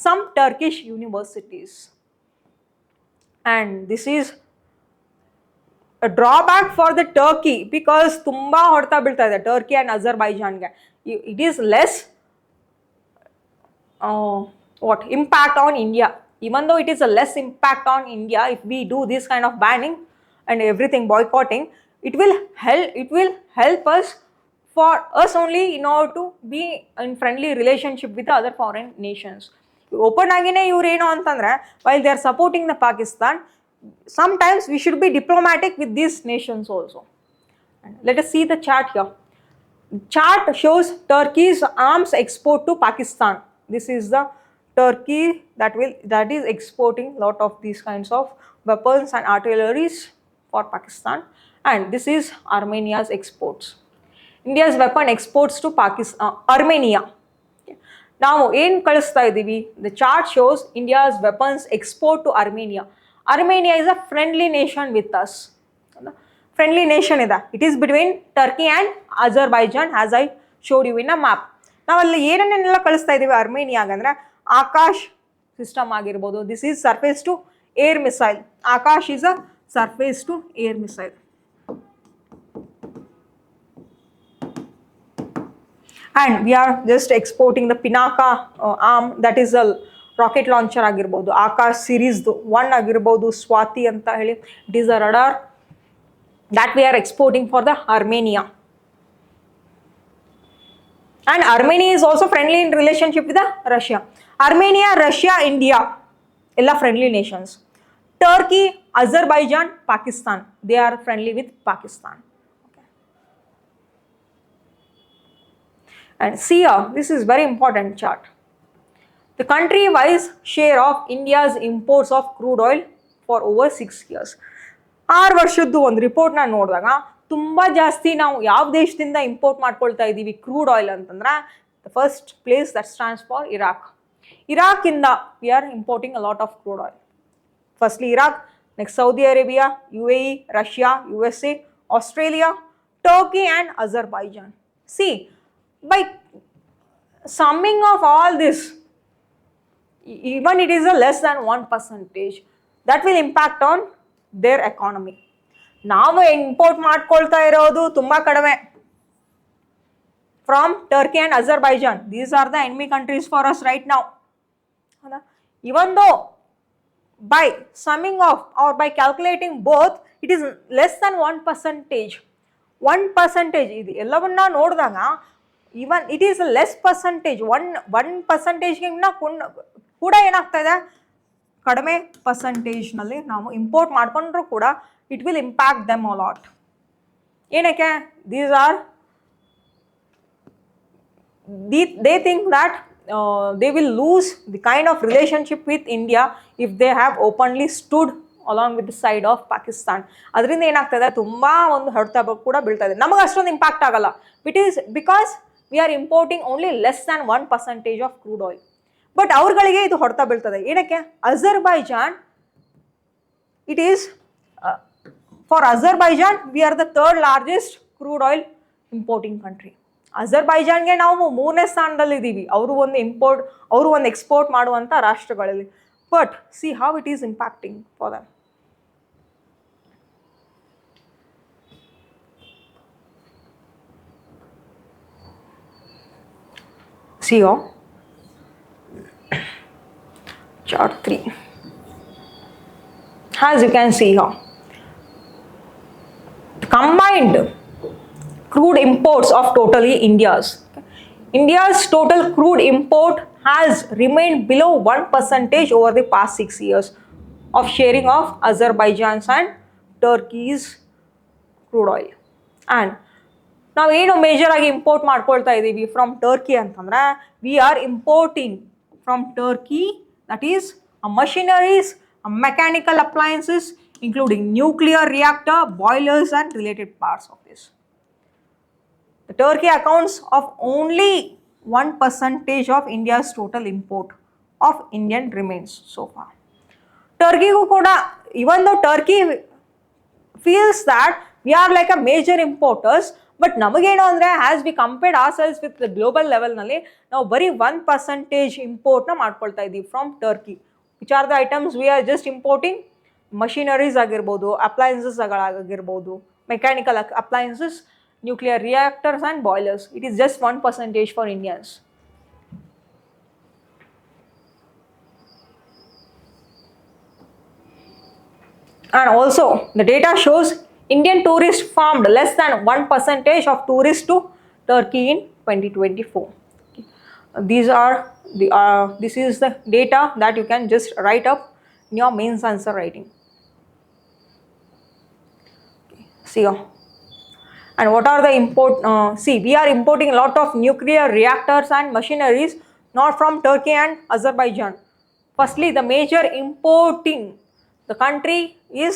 some Turkish universities. And this is a drawback for the Turkey because tumba horta bilta ide Turkey and Azerbaijan ge. It is less impact on India. Even though it is a less impact on India, if we do this kind of banning and everything boycotting, it will help us for us only in order to be in friendly relationship with the other foreign nations. Open agine iವರು ಏನು ಅಂತಂದ್ರೆ while they are supporting the Pakistan, sometimes we should be diplomatic with these nations also. Let us see the chart here. Chart shows Turkey's arms export to Pakistan. This is the Turkey that is exporting lot of these kinds of weapons and artilleries for Pakistan, and this is Armenia's exports. India's weapon exports to Armenia. Now ಏನು ಕಳಿಸ್ತಾ ಇದ್ದೀವಿ, the chart shows India's weapons export to Armenia. Armenia is a friendly nation with us. Friendly nation ಇದೆ. It is between Turkey and Azerbaijan as I showed you in a map. ನಾವು ಅಲ್ಲಿ ಏನನ್ನೆಲ್ಲ ಕಳಿಸ್ತಾ ಇದ್ದೀವಿ ಅರ್ಮೇನಿಯಾಗಂದ್ರೆ ಆಕಾಶ್ ಸಿಸ್ಟಮ್ ಆಗಿರ್ಬೋದು. This is surface to air missile. Akash is a surface to air missile. And we are just exporting the Pinaka arm, that is a rocket launcher ಆಗಿರ್ಬೋದು. ಆಕಾಶ್ ಸಿರೀಸ್ದು 1 ಆಗಿರ್ಬೋದು, ಸ್ವಾತಿ ಅಂತ ಹೇಳಿ. It is a radar that we are exporting for the Armenia. And Armenia is also friendly in relationship with the Russia. Armenia, Russia, India, all friendly nations. Turkey, Azerbaijan, Pakistan, they are friendly with Pakistan. Okay. And see here, this is very important chart. The country-wise share of India's imports of crude oil for over 6 years. 6 ವರ್ಷದ್ದು ಒಂದು ರಿಪೋರ್ಟ್ನ ನೋಡಿದಾಗ ತುಂಬ ಜಾಸ್ತಿ ನಾವು ಯಾವ ದೇಶದಿಂದ import ಮಾಡ್ಕೊಳ್ತಾ ಇದ್ದೀವಿ ಕ್ರೂಡ್ ಆಯಿಲ್ ಅಂತಂದ್ರೆ the first place that stands for Iraq. ಇರಾಕಿಂದ we are importing a lot of crude oil. Firstly Iraq, next Saudi Arabia, UAE, Russia, USA, Australia, Turkey and Azerbaijan. See, by summing of all this, even it is a less than 1%, that will impact on their economy. ನಾವು import ಮಾಡ್ಕೊಳ್ತಾ ಇರೋದು ತುಂಬಾ ಕಡಿಮೆ from Turkey and Azerbaijan. These are the enemy countries for us right now. Even though by summing off or by calculating both, it is less than 1%. 1% ಇದು ಎಲ್ಲವನ್ನ ನೋಡಿದಾಗ even it is a less percentage. 1% ಕೂಡ ಏನಾಗ್ತಾ ಇದೆ, ಕಡಿಮೆ ಪರ್ಸೆಂಟೇಜ್ನಲ್ಲಿ ನಾವು import ಮಾಡ್ಕೊಂಡ್ರೂ ಕೂಡ it will impact them a lot. ಏನಕ್ಕೆ? These are they think that they will lose the kind of relationship with India if they have openly stood along with the side of Pakistan. ಅದರಿಂದ ಏನಾಗ್ತದೆ, ತುಂಬ ಒಂದು ಹೊಡೆತ ಕೂಡ ಬೀಳ್ತಾ ಇದೆ. ನಮಗೆ ಅಷ್ಟೊಂದು ಇಂಪ್ಯಾಕ್ಟ್ ಆಗಲ್ಲ. It is because we are importing only less than 1% of crude oil. But ಅವ್ರುಗಳಿಗೆ ಇದು ಹೊಡೆತ ಬೀಳ್ತದೆ. ಏನಕ್ಕೆ? Azerbaijan, it is for Azerbaijan we are the 3rd largest crude oil importing country. ಅಜರ್ಬೈಜಾನ್ಗೆ ನಾವು 3ನೇ ಸ್ಥಾನದಲ್ಲಿದ್ದೀವಿ, ಅವರು ಒಂದು ಎಕ್ಸ್ಪೋರ್ಟ್ ಮಾಡುವಂಥ ರಾಷ್ಟ್ರಗಳಲ್ಲಿ. But see how it is impacting for them. See here, chart 3. As you can see here, the combined crude imports of totally India's total crude import has remained below 1% over the past 6 years of sharing of Azerbaijan's and Turkey's crude oil. And ನಾವು ಏನು major ಆಗಿ import ಮಾಡ್ಕೊಳ್ತಾ ಇದ್ದೀವಿ from Turkey ಅಂತಂದ್ರೆ, V are importing from Turkey that is machineries, mechanical appliances including nuclear reactor, boilers and related parts of this. The Turkey accounts of only 1% of India's total import of Indian remains so far. Turkey ko kuda, even though Turkey feels that we are like a major importers, but namageno andre as we compared ourselves with the global level nalli now bari 1% import na ಮಾಡ್ಕೊಳ್ತಾ ಇದೀವಿ from Turkey. Which are the items we are just importing? Machineries ಆಗಿರಬಹುದು, appliances ಆಗಿರಬಹುದು, mechanical appliances, nuclear reactors and boilers. It is just 1% for Indians. And also the data shows Indian tourists farmed less than 1% of tourists to Turkey in 2024. These are the this is the data that you can just write up in your mains answer writing. See here. And what are the import? See, we are importing a lot of nuclear reactors and machineries, not from Turkey and Azerbaijan. Firstly, the major importing the country is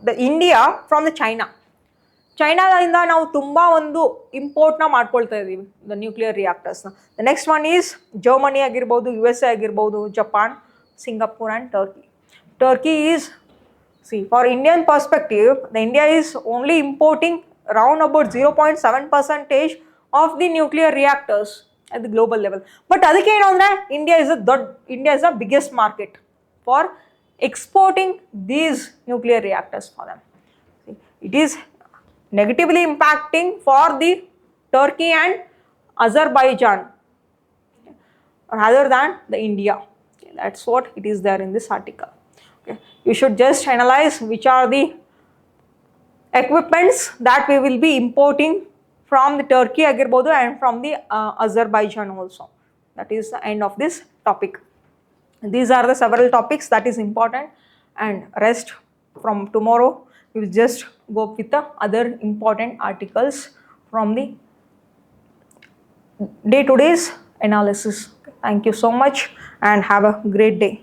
the India from the China. ಚೈನಾದಿಂದ ನಾವು ತುಂಬ ಒಂದು ಇಂಪೋರ್ಟ್ನ ಮಾಡ್ಕೊಳ್ತಾ ಇದ್ದೀವಿ the nuclear ರಿಯಾಕ್ಟರ್ಸ್ನ. The next one is Germany ಆಗಿರ್ಬೋದು, USA ಆಗಿರ್ಬೋದು, Japan, Singapore and Turkey. Turkey is, see, for Indian perspective, the India is only importing around about 0.7% of the nuclear reactors at the global level. But ಅದಕ್ಕೆ ಏನು ಅಂದರೆ India is the biggest market for exporting these nuclear reactors for them. It is negatively impacting for the Turkey and Azerbaijan rather than the India. That's what it is there in this article. You should just analyze which are the equipments that we will be importing from the Turkey agirbodu and from the Azerbaijan also. That is the end of this topic. These are the several topics that is important, and rest from tomorrow we will just go with the other important articles from the day to day's analysis. Thank you so much and have a great day.